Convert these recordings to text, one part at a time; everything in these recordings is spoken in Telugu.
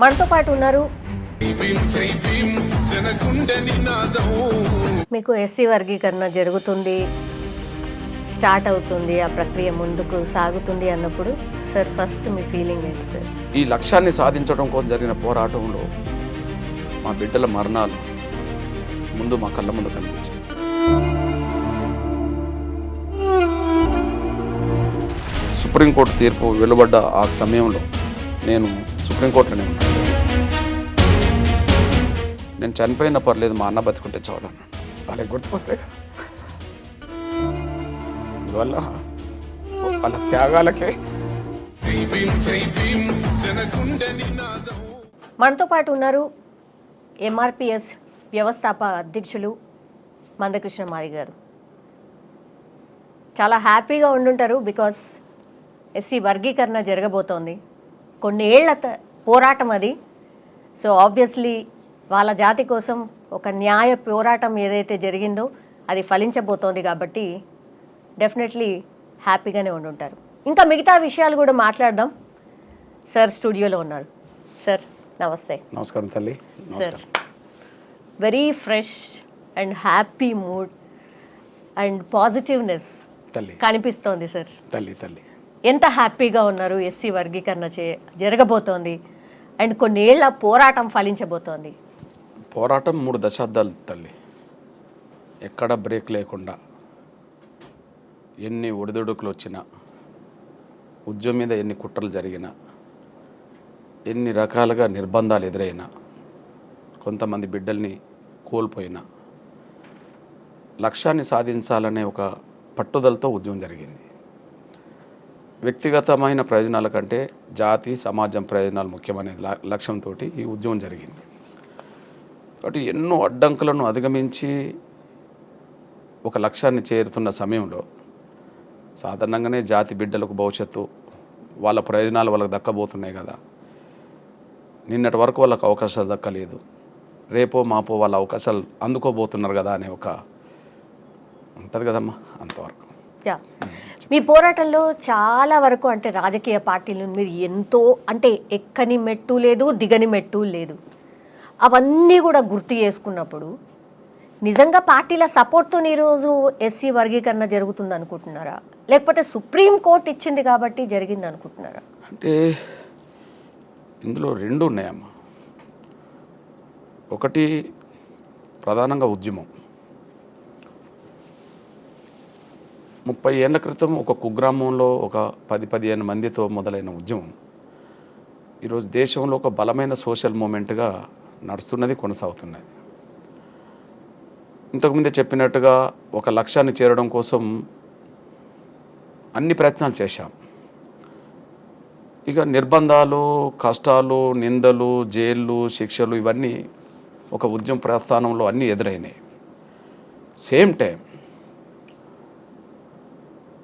మనతో పాటు ఉన్నారు మీకు ఎస్సీ వర్గీకరణ జరుగుతుంది, స్టార్ట్ అవుతుంది, ఆ ప్రక్రియ ముందుకు సాగుతుంది అన్నప్పుడు సార్ ఫస్ట్ మీ ఫీలింగ్ ఏంటి సార్? ఈ లక్ష్యాన్ని సాధించడం కోసం జరిగిన పోరాటంలో మా బిడ్డల మరణాలు ముందు మా కళ్ళ ముందు కనిపించాయి. సుప్రీంకోర్టు తీర్పు వెలువడ్డ ఆ సమయంలో నేను సుప్రీంకోర్టులోనే ఉన్నాను. నేను చనిపోయినా పర్లేదు, మా అన్న బతికుంటే చాలన్నా వాళ్ళకి గుర్తుకొస్తే అందువల్ల వాళ్ళ త్యాగాలకే. మనతో పాటు ఉన్నారు ఎంఆర్పిఎస్ వ్యవస్థాపక అధ్యక్షులు మందకృష్ణ మాది గారు. చాలా హ్యాపీగా ఉండుంటారు, బికాస్ ఎస్సీ వర్గీకరణ జరగబోతోంది, కొన్ని ఏళ్ల పోరాటం అది. సో ఆబ్వియస్లీ వాళ్ళ జాతి కోసం ఒక న్యాయ పోరాటం ఏదైతే జరిగిందో అది ఫలించబోతోంది కాబట్టి డెఫినెట్లీ హ్యాపీగానే ఉండుంటారు. ఇంకా మిగతా విషయాలు కూడా మాట్లాడదాం. సార్ స్టూడియోలో ఉన్నారు. సార్ నమస్తే. నమస్కారం తల్లి. Sir very fresh and happy mood and positiveness కనిపిస్తోంది సార్. తల్లి తల్లి ఎంత హ్యాపీగా ఉన్నారు? ఎస్సీ వర్గీకరణ జరగబోతోంది అండ్ కొన్నేళ్ల పోరాటం ఫలించబోతోంది. పోరాటం 3 దశాబ్దాలు తల్లి, ఎక్కడ బ్రేక్ లేకుండా, ఎన్ని ఒడిదుడుకులు వచ్చినా, ఉద్యమం మీద ఎన్ని కుట్రలు జరిగినా, ఎన్ని రకాలుగా నిర్బంధాలు ఎదురైనా, కొంతమంది బిడ్డల్ని కోల్పోయినా, లక్ష్యాన్ని సాధించాలనే ఒక పట్టుదలతో ఉద్యమం జరిగింది. వ్యక్తిగతమైన ప్రయోజనాల కంటే జాతి సమాజం ప్రయోజనాలు ముఖ్యమనే లక్ష్యంతో ఈ ఉద్యమం జరిగింది. కాబట్టి ఎన్నో అడ్డంకులను అధిగమించి ఒక లక్ష్యాన్ని చేరుతున్న సమయంలో సాధారణంగానే జాతి బిడ్డలకు భవిష్యత్తు వాళ్ళ ప్రయోజనాలు వాళ్ళకి దక్కబోతున్నాయి కదా, నిన్నటి వరకు వాళ్ళకి అవకాశాలు దక్కలేదు, రేపో మాపో వాళ్ళ అవకాశాలు అందుకోబోతున్నారు కదా అనే ఒక ఉంటుంది కదమ్మా. అంతవరకు మీ పోరాటంలో చాలా వరకు అంటే రాజకీయ పార్టీలు మీరు ఎంతో అంటే ఎక్కని మెట్టు లేదు, దిగని మెట్టు లేదు, అవన్నీ కూడా గుర్తు చేసుకున్నప్పుడు నిజంగా పార్టీల సపోర్ట్తో ఈరోజు ఎస్సీ వర్గీకరణ జరుగుతుంది అనుకుంటున్నారా, లేకపోతే సుప్రీంకోర్టు ఇచ్చింది కాబట్టి జరిగింది అనుకుంటున్నారా? అంటే ఇందులో 2 ఉన్నాయమ్మా. ఒకటి ప్రధానంగా ఉద్యమం. 30 ఏళ్ల క్రితం ఒక కుగ్రామంలో ఒక 10-15 మందితో మొదలైన ఉద్యమం ఈరోజు దేశంలో ఒక బలమైన సోషల్ మూమెంట్గా నడుస్తున్నది, కొనసాగుతున్నది. ఇంతకుముందే చెప్పినట్టుగా ఒక లక్ష్యాన్ని చేరడం కోసం అన్ని ప్రయత్నాలు చేశాం. ఇక నిర్బంధాలు, కష్టాలు, నిందలు, జైళ్ళు, శిక్షలు ఇవన్నీ ఒక ఉద్యమ ప్రస్థానంలో అన్నీ ఎదురైనాయి. సేమ్ టైం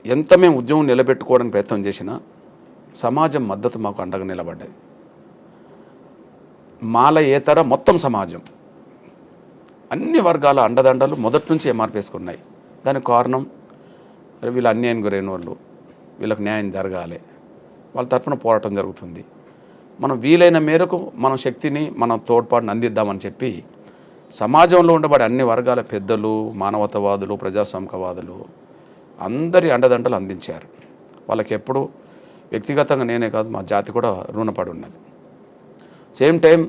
ఎంత మేము ఉద్యమం నిలబెట్టుకోవడానికి ప్రయత్నం చేసినా సమాజం మద్దతు మాకు అండగా నిలబడ్డది. మాలయేతర మొత్తం సమాజం, అన్ని వర్గాల అండదండలు మొదటి నుంచి ఎంఆర్పీఎస్కున్నాయి. దానికి కారణం వీళ్ళు అన్యాయం గురైన వాళ్ళు, వీళ్ళకి న్యాయం జరగాలి, వాళ్ళ తరఫున పోరాటం జరుగుతుంది, మనం వీలైన మేరకు మన శక్తిని మనం తోడ్పాటుని అందిద్దామని చెప్పి సమాజంలో ఉండబడే అన్ని వర్గాల పెద్దలు, మానవతావాదులు, ప్రజాస్వామికవాదులు అందరి అండదండలు అందించారు. వాళ్ళకి ఎప్పుడు వ్యక్తిగతంగా నేనే కాదు, మా జాతి కూడా రుణపడి ఉన్నది. సేమ్ టైం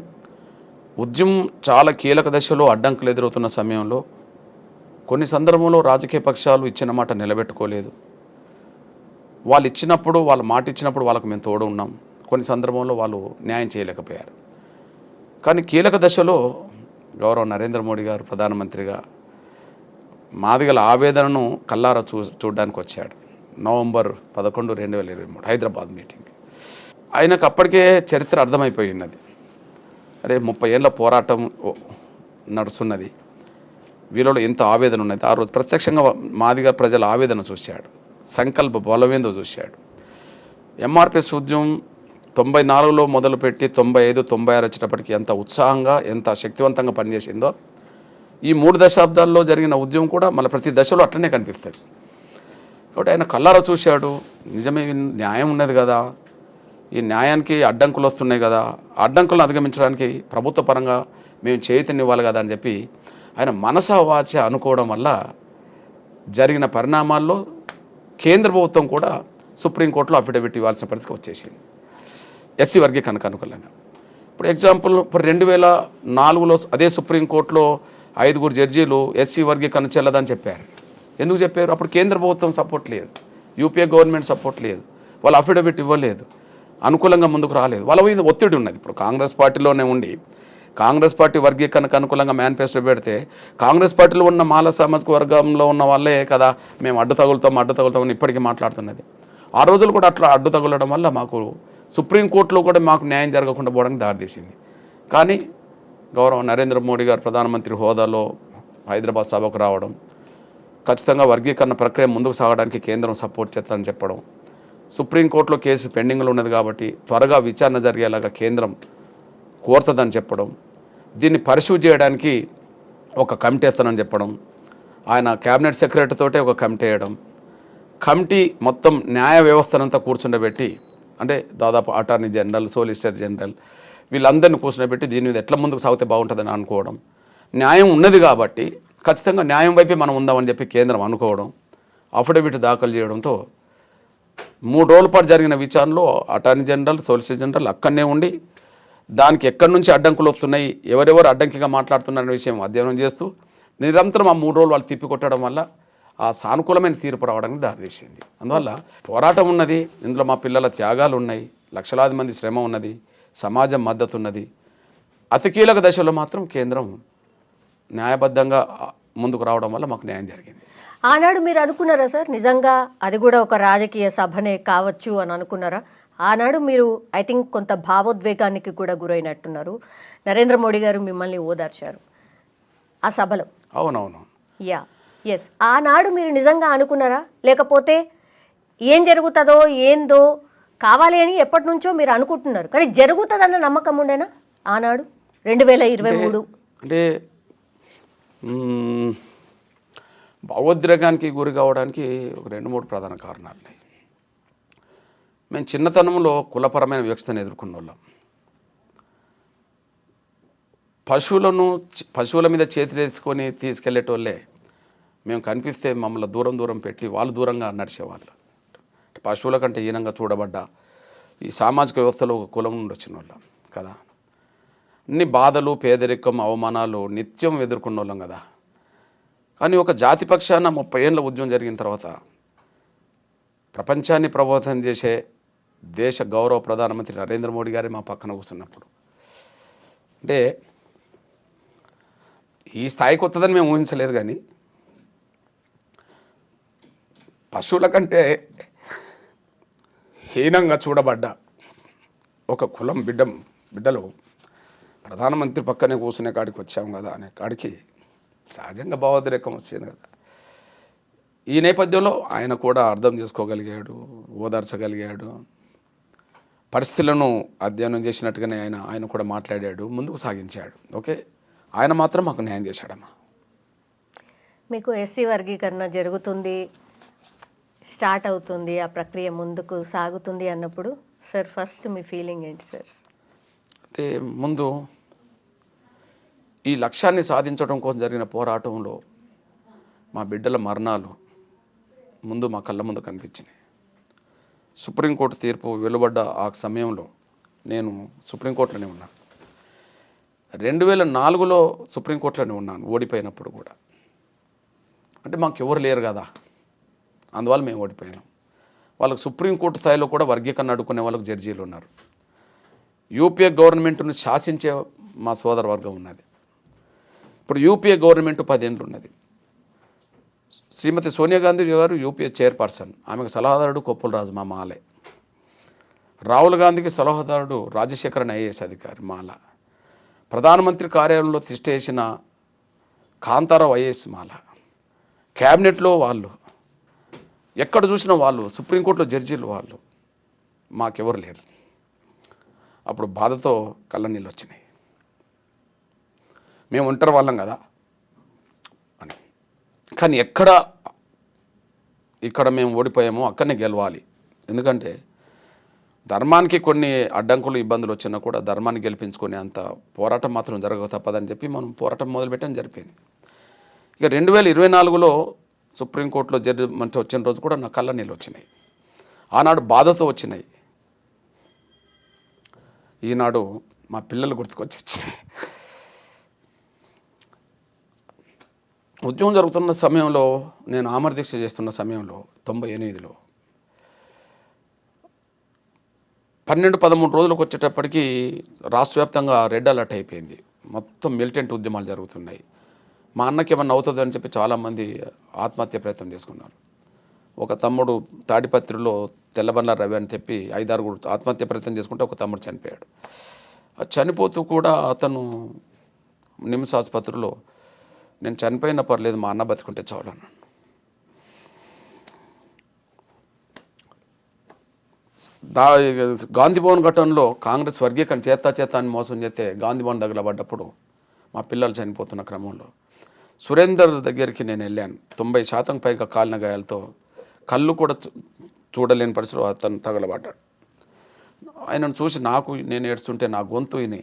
ఉద్యమం చాలా కీలక దశలో అడ్డంకులు ఎదురవుతున్న సమయంలో కొన్ని సందర్భంలో రాజకీయ పక్షాలు ఇచ్చిన మాట నిలబెట్టుకోలేదు. వాళ్ళు ఇచ్చినప్పుడు, వాళ్ళ మాట ఇచ్చినప్పుడు వాళ్ళకు మేము తోడు ఉన్నాం. కొన్ని సందర్భంలో వాళ్ళు న్యాయం చేయలేకపోయారు. కానీ కీలక దశలో గౌరవ నరేంద్ర మోడీ గారు ప్రధానమంత్రిగా మాదిగల ఆవేదనను కల్లారా చూడడానికి వచ్చాడు. November 11, 2023 Hyderabad meeting. ఆయనకు అప్పటికే చరిత్ర అర్థమైపోయినది. అరే 30 ఏళ్ళ పోరాటం నడుస్తున్నది, వీళ్ళలో ఎంత ఆవేదన ఉన్నది. ఆ రోజు ప్రత్యక్షంగా మాదిగ ప్రజల ఆవేదన చూశాడు, సంకల్ప బలమేందో చూశాడు. ఎంఆర్పిఎస్ ఉద్యమం 94లో మొదలుపెట్టి 95, 96 వచ్చేటప్పటికి ఎంత ఉత్సాహంగా, ఎంత శక్తివంతంగా పనిచేసిందో ఈ 3 దశాబ్దాల్లో జరిగిన ఉద్యమం కూడా మళ్ళీ ప్రతి దశలో అట్లనే కనిపిస్తుంది. కాబట్టి ఆయన కళ్ళారా చూశాడు, నిజమే న్యాయం ఉన్నది కదా, ఈ న్యాయానికి అడ్డంకులు వస్తున్నాయి కదా, అడ్డంకులను అధిగమించడానికి ప్రభుత్వ పరంగా మేము చైతన్యం ఇవ్వాలి కదా అని చెప్పి ఆయన మనసా వాచ అనుకోవడం వల్ల జరిగిన పరిణామాల్లో కేంద్ర ప్రభుత్వం కూడా సుప్రీంకోర్టులో అఫిడవిట్ ఇవ్వాల్సిన పరిస్థితి వచ్చేసింది ఎస్సీ వర్గీకరణకు అనుకూలంగా. ఇప్పుడు ఎగ్జాంపుల్, ఇప్పుడు 2004లో అదే సుప్రీంకోర్టులో 5 జడ్జీలు ఎస్సీ వర్గీకరణ చెల్లదని చెప్పారు. ఎందుకు చెప్పారు? అప్పుడు కేంద్ర ప్రభుత్వం సపోర్ట్ లేదు, యూపీఏ గవర్నమెంట్ సపోర్ట్ లేదు, వాళ్ళు అఫిడవిట్ ఇవ్వలేదు, అనుకూలంగా ముందుకు రాలేదు, వాళ్ళ మీద ఒత్తిడి ఉన్నది. ఇప్పుడు కాంగ్రెస్ పార్టీలోనే ఉండి కాంగ్రెస్ పార్టీ వర్గీకరణకు అనుకూలంగా మేనిఫెస్టో పెడితే కాంగ్రెస్ పార్టీలో ఉన్న మాల సామాజిక వర్గంలో ఉన్న వాళ్ళే కదా మేము అడ్డు తగులుతామని ఇప్పటికీ మాట్లాడుతున్నది. ఆ రోజులు కూడా అట్లా అడ్డు తగులడం వల్ల మాకు సుప్రీంకోర్టులో కూడా మాకు న్యాయం జరగకుండా పోవడానికి దారితీసింది. కానీ గౌరవ నరేంద్ర మోడీ గారు ప్రధానమంత్రి హోదాలో హైదరాబాద్ సభకు రావడం, ఖచ్చితంగా వర్గీకరణ ప్రక్రియ ముందుకు సాగడానికి కేంద్రం సపోర్ట్ చేస్తారని చెప్పడం, సుప్రీంకోర్టులో కేసు పెండింగ్లో ఉన్నది కాబట్టి త్వరగా విచారణ జరిగేలాగా కేంద్రం కోరుతుందని చెప్పడం, దీన్ని పరిశూ చేయడానికి ఒక కమిటీ వేస్తానని చెప్పడం, ఆయన క్యాబినెట్ సెక్రటరీ తోటే ఒక కమిటీ వేయడం, కమిటీ మొత్తం న్యాయ వ్యవస్థనంతా కూర్చుండబెట్టి, అంటే దాదాపు అటార్నీ జనరల్, సోలిసిటర్ జనరల్ వీళ్ళందరినీ కూర్చుండబెట్టి దీని మీద ఎట్లా ముందుకు సాగితే బాగుంటుందని అనుకోవడం, న్యాయం ఉన్నది కాబట్టి ఖచ్చితంగా న్యాయం వైపే మనం ఉందామని చెప్పి కేంద్రం అనుకోవడం, అఫిడవిట్ దాఖలు చేయడంతో 3 రోజుల పాటు జరిగిన విచారణలో అటార్నీ జనరల్, సోలిసిటర్ జనరల్ అక్కడనే ఉండి దానికి ఎక్కడి నుంచి అడ్డంకులు వస్తున్నాయి, ఎవరెవరు అడ్డంకిగా మాట్లాడుతున్నారనే విషయం అధ్యయనం చేస్తూ నిరంతరం ఆ 3 రోజులు వాళ్ళు తిప్పికొట్టడం వల్ల ఆ సానుకూలమైన తీర్పు రావడానికి దారితీసింది. అందువల్ల పోరాటం ఉన్నది, ఇందులో మా పిల్లల త్యాగాలు ఉన్నాయి, లక్షలాది మంది శ్రమ ఉన్నది, సమాజం మద్దతు ఉన్నది. అతి కీలక దశలో మాత్రం కేంద్రం న్యాయబద్ధంగా ముందుకు రావడం వల్ల మాకు న్యాయం జరిగింది. ఆనాడు మీరు అనుకున్నారా సార్ నిజంగా అది కూడా ఒక రాజకీయ సభనే కావచ్చు అని అనుకున్నారా? ఆనాడు మీరు ఐ థింక్ కొంత భావోద్వేగానికి కూడా గురైనట్టున్నారు. నరేంద్ర మోడీ గారు మిమ్మల్ని ఓదార్చారు ఆ సభలో. అవునవును, యా, ఎస్. ఆనాడు మీరు నిజంగా అనుకున్నారా, లేకపోతే ఏం జరుగుతుందో ఏందో కావాలి అని ఎప్పటి నుంచో మీరు అనుకుంటున్నారు, కానీ జరుగుతుందన్న నమ్మకం ఉండేనా ఆనాడు 2023? అంటే భావోద్రేగానికి గురి కావడానికి ఒక 2-3 ప్రధాన కారణాలు ఉన్నాయి. మేము చిన్నతనంలో కులపరమైన వివక్షతను ఎదుర్కొన్న వాళ్ళం. పశువుల మీద చేతులు వేసుకొని తీసుకెళ్లేటోళ్ళే మేము కనిపిస్తే మమ్మల్ని దూరం పెట్టి వాళ్ళు దూరంగా నడిచేవాళ్ళు. పశువుల కంటే హీనంగా చూడబడ్డ ఈ సామాజిక వ్యవస్థలో ఒక కులం నుండి వచ్చిన వాళ్ళం కదా. అన్ని బాధలు, పేదరికం, అవమానాలు నిత్యం ఎదుర్కొన్న వాళ్ళం కదా. కానీ ఒక జాతి పక్షాన 30 ఏళ్ళ ఉద్యమం జరిగిన తర్వాత ప్రపంచాన్ని ప్రభావితం చేసే దేశ గౌరవ ప్రధానమంత్రి నరేంద్ర మోడీ గారే మా పక్కన కూర్చున్నప్పుడు, అంటే ఈ స్థాయికి వస్తుందని మేము ఊహించలేదు. కానీ పశువుల కంటే హీనంగా చూడబడ్డ ఒక కులం బిడ్డలు ప్రధానమంత్రి పక్కనే కూర్చునే కాడికి వచ్చాము కదా అనే కాడికి సహజంగా భావోద్రేకం వచ్చింది కదా. ఈ నేపథ్యంలో ఆయన కూడా అర్థం చేసుకోగలిగాడు, ఓదార్చగలిగాడు, పరిస్థితులను అధ్యయనం చేసినట్టుగానే ఆయన కూడా మాట్లాడాడు, ముందుకు సాగించాడు. ఓకే, ఆయన మాత్రం మాకు న్యాయం చేశాడమ్మా. మీకు ఎస్సీ వర్గీకరణ జరుగుతుంది, స్టార్ట్ అవుతుంది, ఆ ప్రక్రియ ముందుకు సాగుతుంది అన్నప్పుడు సార్ ఫస్ట్ మీ ఫీలింగ్ ఏంటి సార్? అంటే ముందు ఈ లక్ష్యాన్ని సాధించడం కోసం జరిగిన పోరాటంలో మా బిడ్డల మరణాలు ముందు మా కళ్ళ ముందు కనిపించినాయి. సుప్రీంకోర్టు తీర్పు వెలువడ్డ ఆ సమయంలో నేను సుప్రీంకోర్టులోనే ఉన్నాను. 2004లో సుప్రీంకోర్టులోనే ఉన్నాను, ఓడిపోయినప్పుడు కూడా. అంటే మాకు ఎవరు లేరు కదా, అందువల్ల మేము ఓడిపోయాను. వాళ్ళకు సుప్రీంకోర్టు స్థాయిలో కూడా వర్గీకరణ అడుక్కునే వాళ్ళకు జడ్జీలు ఉన్నారు. యూపీఏ గవర్నమెంట్ను శాసించే మా సోదర వర్గం ఉన్నది. ఇప్పుడు యూపీఏ గవర్నమెంట్ 10 ఏళ్ళు ఉన్నది. శ్రీమతి సోనియా గాంధీ గారు యూపీఏ చైర్పర్సన్, ఆమెకు సలహాదారుడు కొప్పుల రాజు మా మాలే. రాహుల్ గాంధీకి సలహాదారుడు రాజశేఖరన్ ఐఏఎస్ అధికారి మాల. ప్రధానమంత్రి కార్యాలయంలో తిష్టేసిన కాంతారావు ఐఏఎస్ మాల. క్యాబినెట్లో వాళ్ళు, ఎక్కడ చూసినా వాళ్ళు, సుప్రీంకోర్టులో జడ్జీలు వాళ్ళు. మాకెవరు లేరు. అప్పుడు బాధతో కళ్ళ నీళ్ళు వచ్చినాయి. మేము ఒంటరి వాళ్ళం కదా అని. కానీ ఇక్కడ మేము ఓడిపోయామో అక్కడనే గెలవాలి. ఎందుకంటే ధర్మానికి కొన్ని అడ్డంకులు ఇబ్బందులు వచ్చినా కూడా ధర్మాన్ని గెలిపించుకునే అంత పోరాటం మాత్రం జరగక తప్పదని చెప్పి మనం పోరాటం మొదలుపెట్టడం జరిపింది. ఇక 2024లో సుప్రీంకోర్టులో జడ్జిమెంట్ వచ్చిన రోజు కూడా నా కళ్ళ నీళ్ళు వచ్చినాయి. ఆనాడు బాధతో వచ్చినాయి, ఈనాడు మా పిల్లలు గుర్తుకొచ్చి వచ్చినాయి. ఉద్యమం జరుగుతున్న సమయంలో, నేను ఆమర దీక్ష చేస్తున్న సమయంలో 98లో 12-13 రోజులకు వచ్చేటప్పటికి రాష్ట్ర వ్యాప్తంగా రెడ్ అలర్ట్ అయిపోయింది. మొత్తం మిలిటెంట్ ఉద్యమాలు జరుగుతున్నాయి. మా అన్నకి ఏమన్నా అవుతుంది అని చెప్పి చాలామంది ఆత్మహత్య ప్రయత్నం చేసుకున్నారు. ఒక తమ్ముడు తాడిపత్రిలో తెల్లబండ్ల రవి అని చెప్పి 5-6 ఆత్మహత్య ప్రయత్నం చేసుకుంటే ఒక తమ్ముడు చనిపోయాడు. చనిపోతూ కూడా అతను నిమ్స్ ఆసుపత్రిలో నేను చనిపోయినా పర్లేదు మా అన్న బతుకుంటే చాలు అన్నాడు. గాంధీభవన్ ఘటనలో కాంగ్రెస్ వర్గీకరణ చేత అని మోసం చేస్తే గాంధీభవన్ దగ్గర పడ్డప్పుడు మా పిల్లలు చనిపోతున్న క్రమంలో సురేందర్ దగ్గరికి నేను వెళ్ళాను. 90% పైగా కాలిన గాయాలతో కళ్ళు కూడా చూడలేని పరిస్థితిలో అతను తగలబడ్డాడు. ఆయనను చూసి నేను ఏడుస్తుంటే నా గొంతు విని,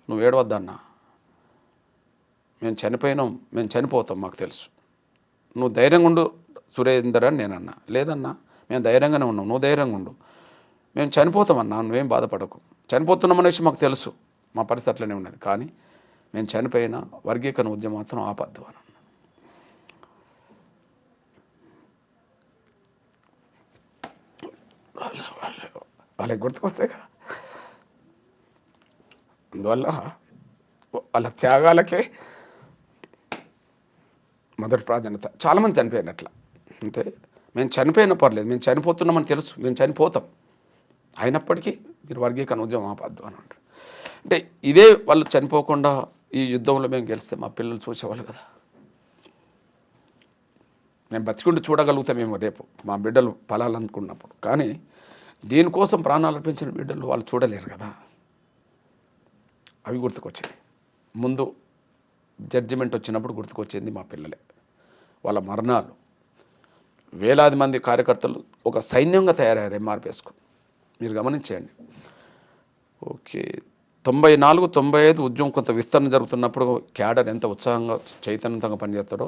నువ్వు ఏడవద్దన్నా, మేము చనిపోతాం, మాకు తెలుసు, నువ్వు ధైర్యంగా ఉండు సురేందర్ అని నేనన్నా. లేదన్నా, మేము ధైర్యంగానే ఉన్నాం, నువ్వు ధైర్యంగా ఉండు, మేము చనిపోతామన్నా, నువ్వేం బాధపడకు, చనిపోతున్నామనేసి మాకు తెలుసు, మా పరిస్థితి అట్లనే ఉన్నది, కానీ మేము చనిపోయినా వర్గీకరణ ఉద్యమం మాత్రం ఆపద్దు అని. వాళ్ళకి గుర్తుకొస్తాయి కదా. అందువల్ల వాళ్ళ త్యాగాలకే మొదటి ప్రాధాన్యత. చాలామంది చనిపోయారు అట్లా. అంటే మేము చనిపోయినా పర్లేదు, మేము చనిపోతున్నామని తెలుసు, మేము చనిపోతాం, అయినప్పటికీ మీరు వర్గీకరణ ఉద్యమం ఆపద్దు అని అంటారు. అంటే ఇదే వాళ్ళు చనిపోకుండా ఈ యుద్ధంలో మేము గెలిస్తే మా పిల్లలు చూసేవాళ్ళు కదా. మేము బతికుండి చూడగలుగుతామేమో రేపు మా బిడ్డలు ఫలాలనుకున్నప్పుడు, కానీ దీనికోసం ప్రాణాలు అర్పించిన బిడ్డలు వాళ్ళు చూడలేరు కదా. అవి గుర్తుకొచ్చినాయి. ముందు జడ్జిమెంట్ వచ్చినప్పుడు గుర్తుకొచ్చింది మా పిల్లలే, వాళ్ళ మరణాలు. వేలాది మంది కార్యకర్తలు ఒక సైన్యంగా తయారయ్యారు ఎంఆర్పిఎస్కు. మీరు గమనించండి. ఓకే, 94-95 ఉద్యమం కొంత విస్తరణ జరుగుతున్నప్పుడు క్యాడర్ ఎంత ఉత్సాహంగా చైతన్యంగా పనిచేస్తారో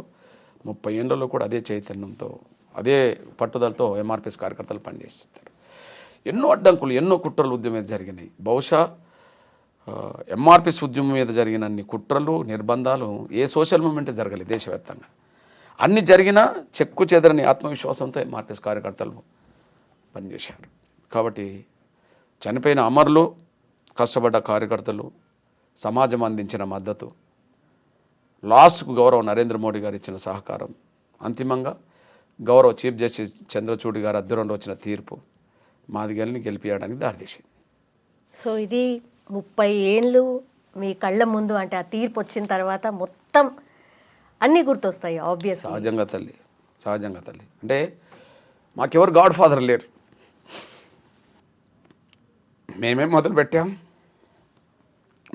30 ఏళ్లలో కూడా అదే చైతన్యంతో, అదే పట్టుదలతో ఎంఆర్పిఎస్ కార్యకర్తలు పనిచేస్తారు. ఎన్నో అడ్డంకులు, ఎన్నో కుట్రలు ఉద్యమం మీద జరిగినాయి. బహుశా ఎంఆర్పిఎస్ ఉద్యమం మీద జరిగిన అన్ని కుట్రలు, నిర్బంధాలు ఏ సోషల్ మూమెంట్ జరగలేదు దేశవ్యాప్తంగా. అన్ని జరిగినా చెక్కు చెదరని ఆత్మవిశ్వాసంతో ఎంఆర్పిఎస్ కార్యకర్తలు పనిచేశారు. కాబట్టి చనిపోయిన అమరులు, కష్టపడ్డ కార్యకర్తలు, సమాజం అందించిన మద్దతు, లాస్ట్కు గౌరవ నరేంద్ర మోడీ గారు ఇచ్చిన సహకారం, అంతిమంగా గౌరవ చీఫ్ జస్టిస్ చంద్రచూడ్ గారు ఆధ్వర్యంలో వచ్చిన తీర్పు మాదిగల్ని గెలిపించడానికి దారితీసింది. సో ఇది 30 ఏళ్ళు మీ కళ్ళ ముందు, అంటే ఆ తీర్పు వచ్చిన తర్వాత మొత్తం అన్నీ గుర్తొస్తాయి ఆబ్వియస్. సహజంగా తల్లి. అంటే మాకెవరు గాడ్ ఫాదర్ లేరు, మేమేం మొదలు పెట్టాం,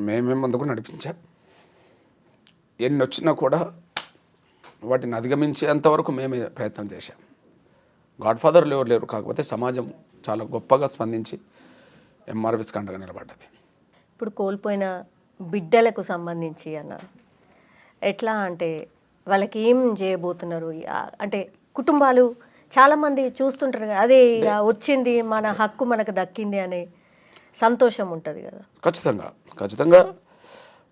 మేమేం ముందుకు నడిపించాం. ఎన్ని వచ్చినా కూడా వాటిని అధిగమించేంతవరకు మేమే ప్రయత్నం చేశాం. గాడ్ ఫాదర్లు ఎవరు లేరు, కాకపోతే సమాజం చాలా గొప్పగా స్పందించి ఎంఆర్పిఎస్కి అండగా నిలబడ్డది. ఇప్పుడు కోల్పోయిన బిడ్డలకు సంబంధించి అన్న ఎట్లా, అంటే వాళ్ళకి ఏం చేయబోతున్నారు? అంటే కుటుంబాలు చాలామంది చూస్తుంటారు కదా, అదే వచ్చింది మన హక్కు మనకు దక్కింది అనే సంతోషం ఉంటుంది కదా. ఖచ్చితంగా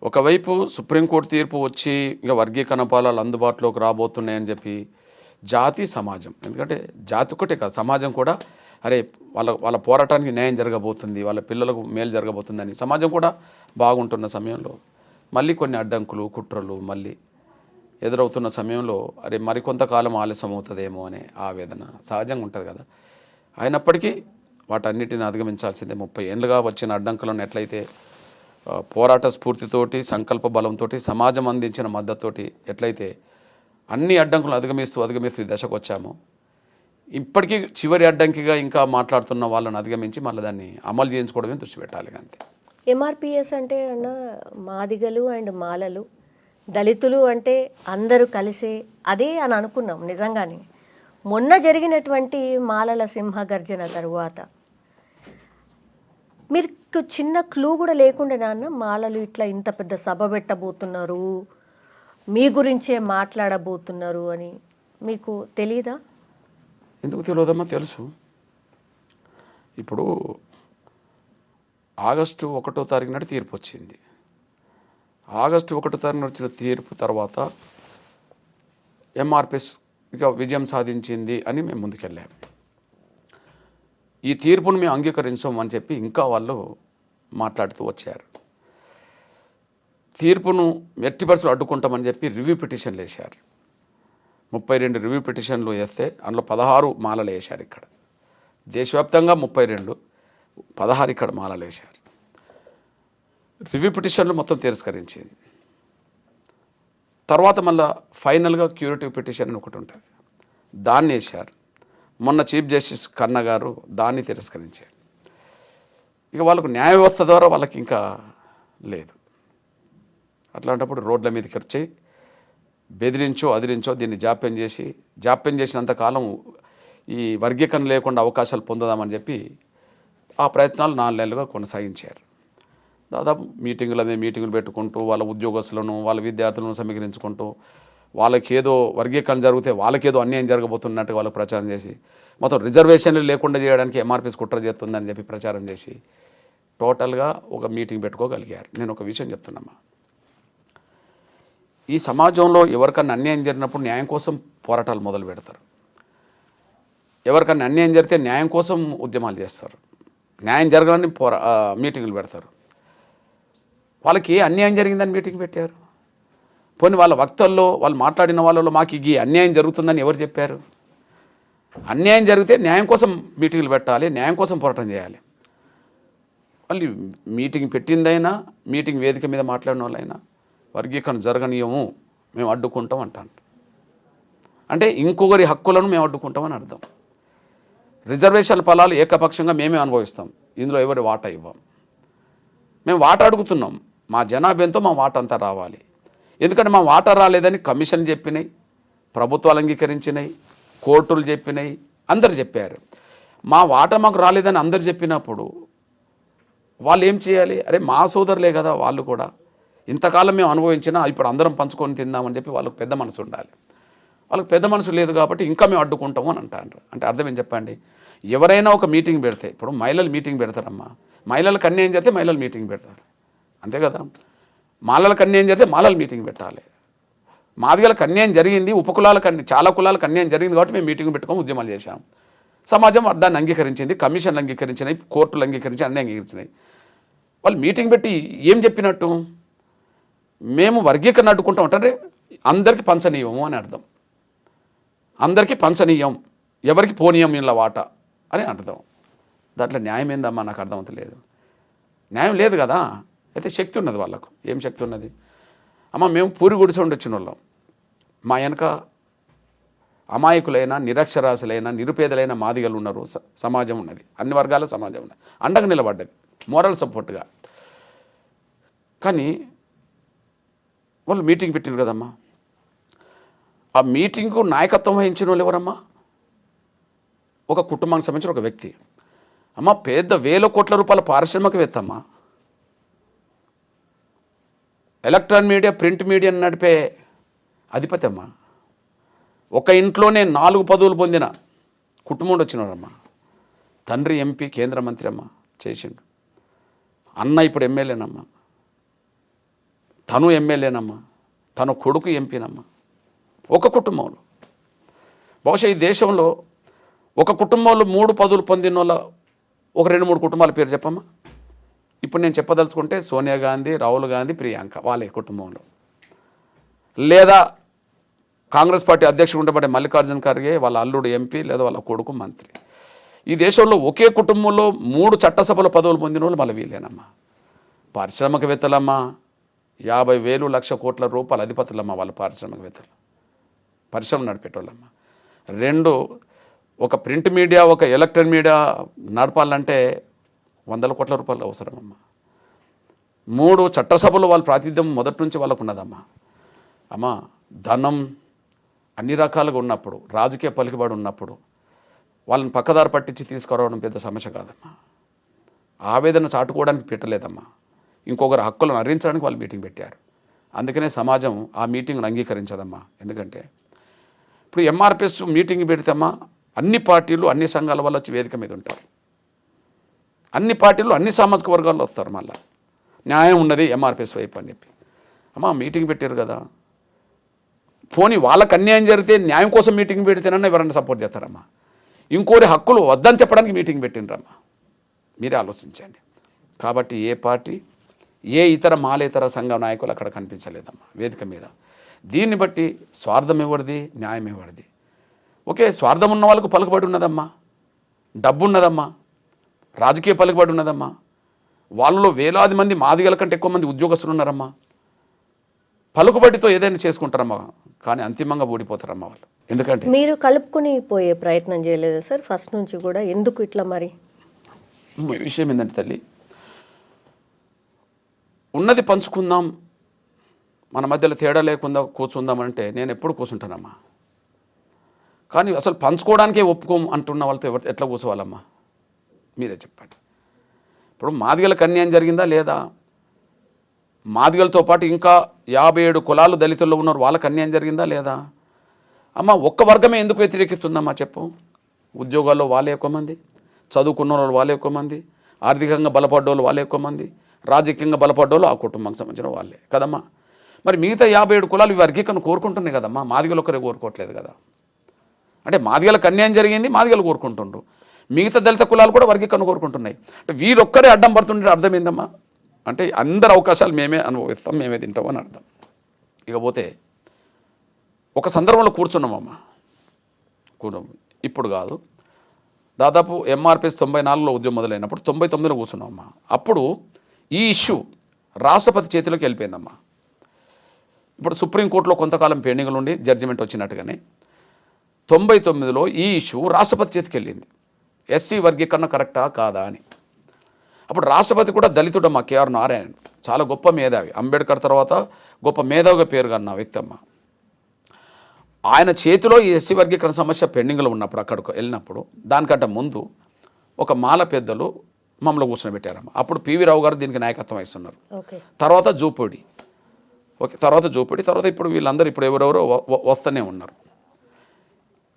ఒకవైపు సుప్రీంకోర్టు తీర్పు వచ్చి ఇంకా వర్గీకరణ పాలాలు అందుబాటులోకి రాబోతున్నాయని చెప్పి జాతి, సమాజం, ఎందుకంటే జాతి ఒకటే కాదు, సమాజం కూడా అరే వాళ్ళ పోరాటానికి న్యాయం జరగబోతుంది, వాళ్ళ పిల్లలకు మేలు జరగబోతుందని సమాజం కూడా బాగుంటున్న సమయంలో మళ్ళీ కొన్ని అడ్డంకులు, కుట్రలు మళ్ళీ ఎదురవుతున్న సమయంలో అరే మరికొంతకాలం ఆలస్యం అవుతుందేమో అనే ఆవేదన సహజంగా ఉంటుంది కదా. అయినప్పటికీ వాటన్నిటిని అధిగమించాల్సిందే. 30 ఏళ్ళుగా వచ్చిన అడ్డంకులను ఎట్లయితే పోరాట స్ఫూర్తితోటి, సంకల్ప బలంతో, సమాజం అందించిన మద్దతుతోటి ఎట్లయితే అన్ని అడ్డంకులను అధిగమిస్తూ ఈ దశకు వచ్చామో, ఇప్పటికీ చివరి అడ్డంకిగా ఇంకా మాట్లాడుతున్న వాళ్ళని అధిగమించి మళ్ళీ దాన్ని అమలు చేయించుకోవడమే దృష్టి పెట్టాలి అంతే. ఎంఆర్పిఎస్ అంటే అన్న మాదిగలు అండ్ మాలలు, దళితులు అంటే అందరూ కలిసే అదే అని అనుకున్నాం నిజంగానే. మొన్న జరిగినటువంటి మాలల సింహ గర్జన తరువాత మీకు చిన్న క్లూ కూడా లేకుండా నాన్న మాలలు ఇట్లా ఇంత పెద్ద సభ పెట్టబోతున్నారు, మీ గురించే మాట్లాడబోతున్నారు అని మీకు తెలీదా? ఎందుకు తెలియదమ్మా, తెలుసు. ఇప్పుడు ఆగస్టు 1వ తారీఖు నాడు తీర్పు వచ్చింది. ఆగస్టు 1వ తారీఖున వచ్చిన తీర్పు తర్వాత ఎంఆర్పిఎస్ ఇక విజయం సాధించింది అని మేము ముందుకెళ్ళాము. ఈ తీర్పును మేము అంగీకరించాం అని చెప్పి ఇంకా వాళ్ళు మాట్లాడుతూ వచ్చారు. తీర్పును ఎట్టి పరిస్థితులు అడ్డుకుంటామని చెప్పి రివ్యూ పిటిషన్లు వేశారు. 32 రివ్యూ పిటిషన్లు వేస్తే అందులో 16 మాలలు వేశారు. ఇక్కడ దేశవ్యాప్తంగా 32, 16 ఇక్కడ మాలలు వేశారు. రివ్యూ పిటిషన్లు మొత్తం తిరస్కరించింది. తర్వాత మళ్ళీ ఫైనల్గా క్యూరేటివ్ పిటిషన్ అని ఒకటి ఉంటుంది, దాన్ని వేశారు. మొన్న చీఫ్ జస్టిస్ కన్నా గారు దాన్ని తిరస్కరించారు. ఇక వాళ్ళకు న్యాయ వ్యవస్థ ద్వారా వాళ్ళకి ఇంకా లేదు. అట్లాంటప్పుడు రోడ్ల మీదకి వచ్చి బెదిరించో అదిరించో దీన్ని జాప్యం చేసినంతకాలం ఈ వర్గీకరణ లేకుండా అవకాశాలు పొందుదామని చెప్పి ఆ ప్రయత్నాలు 4 నెలలుగా కొనసాగించారు. దాదాపు మీటింగులు పెట్టుకుంటూ వాళ్ళ ఉద్యోగస్తులను వాళ్ళ విద్యార్థులను సమీకరించుకుంటూ వాళ్ళకి ఏదో వర్గీకరణ జరిగితే వాళ్ళకేదో అన్యాయం జరగబోతున్నట్టు వాళ్ళకి ప్రచారం చేసి మొత్తం రిజర్వేషన్లు లేకుండా చేయడానికి ఎంఆర్పీఎస్ కుట్ర చేస్తుందని చెప్పి ప్రచారం చేసి టోటల్గా ఒక మీటింగ్ పెట్టుకోగలిగారు. నేను ఒక విషయం చెప్తున్నామా, ఈ సమాజంలో ఎవరికన్నా అన్యాయం జరిగినప్పుడు న్యాయం కోసం పోరాటాలు మొదలు పెడతారు. ఎవరికన్నా అన్యాయం జరిగితే న్యాయం కోసం ఉద్యమాలు చేస్తారు. న్యాయం జరగాలని మీటింగులు పెడతారు. వాళ్ళకి ఏ అన్యాయం జరిగిందని మీటింగ్ పెట్టారు? పోనీ వాళ్ళ వక్తల్లో వాళ్ళు మాట్లాడిన వాళ్ళలో మాకు ఈ అన్యాయం జరుగుతుందని ఎవరు చెప్పారు? అన్యాయం జరిగితే న్యాయం కోసం మీటింగులు పెట్టాలి, న్యాయం కోసం పోరాటం చేయాలి. వాళ్ళు మీటింగ్ పెట్టిందైనా మీటింగ్ వేదిక మీద మాట్లాడిన వాళ్ళైనా వర్గీకరణ జరగనీయము, మేము అడ్డుకుంటాం అంటాను. అంటే ఇంకొకరి హక్కులను మేము అడ్డుకుంటామని అర్థం. రిజర్వేషన్ల ఫలాలు ఏకపక్షంగా మేమే అనుభవిస్తాం, ఇందులో ఎవరి వాటా ఇవ్వం. మేము వాటా అడుగుతున్నాం, మా జనాభా ఎంతో మా వాటా అంతా రావాలి. ఎందుకంటే మా వాటా రాలేదని కమిషన్ చెప్పినాయి, ప్రభుత్వాలు అంగీకరించినాయి, కోర్టులు చెప్పినాయి, అందరు చెప్పారు. మా వాటా మాకు రాలేదని అందరు చెప్పినప్పుడు వాళ్ళు ఏం చేయాలి? అరే మా సోదరులే కదా వాళ్ళు కూడా, ఇంతకాలం మేము అనుభవించినా ఇప్పుడు అందరం పంచుకొని తిందామని చెప్పి వాళ్ళకు పెద్ద మనసు ఉండాలి. వాళ్ళకి పెద్ద మనసు లేదు కాబట్టి ఇంకా మేము అడ్డుకుంటాము అని అంటారు. అంటే అర్థం ఏం చెప్పండి? ఎవరైనా ఒక మీటింగ్ పెడితే, ఇప్పుడు మహిళలు మీటింగ్ పెడతారమ్మా, మహిళలకు అన్యాయం జరిగితే మహిళలు మీటింగ్ పెడతారు, అంతే కదా. మాలలకు అన్యాయం జరిగితే మాలలు మీటింగ్ పెట్టాలి. మాదిగలకు అన్యాయం జరిగింది, ఉపకులాలకు చాలా కులాలకు అన్యాయం జరిగింది కాబట్టి మేము మీటింగ్ పెట్టుకొని ఉద్యమాలు చేశాం. సమాజం దాన్ని అంగీకరించింది, కమిషన్లు అంగీకరించినాయి, కోర్టులు అంగీకరించి అన్నీ అంగీకరించినాయి. వాళ్ళు మీటింగ్ పెట్టి ఏం చెప్పినట్టు? మేము వర్గీకరణ అడ్డుకుంటాం అంటే అందరికీ పంచనీయము అని అర్థం. అందరికీ పంచనీయం, ఎవరికి పోనీయం ఇలా వాటా అని అర్థం. దాంట్లో న్యాయం ఏందమ్మా? నాకు అర్థమవుతలేదు. న్యాయం లేదు కదా. అయితే శక్తి ఉన్నది వాళ్ళకు. ఏం శక్తి ఉన్నది? అమ్మ మేము పూరి గుడిసె ఉండి వచ్చిన వాళ్ళం, మా వెనక అమాయకులైన నిరక్షరాశులైన నిరుపేదలైన మాదిగలు ఉన్నారు, సమాజం ఉన్నది, అన్ని వర్గాల సమాజం ఉన్నది, అండగా నిలబడ్డది, మోరల్ సపోర్ట్గా. కానీ వాళ్ళు మీటింగ్ పెట్టిరు కదమ్మా, ఆ మీటింగ్కు నాయకత్వం వహించిన వాళ్ళు ఎవరమ్మా? ఒక కుటుంబానికి సంబంధించిన ఒక వ్యక్తి. అమ్మ పెద్ద వేల కోట్ల రూపాయల పారిశ్రామికవేత్త అమ్మా, ఎలక్ట్రానిక్ మీడియా ప్రింట్ మీడియా నడిపే అధిపతి అమ్మా. ఒక ఇంట్లోనే 4 పదవులు పొందిన కుటుంబం వచ్చినారమ్మా. తండ్రి ఎంపీ, కేంద్ర మంత్రి అమ్మ చేసిండు. అన్న ఇప్పుడు ఎమ్మెల్యేనమ్మా, తను ఎమ్మెల్యేనమ్మా, తన కొడుకు ఎంపీనమ్మా. ఒక కుటుంబంలో, బహుశా ఈ దేశంలో ఒక కుటుంబంలో 3 పదవులు పొందిన వాళ్ళ ఒక 2-3 కుటుంబాల పేరు చెప్పమ్మా. ఇప్పుడు నేను చెప్పదలుచుకుంటే సోనియా గాంధీ, రాహుల్ గాంధీ, ప్రియాంక వాళ్ళే కుటుంబంలో. లేదా కాంగ్రెస్ పార్టీ అధ్యక్షుడు ఉండబడే మల్లికార్జున ఖర్గే వాళ్ళ అల్లుడు ఎంపీ లేదా వాళ్ళ కొడుకు మంత్రి. ఈ దేశంలో ఒకే కుటుంబంలో 3 చట్టసభల పదవులు పొందిన వాళ్ళు మళ్ళీ వీళ్ళేనమ్మా. పారిశ్రామికవేత్తలమ్మా, 50,000 లక్ష కోట్ల రూపాయల అధిపతులమ్మా వాళ్ళ పారిశ్రామికవేత్తలు, పరిశ్రమ నడిపేటోళ్ళమ్మా. 2 ఒక ప్రింట్ మీడియా, ఒక ఎలక్ట్రానిక్ మీడియా నడపాలంటే 100 కోట్ల రూపాయలు అవసరమమ్మా. 3 చట్టసభలు వాళ్ళ ప్రాతినిధ్యం మొదటి నుంచి వాళ్ళకు ఉన్నదమ్మా. అమ్మా ధనం అన్ని రకాలుగా ఉన్నప్పుడు, రాజకీయ పలుకుబడి ఉన్నప్పుడు వాళ్ళని పక్కదారి పట్టించి తీసుకురావడం పెద్ద సమస్య కాదమ్మా. ఆవేదన చాటుకోవడానికి పెట్టలేదమ్మా, ఇంకొకరు హక్కులను హరించడానికి వాళ్ళు మీటింగ్ పెట్టారు. అందుకనే సమాజం ఆ మీటింగ్ను అంగీకరించదమ్మా. ఎందుకంటే ఇప్పుడు ఎంఆర్పిఎస్ మీటింగ్ పెడితేమ్మా అన్ని పార్టీలు అన్ని సంఘాల వాళ్ళు వచ్చి వేదిక మీద ఉంటారు. అన్ని పార్టీలు అన్ని సామాజిక వర్గాల్లో వస్తారు. మళ్ళీ న్యాయం ఉన్నది ఎంఆర్పిఎస్ వైపు అని చెప్పి అమ్మా మీటింగ్ పెట్టారు కదా, పోనీ వాళ్ళకి అన్యాయం జరిగితే న్యాయం కోసం మీటింగ్ పెడితేనన్నా ఎవరన్నా సపోర్ట్ చేస్తారమ్మా. ఇంకోరి హక్కులు వద్దని చెప్పడానికి మీటింగ్ పెట్టిండ్రమ్మా. మీరే ఆలోచించండి. కాబట్టి ఏ పార్టీ ఏ ఇతర మాలేతర సంఘ నాయకులు అక్కడ కనిపించలేదమ్మా వేదిక మీద. దీన్ని బట్టి స్వార్థం ఎవరిది, న్యాయం ఎవరిది? ఓకే, స్వార్థం ఉన్న వాళ్ళకు పలుకుబడి ఉన్నదమ్మా, డబ్బు ఉన్నదమ్మా, రాజకీయ పలుకుబడి ఉన్నదమ్మా. వాళ్ళలో వేలాది మంది మాదిగల కంటే ఎక్కువ మంది ఉద్యోగస్తులు ఉన్నారమ్మా. పలుకుబడితో ఏదైనా చేసుకుంటారమ్మా, కానీ అంతిమంగా ఓడిపోతారమ్మా వాళ్ళు. ఎందుకంటే మీరు కలుపుకుని పోయే ప్రయత్నం చేయలేదు సార్ ఫస్ట్ నుంచి కూడా? ఎందుకు ఇట్లా మరి? విషయం ఏంటంటే తల్లి, ఉన్నది పంచుకుందాం, మన మధ్యలో తేడా లేకుండా కూర్చుందామంటే నేను ఎప్పుడు కూర్చుంటానమ్మా. కానీ అసలు పంచుకోవడానికే ఒప్పుకోం అంటున్న వాళ్ళతో ఎట్లా కూర్చోవాలమ్మా మీరే చెప్పండి. ఇప్పుడు మాదిగలకు అన్యాయం జరిగిందా లేదా? మాదిగలతో పాటు ఇంకా 57 కులాలు దళితుల్లో ఉన్నారు, వాళ్ళకి అన్యాయం జరిగిందా లేదా? అమ్మ ఒక్క వర్గమే ఎందుకు వ్యతిరేకిస్తుందమ్మా చెప్పు? ఉద్యోగాల్లో వాళ్ళే ఎక్కువ మంది, చదువుకున్న వాళ్ళు వాళ్ళే ఎక్కువ మంది, ఆర్థికంగా బలపడ్డోళ్ళు వాళ్ళే ఎక్కువ మంది, రాజకీయంగా బలపడ్డోళ్ళు ఆ కుటుంబానికి సంబంధించిన వాళ్ళే కదమ్మా. మరి మిగతా 57 కులాలు ఈ వర్గీకరణ కోరుకుంటున్నాయి కదమ్మా, మాదిగలు ఒక్కరే కోరుకోవట్లేదు కదా. అంటే మాదిగలకు అన్యాయం జరిగింది, మాదిగలు కోరుకుంటుండ్రు, మిగతా దళిత కులాలు కూడా వర్గీకరణ కోరుకుంటున్నాయి. అంటే వీరొక్కరే అడ్డం పడుతుంటే అర్థం ఏందమ్మా? అంటే అందరు అవకాశాలు మేమే అనుభవిస్తాం, మేమే తింటామని అర్థం. ఇకపోతే ఒక సందర్భంలో కూర్చున్నామమ్మా, ఇప్పుడు కాదు, దాదాపు ఎంఆర్పిఎస్ 94లో ఉద్యమం మొదలైనప్పుడు 99లో కూర్చున్నామమ్మా. అప్పుడు ఈ ఇష్యూ రాష్ట్రపతి చేతిలోకి వెళ్ళిపోయిందమ్మా. ఇప్పుడు సుప్రీంకోర్టులో కొంతకాలం పెండింగ్లు ఉండి జడ్జిమెంట్ వచ్చినట్టుగానే 99లో ఈ ఇష్యూ రాష్ట్రపతి చేతికి వెళ్ళింది. ఎస్సీ వర్గీకరణ కరెక్టా కాదా అని. అప్పుడు రాష్ట్రపతి కూడా దళితుడమ్మా, కేఆర్ నారాయణ్, చాలా గొప్ప మేధావి, అంబేద్కర్ తర్వాత గొప్ప మేధావిగా పేరుగన్న వ్యక్తి అమ్మ. ఆయన చేతిలో ఈ ఎస్సీ వర్గీకరణ సమస్య పెండింగ్లో ఉన్నప్పుడు అక్కడికి వెళ్ళినప్పుడు దానికంటే ముందు ఒక మాల పెద్దలు మమ్మల్ని కూర్చోబెట్టారమ్మ. అప్పుడు పివి రావు గారు దీనికి నాయకత్వం వహిస్తున్నారు. తర్వాత జూపూడి, తర్వాత ఇప్పుడు వీళ్ళందరూ ఇప్పుడు ఎవరెవరో వస్తూనే ఉన్నారు.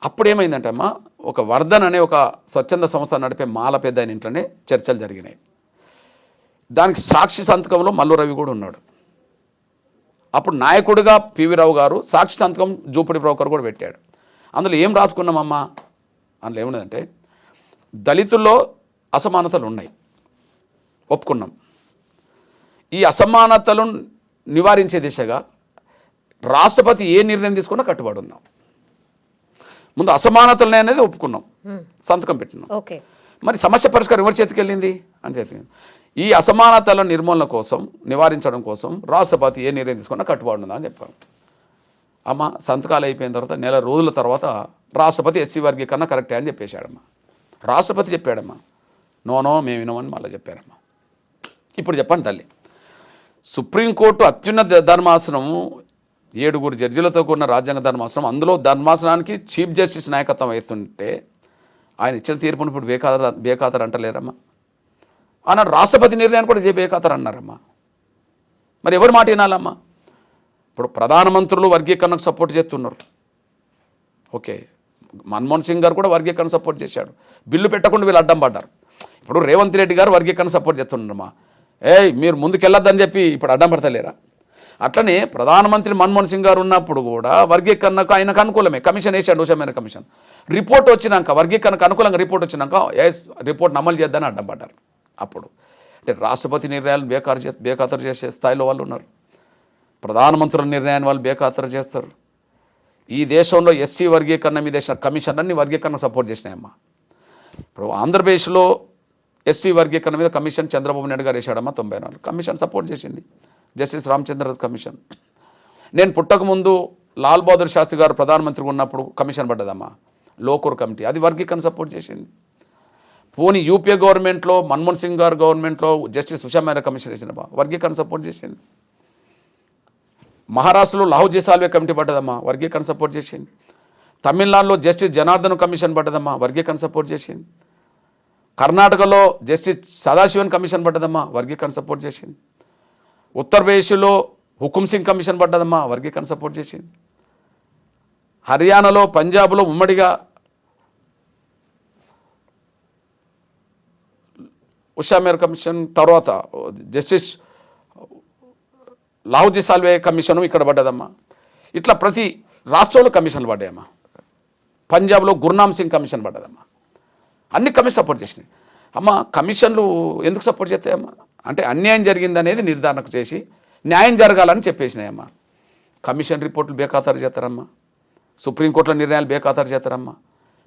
అప్పుడు ఏమైందంటే అమ్మ, ఒక వర్ధన్ అనే ఒక స్వచ్ఛంద సంస్థ నడిపే మాల పెద్ద ఆయన ఇంట్లోనే చర్చలు జరిగినాయి. దానికి సాక్షి సంతకంలో మల్లు రవి కూడా ఉన్నాడు. అప్పుడు నాయకుడిగా పివి రావు గారు, సాక్షి సంతకం జూపూడి బ్రోకర్ కూడా పెట్టాడు. అందులో ఏం రాసుకున్నామమ్మా? అందులో ఏమున్నదంటే దళితుల్లో అసమానతలు ఉన్నాయి, ఒప్పుకున్నాం. ఈ అసమానతలను నివారించే దిశగా రాష్ట్రపతి ఏ నిర్ణయం తీసుకున్నా కట్టుబడి ఉందాం. ముందు అసమానతలు అనేది ఒప్పుకున్నాం, సంతకం పెట్టినాం. మరి సమస్య పరిష్కారం ఎవరి చేతికి వెళ్ళింది అని చేతికి. ఈ అసమానతల నిర్మూలన కోసం, నివారించడం కోసం రాష్ట్రపతి ఏ నిర్ణయం తీసుకున్నా కట్టుబడి ఉందా అని చెప్పాను. అమ్మ సంతకాలు అయిపోయిన తర్వాత నెల రోజుల తర్వాత రాష్ట్రపతి ఎస్సీ వర్గీకరణ కరెక్టే అని చెప్పేశాడమ్మా. రాష్ట్రపతి చెప్పాడమ్మా, నో మేము వినమని మళ్ళీ చెప్పారమ్మా. ఇప్పుడు చెప్పండి తల్లి, సుప్రీంకోర్టు అత్యున్నత ధర్మాసనం 7 జడ్జిలతో కూడిన రాజ్యాంగ ధర్మాసనం, అందులో ధర్మాసనానికి చీఫ్ జస్టిస్ నాయకత్వం వహిస్తుంటే ఆయన ఇచ్చిన తీర్పును ఇప్పుడు బేఖాతరు అంటలేరమ్మా. అన్నాడు రాష్ట్రపతి నిర్ణయాన్ని కూడా బేఖాతరు అన్నారమ్మా. మరి ఎవరి మాట వినాలమ్మా? ఇప్పుడు ప్రధానమంత్రులు వర్గీకరణకు సపోర్ట్ చేస్తున్నారు. ఓకే, మన్మోహన్ సింగ్ గారు కూడా వర్గీకరణ సపోర్ట్ చేశాడు, బిల్లు పెట్టకుండా వీళ్ళు అడ్డం పడ్డారు. ఇప్పుడు రేవంత్ రెడ్డి గారు వర్గీకరణ సపోర్ట్ చేస్తున్నారమ్మా. మీరు ముందుకెళ్ళొద్దని చెప్పి ఇప్పుడు అడ్డం పడతలేరా? అట్లనే ప్రధానమంత్రి మన్మోహన్ సింగ్ గారు ఉన్నప్పుడు కూడా వర్గీకరణకు ఆయనకు అనుకూలమే కమిషన్ వేసాడు, ఉషమైన కమిషన్. రిపోర్ట్ వచ్చినాక, వర్గీకరణకు అనుకూలంగా రిపోర్ట్ వచ్చినాక రిపోర్ట్ని అమలు చేద్దని అడ్డం పడ్డారు. అప్పుడు అంటే రాష్ట్రపతి నిర్ణయాలు బేఖాతరు చేసే స్థాయిలో వాళ్ళు ఉన్నారు, ప్రధానమంత్రుల నిర్ణయాన్ని వాళ్ళు బేఖాతరు చేస్తారు. ఈ దేశంలో ఎస్సీ వర్గీకరణ మీద వేసిన కమిషన్ అన్ని వర్గీకరణ సపోర్ట్ చేసినాయమ్మా. ఇప్పుడు ఆంధ్రప్రదేశ్లో ఎస్సీ వర్గీకరణ మీద కమిషన్ చంద్రబాబు నాయుడు గారు వేసాడమ్మా. 94 కమిషన్ సపోర్ట్ చేసింది, జస్టిస్ రామచంద్ర కమిషన్. నేను పుట్టకముందు లాల్ బహదూర్ శాస్త్రి గారు ప్రధానమంత్రిగా ఉన్నప్పుడు కమిషన్ పడ్డదమ్మా, లోకూర్ కమిటీ, అది వర్గీకరణ సపోర్ట్ చేసింది. పోనీ యూపీఏ గవర్నమెంట్లో మన్మోహన్ సింగ్ గారు గవర్నమెంట్లో జస్టిస్ ఉషా మేరా కమిషన్ వేసిందమ్మా, వర్గీకరణ సపోర్ట్ చేసింది. మహారాష్ట్రలో లాహోజీ సాల్వే కమిటీ పడ్డదమ్మా, వర్గీకరణ సపోర్ట్ చేసింది. తమిళనాడులో జస్టిస్ జనార్దన్ కమిషన్ పడ్డదమ్మా, వర్గీకరణ సపోర్ట్ చేసింది. కర్ణాటకలో జస్టిస్ సదాశివన్ కమిషన్ పడ్డదమ్మా, వర్గీకరణ సపోర్ట్ చేసింది. ఉత్తరప్రదేశ్లో హుకుమ్ సింగ్ కమిషన్ పడ్డదమ్మా, వర్గీకరణ సపోర్ట్ చేసింది. హర్యానాలో, పంజాబ్లో ఉమ్మడిగా ఉషా మేర్ కమిషన్, తర్వాత జస్టిస్ లాహుజీ సాల్వే కమిషను ఇక్కడ పడ్డదమ్మా. ఇట్లా ప్రతి రాష్ట్రంలో కమిషన్లు పడ్డాయమ్మా. పంజాబ్లో గుర్నామ్ సింగ్ కమిషన్ పడ్డదమ్మా. అన్ని కమిషన్ సపోర్ట్ చేసినాయి. అమ్మ కమిషన్లు ఎందుకు సపోర్ట్ చేస్తాయమ్మా అంటే అన్యాయం జరిగిందనేది నిర్ధారణకు చేసి న్యాయం జరగాలని చెప్పేసినాయమ్మా. కమిషన్ రిపోర్టులు బేఖాతరు చేస్తారమ్మా, సుప్రీంకోర్టుల నిర్ణయాలు బేఖాతరు చేస్తారమ్మా,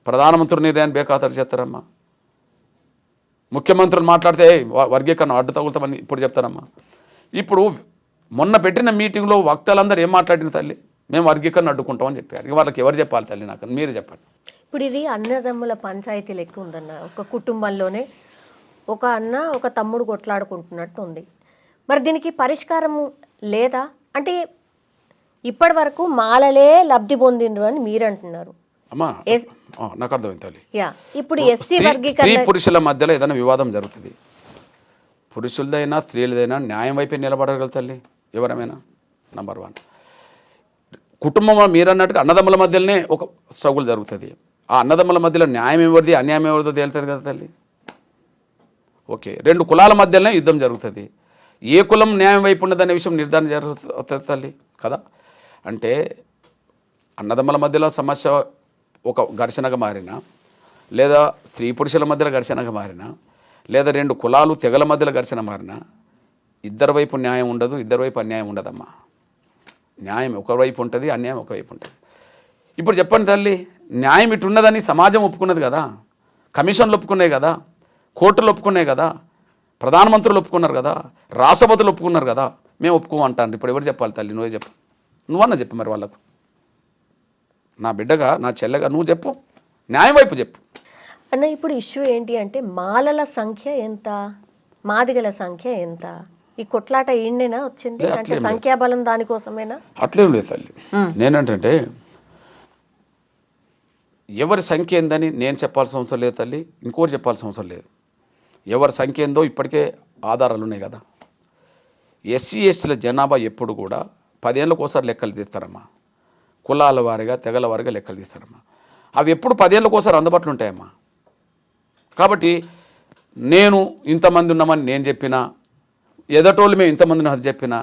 ప్రధానమంత్రి నిర్ణయాన్ని బేఖాతరు చేస్తారమ్మా, ముఖ్యమంత్రులు మాట్లాడితే వర్గీకరణ అడ్డు తగులుతామని ఇప్పుడు చెప్తారమ్మా. ఇప్పుడు మొన్న పెట్టిన మీటింగ్లో వక్తలందరూ ఏం మాట్లాడిన తల్లి, మేము వర్గీకరణ అడ్డుకుంటామని చెప్పారు. ఇక వాళ్ళకి ఎవరు చెప్పాలి తల్లి, నాకు మీరు చెప్పండి. ఇప్పుడు ఇది అన్నదమ్ముల పంచాయతీ లెక్క ఉందన్న, ఒక కుటుంబంలోనే ఒక అన్న ఒక తమ్ముడు కొట్లాడుకుంటున్నట్టు ఉంది. మరి దీనికి పరిష్కారము లేదా అంటే ఇప్పటి వరకు మాలలే లబ్ధి పొందిండ్రు అని మీరు అంటున్నారు. అమ్మా నాకు అర్థమైంది తల్లి. యా, ఇప్పుడు ఎస్సీ స్త్రీ వర్గీకరణ పురుషుల మధ్యలో ఏదైనా వివాదం జరుగుతుంది, పురుషులదైనా స్త్రీలదైనా న్యాయం వైపే నిలబడగల తల్లి ఎవరమైనా. నంబర్ 1 కుటుంబం మీరు అన్నట్టుగా అన్నదమ్ముల మధ్యలోనే ఒక స్ట్రగుల్ జరుగుతుంది. ఆ అన్నదమ్ముల మధ్యలో న్యాయం ఎవరిది అన్యాయం ఎవరిదో తేలుతుంది కదా తల్లి. ఓకే, 2 కులాల మధ్యలోనే యుద్ధం జరుగుతుంది. ఏ కులం న్యాయం వైపు ఉన్నదనే విషయం నిర్ధారణ జరుగుతుంది తల్లి కదా. అంటే అన్నదమ్ముల మధ్యలో సమస్య ఒక ఘర్షణగా మారినా, లేదా స్త్రీ పురుషుల మధ్యలో ఘర్షణగా మారినా, లేదా 2 కులాలు తెగల మధ్యలో ఘర్షణ మారినా ఇద్దరి వైపు న్యాయం ఉండదు, ఇద్దరి వైపు అన్యాయం ఉండదమ్మా. న్యాయం ఒకవైపు ఉంటుంది, అన్యాయం ఒకవైపు ఉంటుంది. ఇప్పుడు చెప్పండి తల్లి, న్యాయం ఇటు ఉన్నదని సమాజం ఒప్పుకున్నది కదా, కమిషన్లు ఒప్పుకున్నాయి కదా, కోర్టులు ఒప్పుకున్నాయి కదా, ప్రధానమంత్రులు ఒప్పుకున్నారు కదా, రాష్ట్రపతులు ఒప్పుకున్నారు కదా, మేము ఒప్పుకోమంటాను. ఇప్పుడు ఎవరు చెప్పాలి తల్లి, నువ్వే చెప్పు. నువ్వన్నా చెప్పు మరి వాళ్ళకు. నా బిడ్డగా, నా చెల్లెగా నువ్వు చెప్పు, న్యాయం వైపు చెప్పు అన్న. ఇప్పుడు ఇష్యూ ఏంటి అంటే మాలల సంఖ్య ఎంత, మాదిగల సంఖ్య ఎంత, ఈ కొట్లాట ఈయనైనా వచ్చింది అంటే సంఖ్యాబలం దానికోసమేనా? అట్లేం లేదు తల్లి. నేనంటే ఎవరి సంఖ్య ఏందని నేను చెప్పాల్సిన అవసరం లేదు తల్లి, ఇంకోటి చెప్పాల్సిన అవసరం లేదు. ఎవరి సంఖ్య ఏందో ఇప్పటికే ఆధారాలు ఉన్నాయి కదా. ఎస్సీ ఎస్టీల జనాభా ఎప్పుడు కూడా 10 ఏళ్ళకు ఒకసారి లెక్కలు తీస్తారమ్మా. కులాల వారిగా తెగల వారిగా లెక్కలు తీస్తారమ్మా. అవి ఎప్పుడు 10 ఏళ్ళకు ఒకసారి అందుబాటులో ఉంటాయమ్మా. కాబట్టి నేను ఇంతమంది ఉన్నామని నేను చెప్పినా, ఎదటోళ్ళు మేము ఇంతమంది అది చెప్పినా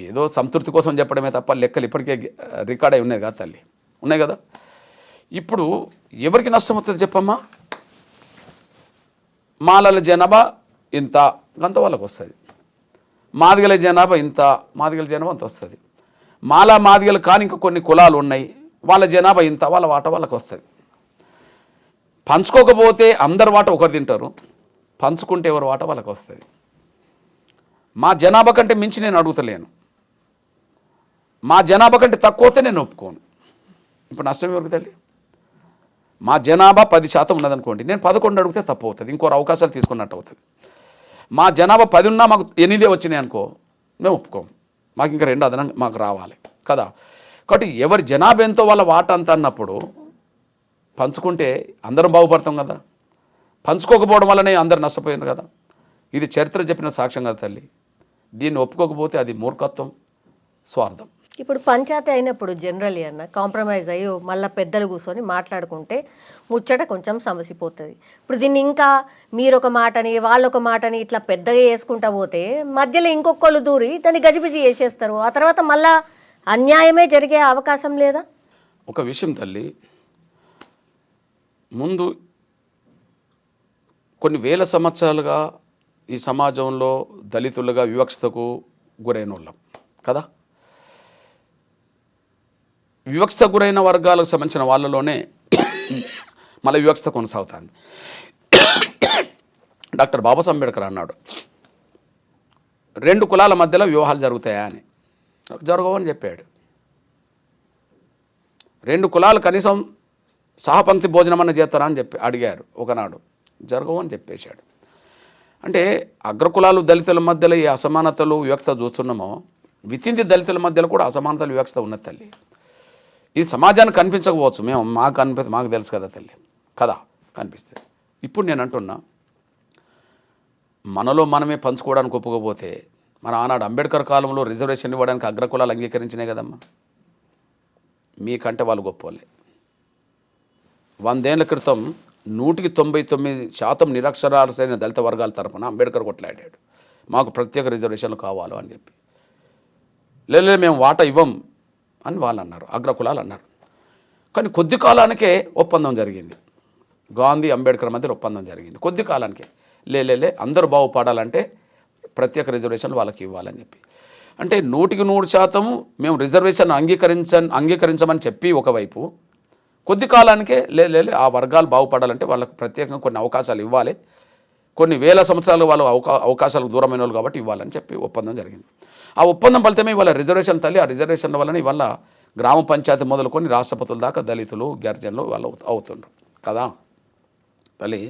ఏదో సంతృప్తి కోసం చెప్పడమే తప్ప లెక్కలు ఇప్పటికే రికార్డ్ అయి ఉన్నాయి కదా తల్లి, ఉన్నాయి కదా. ఇప్పుడు ఎవరికి నష్టం వస్తుంది చెప్పమ్మా? మాలల జనాభా ఇంత అంత వాళ్ళకు వస్తుంది, మాదిగల జనాభా ఇంత, మాదిగల జనాభా అంత వస్తుంది. మాదిగలు కానీ ఇంకా కొన్ని కులాలు ఉన్నాయి, వాళ్ళ జనాభా ఇంత, వాళ్ళ వాట వాళ్ళకి వస్తుంది. పంచుకోకపోతే అందరి వాట ఒకరు తింటారు, పంచుకుంటే ఎవరి వాట వాళ్ళకి వస్తుంది. మా జనాభా కంటే మించి నేను అడుగుతలేను, మా జనాభా కంటే తక్కువ వస్తే నేను ఒప్పుకోను. ఇప్పుడు నష్టం ఎవరికి తల్లి? మా జనాభా 10% ఉన్నదనుకోండి, నేను 11 అడిగితే తప్పు అవుతుంది, ఇంకోరు అవకాశాలు తీసుకున్నట్టు అవుతుంది. మా జనాభా 10 ఉన్నా మాకు 8 వచ్చినాయి అనుకో, మేము ఒప్పుకోము, మాకు ఇంకా 2 అదనంగా మాకు రావాలి కదా. కాబట్టి ఎవరి జనాభా ఎంతో వాళ్ళ వాట అంత అన్నప్పుడు పంచుకుంటే అందరం బాగుపడతాం కదా. పంచుకోకపోవడం వల్లనే అందరు నష్టపోయారు కదా. ఇది చరిత్ర చెప్పిన సాక్ష్యం కదా తల్లి. దీన్ని ఒప్పుకోకపోతే అది మూర్ఖత్వం, స్వార్థం. ఇప్పుడు పంచాయతీ అయినప్పుడు జనరల్లీ అన్న కాంప్రమైజ్ అయ్యి మళ్ళీ పెద్దలు కూర్చొని మాట్లాడుకుంటే ముచ్చట కొంచెం సమసిపోతుంది. ఇప్పుడు దీన్ని ఇంకా మీరు ఒక మాటని వాళ్ళొక మాటని ఇట్లా పెద్దగా వేసుకుంటా పోతే మధ్యలో ఇంకొకళ్ళు దూరి దాన్ని గజిబిజి చేసేస్తారు. ఆ తర్వాత మళ్ళా అన్యాయమే జరిగే అవకాశం లేదా? ఒక విషయం తల్లి, ముందు కొన్ని వేల సంవత్సరాలుగా ఈ సమాజంలో దళితులుగా వివక్షతకు గురైన వాళ్ళం కదా. వివక్షత గురైన వర్గాలకు సంబంధించిన వాళ్ళలోనే మళ్ళీ వివక్షత కొనసాగుతుంది. డాక్టర్ బాబాసాహెబ్ అంబేద్కర్ అన్నాడు, 2 కులాల మధ్యలో వివాహాలు జరుగుతాయా అని. జరగవని చెప్పాడు. 2 కులాలు కనీసం సహపంక్తి భోజనం అన్న చేస్తారా అని అడిగారు ఒకనాడు. జరగవని చెప్పేశాడు. అంటే అగ్రకులాలు దళితుల మధ్యలో ఈ అసమానతలు వివక్షత చూస్తున్నామో, వితిన్ ది దళితుల మధ్యలో కూడా అసమానతలు వివక్షత ఉన్నది తల్లి. ఇది సమాజానికి కనిపించకపోవచ్చు, మాకు తెలుసు కదా తల్లి కదా, కనిపిస్తుంది. ఇప్పుడు నేను అంటున్నా, మనలో మనమే పంచుకోవడానికి ఒప్పుకోపోతే మన ఆనాడు అంబేద్కర్ కాలంలో రిజర్వేషన్ ఇవ్వడానికి అగ్రకులాలు అంగీకరించినాయి కదమ్మా. మీకంటే వాళ్ళు గొప్పవాళ్ళే. 100 ఏళ్ల క్రితం 99% నిరక్షరాలైన దళిత వర్గాల తరఫున అంబేద్కర్ కొట్లాడాడు, మాకు ప్రత్యేక రిజర్వేషన్లు కావాలి అని చెప్పి. లేదు మేము వాటా ఇవ్వం అని వాళ్ళు అన్నారు, అగ్రకులాలు అన్నారు. కానీ కొద్ది కాలానికే ఒప్పందం జరిగింది, గాంధీ అంబేద్కర్ మధ్య ఒప్పందం జరిగింది. కొద్ది కాలానికే లే అందరూ బాగుపడాలంటే ప్రత్యేక రిజర్వేషన్లు వాళ్ళకి ఇవ్వాలని చెప్పి. అంటే 100% మేము రిజర్వేషన్ అంగీకరించమని చెప్పి ఒకవైపు, కొద్ది కాలానికే లే ఆ వర్గాలు బాగుపడాలంటే వాళ్ళకు ప్రత్యేకంగా కొన్ని అవకాశాలు ఇవ్వాలి, కొన్ని వేల సంవత్సరాలు వాళ్ళు అవకాశాలకు దూరమైన వాళ్ళు కాబట్టి ఇవ్వాలని చెప్పి ఒప్పందం జరిగింది. ఆ ఒప్పందం ఫలితమే ఇవాళ రిజర్వేషన్ తల్లి. ఆ రిజర్వేషన్ల వలన ఇవాళ గ్రామ పంచాయతీ మొదలుకొని రాష్ట్రపతుల దాకా దళితులు గిరిజనులు వాళ్ళు అవుతుండ్రు కదా తల్లి.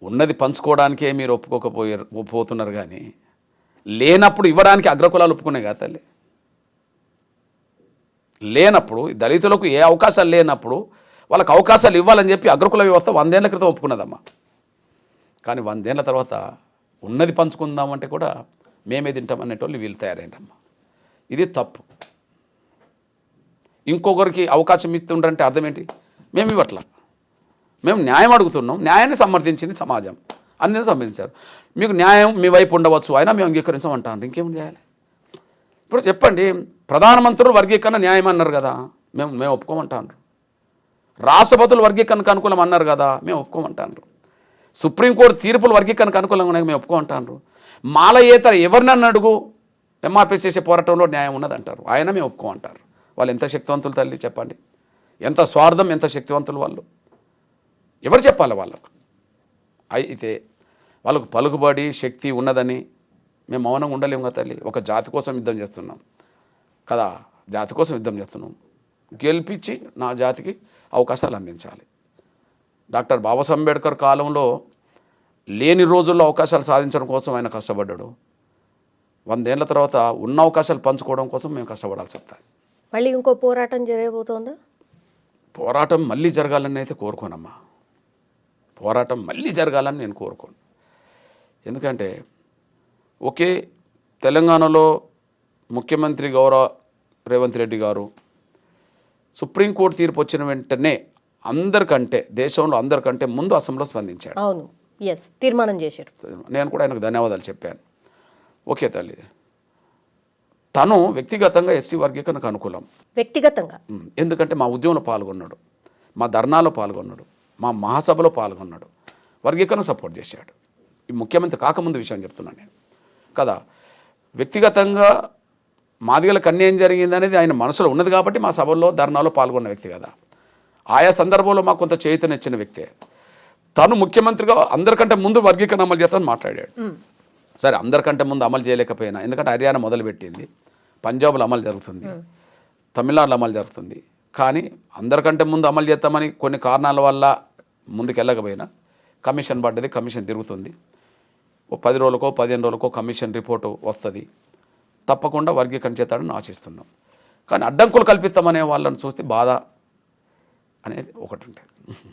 ఉన్నది పంచుకోవడానికే మీరు ఒప్పుకోకపోతున్నారు, కానీ లేనప్పుడు ఇవ్వడానికి అగ్రకులాలు ఒప్పుకునే కదా తల్లి. లేనప్పుడు దళితులకు ఏ అవకాశాలు లేనప్పుడు వాళ్ళకి అవకాశాలు ఇవ్వాలని చెప్పి అగ్రకుల వ్యవస్థ 100 ఏళ్ల క్రితం ఒప్పుకున్నదమ్మా. కానీ 100 ఏళ్ల తర్వాత ఉన్నది పంచుకుందామంటే కూడా మేమే తింటామనేటోళ్ళు వీళ్ళు తయారైందమ్మా. ఇది తప్పు. ఇంకొకరికి అవకాశం ఇస్తుండ్రంటే అర్థం ఏంటి? మేము ఇవ్వట్లా, మేము న్యాయం అడుగుతున్నాం. న్యాయాన్ని సమర్థించింది సమాజం, అన్నీ సమర్థించారు. మీకు న్యాయం మీ వైపు ఉండవచ్చు, అయినా మేము అంగీకరించమంటాను. ఇంకేం చేయాలి? ఇప్పుడు చెప్పండి, ప్రధానమంత్రులు వర్గీకరణ న్యాయం అన్నారు కదా, మేము ఒప్పుకోమంటాను. రాష్ట్రపతులు వర్గీకరణకు అనుకూలం అన్నారు కదా, మేము ఒప్పుకోమంటాను. సుప్రీంకోర్టు తీర్పులు వర్గీకరణకు అనుకూలంగా ఉన్నాయి, మేము ఒప్పుకోమంటాను. మాలయేతర ఎవరినన్ను అడుగు ఎంఆర్పీ చేసే పోరాటంలో న్యాయం ఉన్నదంటారు, ఆయన మేము ఒప్పుకోమంటారు. వాళ్ళు ఎంత శక్తివంతులు తల్లి చెప్పండి, ఎంత స్వార్థం, ఎంత శక్తివంతులు వాళ్ళు. ఎవరు చెప్పాలి వాళ్ళకు? అయితే వాళ్ళకు పలుకుబడి శక్తి ఉన్నదని మేము మౌనంగా ఉండలేము కదా తల్లి. ఒక జాతి కోసం యుద్ధం చేస్తున్నాం కదా, జాతి కోసం యుద్ధం చేస్తున్నాం. గెలిపించి నా జాతికి అవకాశాలు అందించాలి. డాక్టర్ బాబాసాహెబ్ అంబేద్కర్ కాలంలో లేని రోజుల్లో అవకాశాలు సాధించడం కోసం ఆయన కష్టపడ్డాడు. 100 ఏళ్ల తర్వాత ఉన్న అవకాశాలు పంచుకోవడం కోసం మేము కష్టపడాల్సి వస్తుంది. మళ్ళీ ఇంకో పోరాటం జరగబోతోందా? పోరాటం మళ్ళీ జరగాలని అయితే కోరుకోనమ్మా. పోరాటం మళ్ళీ జరగాలని నేను కోరుకోను. ఎందుకంటే ఒకే తెలంగాణలో ముఖ్యమంత్రి గౌరవ రేవంత్ రెడ్డి గారు సుప్రీంకోర్టు తీర్పు వచ్చిన వెంటనే అందరికంటే, దేశంలో అందరికంటే ముందు అసెంబ్లీలో స్పందించాడు. అవును, తీర్మానం చేశారు. నేను కూడా ఆయనకు ధన్యవాదాలు చెప్పాను. ఓకే తల్లి, తను వ్యక్తిగతంగా ఎస్సీ వర్గీకరణకు అనుకూలం. వ్యక్తిగతంగా ఎందుకంటే మా ఉద్యమంలో పాల్గొన్నాడు, మా ధర్నాలో పాల్గొన్నాడు, మా మహాసభలో పాల్గొన్నాడు, వర్గీకరణ సపోర్ట్ చేశాడు. ఈ ముఖ్యమంత్రి కాకముందు విషయం చెప్తున్నాను నేను కదా. వ్యక్తిగతంగా మాదిగలకు అన్యాయం జరిగిందనేది ఆయన మనసులో ఉన్నది కాబట్టి మా సభల్లో ధర్నాలో పాల్గొన్న వ్యక్తి కదా. ఆయా సందర్భంలో మాకు కొంత చైతన్యం వ్యక్తే. తను ముఖ్యమంత్రిగా అందరికంటే ముందు వర్గీకరణ అమలు చేస్తామని మాట్లాడాడు. సరే, అందరికంటే ముందు అమలు చేయలేకపోయినా, ఎందుకంటే హర్యానా మొదలుపెట్టింది, పంజాబ్లో అమలు జరుగుతుంది, తమిళనాడులో అమలు జరుగుతుంది. కానీ అందరికంటే ముందు అమలు చేస్తామని కొన్ని కారణాల వల్ల ముందుకెళ్ళకపోయినా కమిషన్ పడ్డది, కమిషన్ తిరుగుతుంది. ఓ 10 రోజులకో 15 రోజులకో కమిషన్ రిపోర్టు వస్తుంది. తప్పకుండా వర్గీకరణ చేస్తాడని ఆశిస్తున్నాం. కానీ అడ్డంకులు కల్పిస్తామనే వాళ్ళని చూస్తే బాధ అనేది ఒకటి ఉంటుంది.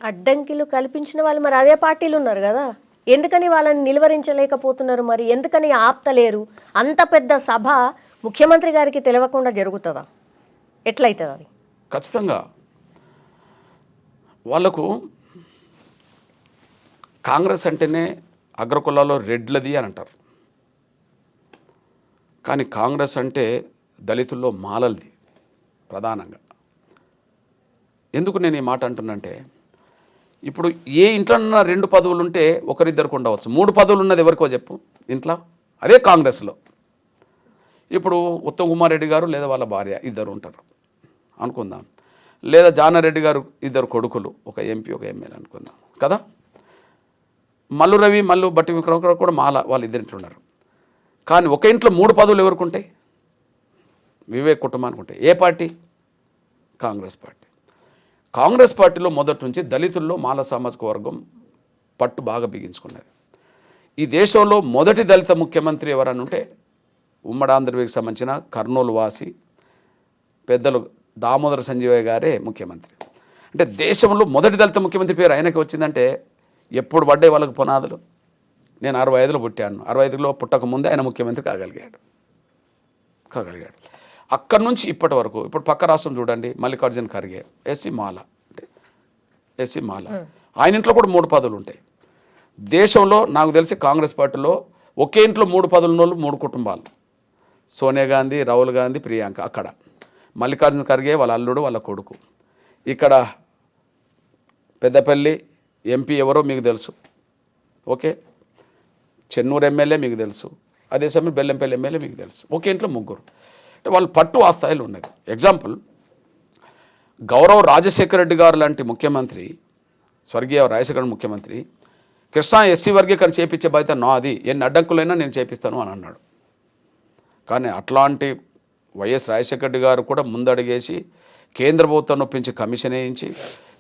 అడ్డంకిలు కల్పించిన వాళ్ళు మరి అదే పార్టీలు ఉన్నారు కదా, ఎందుకని వాళ్ళని నిలువరించలేకపోతున్నారు? మరి ఎందుకని ఆప్తలేరు? అంత పెద్ద సభ ముఖ్యమంత్రి గారికి తెలియకుండా జరుగుతుందా? ఎట్లయితుంది అది? ఖచ్చితంగా వాళ్లకు కాంగ్రెస్ అంటేనే అగ్రకులాల్లో రెడ్లది అని అంటారు. కానీ కాంగ్రెస్ అంటే దళితుల్లో మాలలది ప్రధానంగా. ఎందుకు నేను ఈ మాట అంటున్నంటే, ఇప్పుడు ఏ ఇంట్లో 2 పదవులు ఉంటే ఒకరిద్దరికి ఉండవచ్చు, 3 పదవులు ఉన్నది ఎవరికో చెప్పు ఇంట్లో, అదే కాంగ్రెస్లో. ఇప్పుడు ఉత్తమ్ కుమార్ రెడ్డి గారు లేదా వాళ్ళ భార్య ఇద్దరు ఉంటారు అనుకుందాం, లేదా జానారెడ్డి గారు 2 కొడుకులు, ఒక ఎంపీ ఒక ఎమ్మెల్యే అనుకుందాం కదా. మల్లు రవి మల్లు బట్టి విక్రమ్ కూడా మాల, వాళ్ళు ఇద్దరింట్లో ఉన్నారు. కానీ ఒక ఇంట్లో 3 పదవులు ఎవరికి ఉంటాయి? వివేక్ కుటుంబానికి ఉంటాయి. ఏ పార్టీ? కాంగ్రెస్ పార్టీ. కాంగ్రెస్ పార్టీలో మొదటి నుంచి దళితుల్లో మాల సామాజిక వర్గం పట్టు బాగా బిగించుకున్నది. ఈ దేశంలో మొదటి దళిత ముఖ్యమంత్రి ఎవరని ఉంటే ఉమ్మడి ఆంధ్రప్రదేశ్కి సంబంధించిన కర్నూలు వాసి పెద్దలు దామోదర సంజీవయ్య గారే ముఖ్యమంత్రి. అంటే దేశంలో మొదటి దళిత ముఖ్యమంత్రి పేరు ఆయనకి వచ్చిందంటే ఎప్పుడు పడ్డాయి వాళ్ళకి పునాదులు? నేను 65లో పుట్టాను, 65లో పుట్టక ముందే ఆయన ముఖ్యమంత్రి కాగలిగాడు. అక్కడి నుంచి ఇప్పటి వరకు, ఇప్పుడు పక్క రాష్ట్రం చూడండి, మల్లికార్జున ఖర్గే ఎస్సీ మాల, ఆయన ఇంట్లో కూడా 3 పదవులు ఉంటాయి. దేశంలో నాకు తెలిసి కాంగ్రెస్ పార్టీలో ఒకే ఇంట్లో 3 పదవులు ఉన్న వాళ్ళు 3 కుటుంబాలు, సోనియా గాంధీ, రాహుల్ గాంధీ, ప్రియాంక. అక్కడ మల్లికార్జున ఖర్గే వాళ్ళ అల్లుడు, వాళ్ళ కొడుకు. ఇక్కడ పెద్దపల్లి ఎంపీ ఎవరో మీకు తెలుసు, ఓకే, చెన్నూరు ఎమ్మెల్యే మీకు తెలుసు, అదే సమయం బెల్లంపల్లి ఎమ్మెల్యే మీకు తెలుసు. ఒకే ఇంట్లో 3. అంటే వాళ్ళ పట్టు ఆ స్థాయిలో ఉన్నది. ఎగ్జాంపుల్, గౌరవ్ రాజశేఖర రెడ్డి గారు లాంటి ముఖ్యమంత్రి, స్వర్గీయ రాజశేఖర ముఖ్యమంత్రి, కృష్ణా ఎస్సీ వర్గీకరణ చేయించే బాధ్యత నాది, ఎన్ని అడ్డంకులైనా నేను చేపిస్తాను అని అన్నాడు. కానీ అట్లాంటి వైఎస్ రాజశేఖర రెడ్డి గారు కూడా ముందడిగేసి కేంద్ర ప్రభుత్వం ఒప్పించి కమిషన్ వేయించి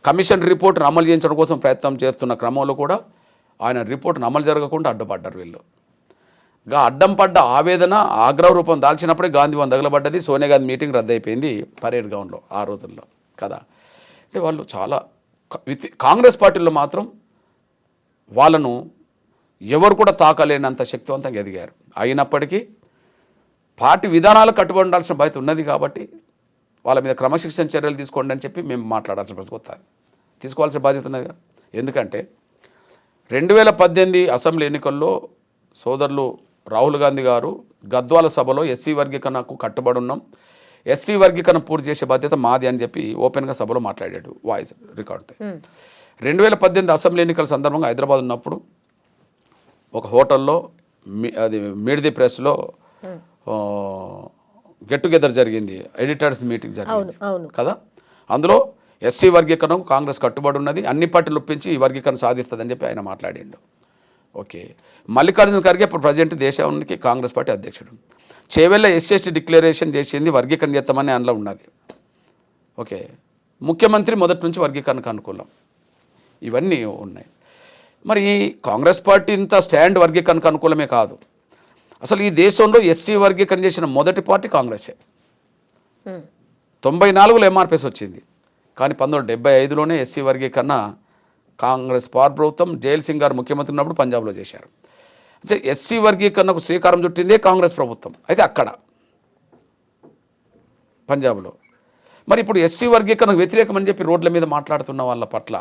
కమిషన్ రిపోర్ట్ను అమలు చేయించడం కోసం ప్రయత్నం చేస్తున్న క్రమంలో కూడా ఆయన రిపోర్ట్ను అమలు జరగకుండా అడ్డుపడ్డారు వీళ్ళు. అడ్డం పడ్డ ఆవేదన ఆగ్రహ రూపం దాల్చినప్పుడే గాంధీ వన్ తగలబడ్డది. సోనియా గాంధీ మీటింగ్ రద్దయిపోయింది పరేడ్ గ్రౌండ్లో ఆ రోజుల్లో కదా. అంటే వాళ్ళు చాలా కాంగ్రెస్ పార్టీలో మాత్రం వాళ్ళను ఎవరు కూడా తాకలేనంత శక్తివంతంగా ఎదిగారు. అయినప్పటికీ పార్టీ విధానాలకు కట్టుబడి ఉండాల్సిన బాధ్యత ఉన్నది కాబట్టి వాళ్ళ మీద క్రమశిక్షణ చర్యలు తీసుకోండి అని చెప్పి మేము మాట్లాడాల్సిన పరిస్థితి వస్తుంది. తీసుకోవాల్సిన బాధ్యత ఉన్నది. ఎందుకంటే 2018 అసెంబ్లీ ఎన్నికల్లో సోదరులు రాహుల్ గాంధీ గారు గద్వాల సభలో ఎస్సీ వర్గీకరణకు కట్టుబడి ఉన్నాం, ఎస్సీ వర్గీకరణ పూర్తి చేసే బాధ్యత మాది అని చెప్పి ఓపెన్గా సభలో మాట్లాడాడు. Voice record. 2018 అసెంబ్లీ ఎన్నికల సందర్భంగా హైదరాబాద్ ఉన్నప్పుడు ఒక హోటల్లో అది మిడ్ది ప్రెస్లో గెట్ టుగెదర్ జరిగింది, ఎడిటర్స్ మీటింగ్ జరిగింది కదా. అందులో ఎస్సీ వర్గీకరణకు కాంగ్రెస్ కట్టుబడి ఉన్నది, అన్ని పార్టీలు ఒప్పించి ఈ వర్గీకరణ సాధిస్తుందని చెప్పి ఆయన మాట్లాడిండు. ఓకే, మల్లికార్జున ఖర్గే ఇప్పుడు ప్రజెంట్ దేశానికి కాంగ్రెస్ పార్టీ అధ్యక్షుడు. చేవెళ్ళ ఎస్సీ డిక్లరేషన్ చేసింది వర్గీకరణ చేస్తామని అందులో ఉన్నది. ఓకే, ముఖ్యమంత్రి మొదటి నుంచి వర్గీకరణకు అనుకూలం. ఇవన్నీ ఉన్నాయి. మరి కాంగ్రెస్ పార్టీ ఇంత స్టాండ్ వర్గీకరణకు అనుకూలమే కాదు, అసలు ఈ దేశంలో ఎస్సీ వర్గీకరణ చేసిన మొదటి పార్టీ కాంగ్రెసే. 94లో ఎంఆర్పిఎస్ వచ్చింది, కానీ 1975లోనే ఎస్సీ వర్గీకరణ కాంగ్రెస్ ప్రభుత్వం జైల్ సింగ్ గారు ముఖ్యమంత్రి ఉన్నప్పుడు పంజాబ్లో చేశారు. అంటే ఎస్సీ వర్గీకరణకు శ్రీకారం చుట్టిందే కాంగ్రెస్ ప్రభుత్వం, అయితే అక్కడ పంజాబ్లో. మరి ఇప్పుడు ఎస్సీ వర్గీకరణకు వ్యతిరేకమని చెప్పి రోడ్ల మీద మాట్లాడుతున్న వాళ్ళ పట్ల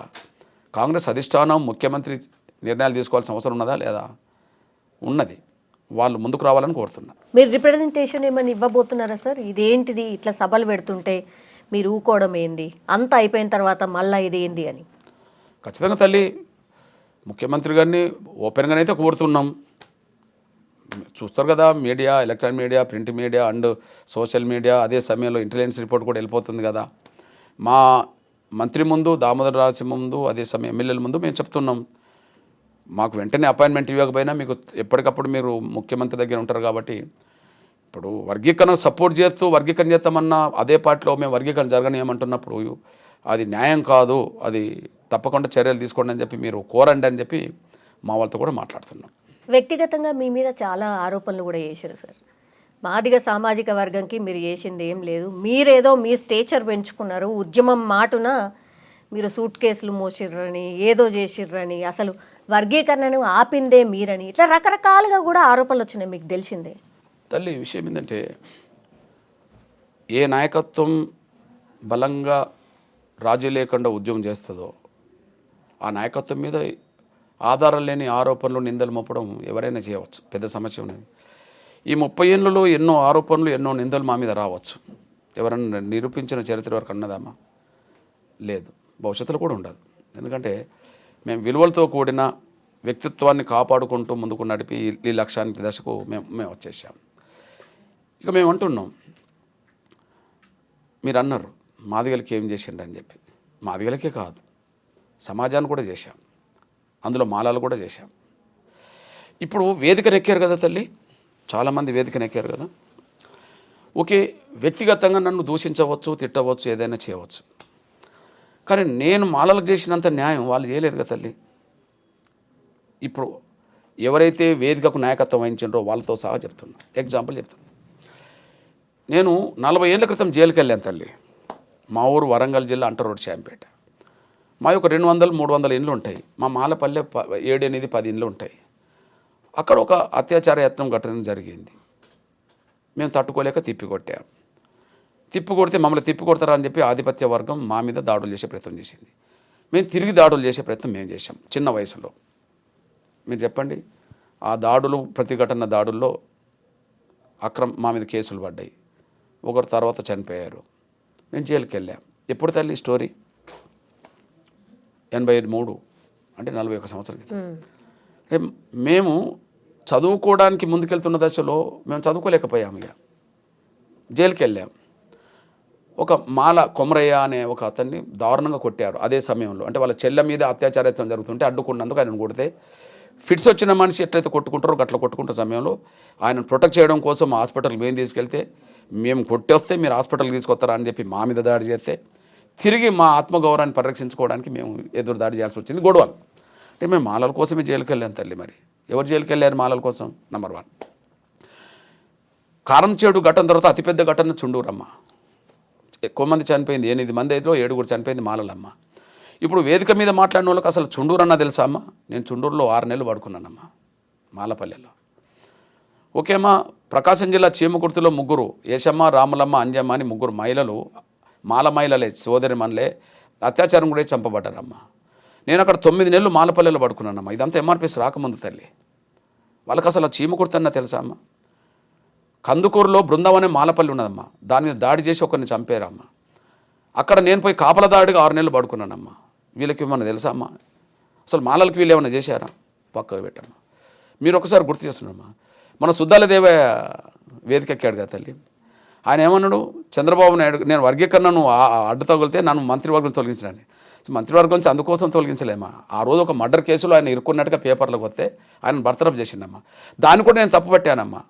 కాంగ్రెస్ అధిష్టానం, ముఖ్యమంత్రి నిర్ణయాలు తీసుకోవాల్సిన అవసరం ఉన్నదా లేదా? ఉన్నది. వాళ్ళు ముందుకు రావాలని కోరుతున్నా. మీరు రిప్రజెంటేషన్ ఏమైనా ఇవ్వబోతున్నారా సార్? ఇదేంటిది ఇట్లా సభలు పెడుతుంటే మీరు ఊకోవడం ఏంది, అంతా అయిపోయిన తర్వాత మళ్ళీ ఇది ఏంది అని? ఖచ్చితంగా తల్లి, ముఖ్యమంత్రి గారిని ఓపెన్గానే అయితే కోరుతున్నాం. చూస్తారు కదా, media, electronic media, print media and social media, అదే సమయంలో ఇంటెలిజెన్స్ రిపోర్ట్ కూడా వెళ్ళిపోతుంది కదా. మా మంత్రి ముందు, దామోదర రాజు ముందు, అదే సమయం ఎమ్మెల్యేల ముందు మేము చెప్తున్నాం, మాకు వెంటనే అపాయింట్మెంట్ ఇవ్వకపోయినా మీకు ఎప్పటికప్పుడు మీరు ముఖ్యమంత్రి దగ్గర ఉంటారు కాబట్టి, ఇప్పుడు వర్గీకరణ సపోర్ట్ చేస్తూ వర్గీకరణ చేస్తామన్నా అదే పార్టీలో మేము వర్గీకరణ జరగనియమంటున్నప్పుడు అది న్యాయం కాదు, అది తప్పకుండా చర్యలు తీసుకోండి అని చెప్పి మీరు కోరండి అని చెప్పి మా వాళ్ళతో కూడా మాట్లాడుతున్నాం. వ్యక్తిగతంగా మీ మీద చాలా ఆరోపణలు కూడా చేశారు సార్. మాదిగ సామాజిక వర్గంకి మీరు చేసింది ఏం లేదు, మీరేదో మీ స్టేచర్ పెంచుకున్నారు, ఉద్యమం మాటున మీరు సూట్ కేసులు మోసిర్రని, ఏదో చేసిర్రని, అసలు వర్గీకరణను ఆపిందే మీరని, ఇట్లా రకరకాలుగా కూడా ఆరోపణలు వచ్చినాయి, మీకు తెలిసిందే. తల్లి, విషయం ఏంటంటే, ఏ నాయకత్వం బలంగా రాజీ లేకుండా ఉద్యమం చేస్తుందో ఆ నాయకత్వం మీద ఆధారం లేని ఆరోపణలు, నిందలు మోపడం ఎవరైనా చేయవచ్చు, పెద్ద సమస్య ఉన్నది. ఈ 30 ఏళ్ళలో ఎన్నో ఆరోపణలు, ఎన్నో నిందలు మా మీద రావచ్చు. ఎవరైనా నిరూపించిన చరిత్ర వరకు అన్నదామా? లేదు, భవిష్యత్తులో కూడా ఉండదు. ఎందుకంటే మేము విలువలతో కూడిన వ్యక్తిత్వాన్ని కాపాడుకుంటూ ముందుకు నడిపి ఈ లక్ష్యానికి దశకు మేము వచ్చేసాం. ఇక మేము అంటున్నాం, మీరు అన్నారు మాదిగలకి ఏం చేసిండ్రు అని చెప్పి. మాదిగలకే కాదు, సమాజాన్ని కూడా చేశాం, అందులో మాలాలు కూడా చేశాం. ఇప్పుడు వేదికనెక్కారు కదా తల్లి, చాలామంది వేదికనెక్కారు కదా. ఓకే, వ్యక్తిగతంగా నన్ను దూషించవచ్చు, తిట్టవచ్చు, ఏదైనా చేయవచ్చు, కానీ నేను మాలలకు చేసినంత న్యాయం వాళ్ళు చేయలేదు కదా తల్లి. ఇప్పుడు ఎవరైతే వేదికకు నాయకత్వం వహించారో వాళ్ళతో సహా చెప్తున్నా, ఎగ్జాంపుల్ చెప్తున్నా. నేను 40 ఏళ్ళ క్రితం జైలుకి వెళ్ళాను తల్లి. మా ఊరు వరంగల్ జిల్లా అంటరోడ్ శాంపేట. మా యొక్క 200-300 ఇండ్లు ఉంటాయి. మా మాలపల్లె 7-8-10 ఇండ్లు ఉంటాయి. అక్కడ ఒక అత్యాచార యత్నం ఘటన జరిగింది. మేము తట్టుకోలేక తిప్పికొట్టాం. తిప్పికొడితే మమ్మల్ని తిప్పికొడతారా అని చెప్పి ఆధిపత్య వర్గం మా మీద దాడులు చేసే ప్రయత్నం చేసింది. మేము తిరిగి దాడులు చేసే ప్రయత్నం మేము చేసాం చిన్న వయసులో. మీరు చెప్పండి, ఆ దాడులు ప్రతిఘటన దాడుల్లో మా మీద కేసులు పడ్డాయి. ఒకరు తర్వాత చనిపోయారు. మేము జైలుకి వెళ్ళాం. ఎప్పుడు తల్లి స్టోరీ? 83 అంటే 41 సంవత్సరాల క్రితం. మేము చదువుకోవడానికి ముందుకెళ్తున్న దశలో మేము చదువుకోలేకపోయాము. ఇక జైలుకి వెళ్ళాం. ఒక మాల కొమరయ్య అనే ఒక అతన్ని దారుణంగా కొట్టారు అదే సమయంలో. అంటే వాళ్ళ చెల్లె మీద అత్యాచారత్వం జరుగుతుంటే అడ్డుకున్నందుకు ఆయన కొడితే ఫిట్స్ వచ్చిన మనిషి ఎట్లయితే కొట్టుకుంటారో అట్లా కొట్టుకుంటున్న సమయంలో ఆయన ప్రొటెక్ట్ చేయడం కోసం హాస్పిటల్కి మేము తీసుకెళ్తే, మేము కొట్టేస్తే మీరు హాస్పిటల్కి తీసుకొస్తారా అని చెప్పి మా మీద దాడి చేస్తే, తిరిగి మా ఆత్మగౌరవాన్ని పరిరక్షించుకోవడానికి మేము ఎదురు దాడి చేయాల్సి వచ్చింది. గొడవలు అంటే మేము మాలల కోసమే జైలుకి వెళ్ళాం తల్లి. మరి ఎవరు జైలుకి వెళ్ళారు మాలల కోసం? నంబర్ 1. కారంచేడు ఘటన తర్వాత అతిపెద్ద ఘటన చుండూరమ్మ. ఎక్కువ మంది చనిపోయింది. 8 మంది అయితే 7 చనిపోయింది మాలలమ్మ. ఇప్పుడు వేదిక మీద మాట్లాడిన వాళ్ళకి అసలు చుండూరు అన్న తెలుసా అమ్మ? నేను చుండూరులో 6 నెలలు పడుకున్నానమ్మా మాలపల్లెలో. ఓకే అమ్మా, ప్రకాశం జిల్లా చీమకుర్తిలో 3 యశమ్మ, రాములమ్మ, అంజమ్మ అని 3 మహిళలు, మాల మహిళలే, సోదరి మనలే అత్యాచారం కూడా చంపబడ్డారమ్మా. నేను అక్కడ 9 నెలలు మాలపల్లెలో పడుకున్నానమ్మా. ఇదంతా ఎంఆర్పిఎస్ రాకముందు తల్లి. వాళ్ళకి అసలు చీమకుర్తి అన్న తెలుసా అమ్మ? కందుకూరులో బృందావనే మాలపల్లి ఉన్నదమ్మా. దాని మీద దాడి చేసి ఒకరిని చంపారమ్మా. అక్కడ నేను పోయి కాపల దాడిగా 6 నెలలు పడుకున్నానమ్మా. వీళ్ళకి ఏమన్నా తెలుసా అమ్మా? అసలు మాలలకి వీళ్ళు ఏమన్నా చేశారా? పక్కకు పెట్టమ్మా. మీరు ఒకసారి గుర్తు చేస్తున్నామ్మా, మన సుద్దాల దేవయ్య వేదిక ఎక్కాడు కదా తల్లి. ఆయన ఏమన్నాడు? చంద్రబాబు నాయుడు నేను వర్గీకరణను అడ్డు తగిలితే నన్ను మంత్రివర్గం తొలగించడానికి. మంత్రివర్గం నుంచి అందుకోసం తొలగించలేమా? ఆ రోజు ఒక మర్డర్ కేసులో ఆయన ఇరుక్కున్నట్టుగా పేపర్లకు వస్తే ఆయన బర్తరఫ్ చేసిండమ్మా. దాన్ని కూడా నేను తప్పు పట్టానమ్మా.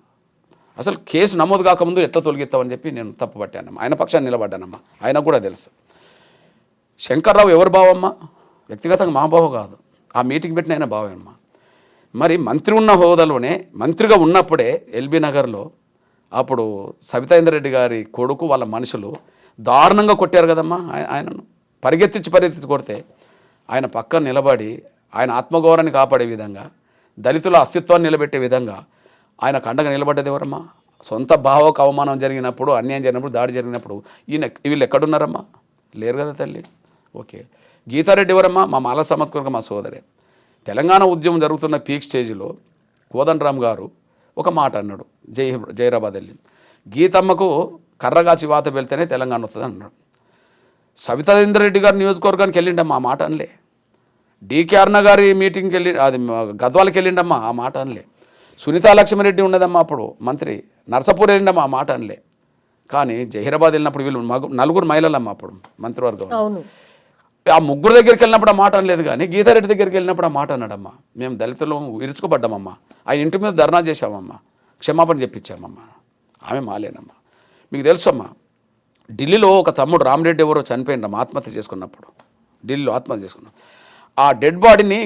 అసలు కేసు నమోదు కాకముందు ఎట్లా తొలగిస్తామని చెప్పి నేను తప్పు పట్టానమ్మా. ఆయన పక్షాన్ని నిలబడ్డానమ్మా. ఆయనకు కూడా తెలుసు. శంకర్రావు ఎవరు బావమ్మా? వ్యక్తిగతంగా మా బావ కాదు, ఆ మీటింగ్ పెట్టిన ఆయన బావమ్మా. మరి మంత్రి ఉన్న హోదాలోనే, మంత్రిగా ఉన్నప్పుడే ఎల్బీ నగర్లో అప్పుడు సబితాయింద్రెడ్డి గారి కొడుకు వాళ్ళ మనుషులు దారుణంగా కొట్టారు కదమ్మా. ఆయనను పరిగెత్తించి కొడితే ఆయన పక్కన నిలబడి ఆయన ఆత్మగౌరవాన్ని కాపాడే విధంగా, దళితుల అస్తిత్వాన్ని నిలబెట్టే విధంగా ఆయన కండగా నిలబడ్డది ఎవరమ్మా? సొంత భావకు అవమానం జరిగినప్పుడు, అన్యాయం జరిగినప్పుడు, దాడి జరిగినప్పుడు వీళ్ళు ఎక్కడున్నారమ్మా? లేరు కదా తల్లి. ఓకే, గీతారెడ్డి ఎవరమ్మా? మా మాల సమత్కూరుగా మా సోదరే. తెలంగాణ ఉద్యమం జరుగుతున్న పీక్ స్టేజ్లో కోదండరామ్ గారు ఒక మాట అన్నాడు. జైరాబాద్ వెళ్ళింది. గీతమ్మకు కర్రగాచి వాత వెళ్తేనే తెలంగాణ వస్తుంది అన్నాడు. సబితాయింద్రెడ్డి గారి నియోజకవర్గానికి వెళ్ళిండమ్మా, ఆ మాట అనలే. డికే అరుణ గారి మీటింగ్కి వెళ్ళి అది గద్వాలకి వెళ్ళిండమ్మా, ఆ మాట అనలే. సునీతా లక్ష్మణరెడ్డి ఉన్నదమ్మా అప్పుడు మంత్రి, నర్సపూర్ వెళ్ళిండమ్మా, ఆ మాట అనలే. కానీ జహీరాబాద్ వెళ్ళినప్పుడు వీళ్ళు 4 మహిళలమ్మా అప్పుడు మంత్రివర్గం. ఆ 3 దగ్గరికి వెళ్ళినప్పుడు ఆ మాట అనలేదు. కానీ గీతారెడ్డి దగ్గరికి వెళ్ళినప్పుడు ఆ మాట అన్నాడమ్మా. మేము దళితులు ఇరుచుకోబడ్డామమ్మా, ఆయన ఇంటి మీద ధర్నా చేశామమ్మా, క్షమాపణ చెప్పించామమ్మా. ఆమె మాలేనమ్మా. మీకు తెలుసమ్మా, ఢిల్లీలో ఒక తమ్ముడు రామరెడ్డి ఎవరో చనిపోయిండమ్మా ఆత్మహత్య చేసుకున్నప్పుడు. ఢిల్లీలో ఆత్మహత్య చేసుకున్నాం. ఆ డెడ్ బాడీని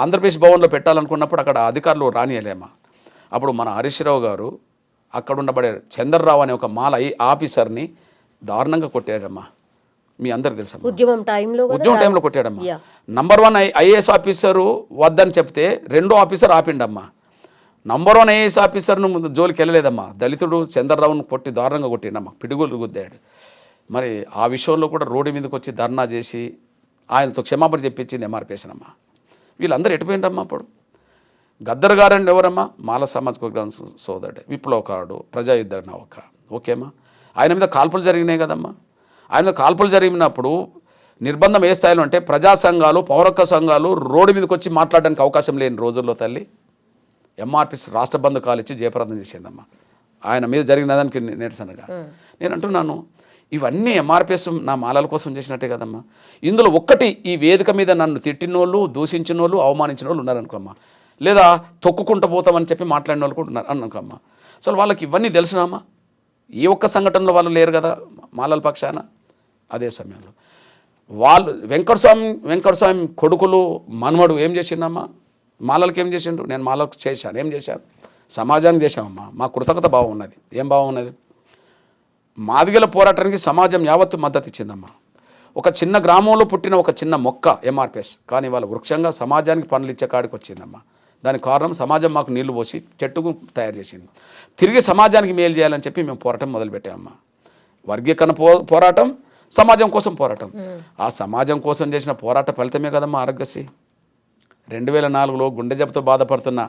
ఆంధ్రప్రదేశ్ భవన్లో పెట్టాలనుకున్నప్పుడు అక్కడ అధికారులు రానియలేమా. అప్పుడు మన హరీష్ రావు గారు అక్కడ ఉండబడే చంద్రరావు అనే ఒక మాల ఆఫీసర్ని దారుణంగా కొట్టాడమ్మా. మీ అందరికి తెలుసా? ఉద్యమం టైంలో కొట్టాడమ్మా. నంబర్ 1 ఐఏఎస్ ఆఫీసరు వద్దని చెప్తే 2వ ఆఫీసర్ ఆపిండమ్మా. నంబర్ 1 ఐఏఎస్ ఆఫీసర్ను జోలికి వెళ్ళలేదమ్మా. దళితుడు చంద్రరావును కొట్టి దారుణంగా కొట్టిండమ్మా, పిడుగులు గుద్దాడు. మరి ఆ విషయంలో కూడా రోడ్డు మీదకి వచ్చి ధర్నా చేసి ఆయనతో క్షమాపణ చెప్పించింది ఎంఆర్పిఎస్నమ్మా. వీళ్ళందరూ ఎటుపోయిండమ్మా అప్పుడు? గద్దర్ గారండి ఎవరమ్మా? మాల సామాజిక వర్గం సోదరుడు, విప్లవకారుడు, ప్రజాయుద్ధ నౌక. ఓకేమ్మా, ఆయన మీద కాల్పులు జరిగినాయి కదమ్మా. ఆయన మీద కాల్పులు జరిగినప్పుడు నిర్బంధం ఏ స్థాయిలో అంటే ప్రజా సంఘాలు, పౌరక సంఘాలు రోడ్డు మీదకి వచ్చి మాట్లాడడానికి అవకాశం లేని రోజుల్లో తల్లి ఎంఆర్పిఎస్ రాష్ట్ర బంధు కాలిచ్చి జయప్రదం చేసిందమ్మా ఆయన మీద జరిగిన దానికి నిరసనగా. నేను అంటున్నాను, ఇవన్నీ ఎంఆర్పిఎస్ నా మాలల కోసం చేసినట్టే కదమ్మా. ఇందులో ఒక్కటి, ఈ వేదిక మీద నన్ను తిట్టినోళ్ళు, దూషించిన వాళ్ళు, అవమానించిన వాళ్ళు ఉన్నారనుకోమ్మా, లేదా తొక్కుకుంటూ పోతామని చెప్పి మాట్లాడిన వాళ్ళు కూడా ఉన్నారు అనుకోమ్మా. అసలు వాళ్ళకి ఇవన్నీ తెలుసునామా? ఏ ఒక్క సంఘటనలో వాళ్ళు లేరు కదా మాలల పక్షాన. అదే సమయంలో వాళ్ళు వెంకటస్వామి కొడుకులు మనవడు ఏం చేసిండమ్మా? మాలలకు ఏం చేసిండు? నేను మాలకు చేశాను. ఏం చేశాను? సమాజానికి చేశామమ్మా. మా కృతజ్ఞత భావం ఉన్నది. ఏం భావం ఉన్నది? మాదిగల పోరాటానికి సమాజం యావత్తు మద్దతు ఇచ్చిందమ్మా. ఒక చిన్న గ్రామంలో పుట్టిన ఒక చిన్న మొక్క ఎంఆర్పిఎస్ కానీ వాళ్ళ వృక్షంగా సమాజానికి పనులు ఇచ్చే కాడికి వచ్చిందమ్మా. దానికి కారణం సమాజం మాకు నీళ్లు పోసి చెట్టుకు తయారు చేసింది. తిరిగి సమాజానికి మేలు చేయాలని చెప్పి మేము పోరాటం మొదలుపెట్టామమ్మా. వర్గీకరణ పోరాటం, సమాజం కోసం పోరాటం. ఆ సమాజం కోసం చేసిన పోరాట ఫలితమే కదమ్మా ఆరోగ్యశ్రీ. 2004లో గుండె జబ్బుతో బాధపడుతున్న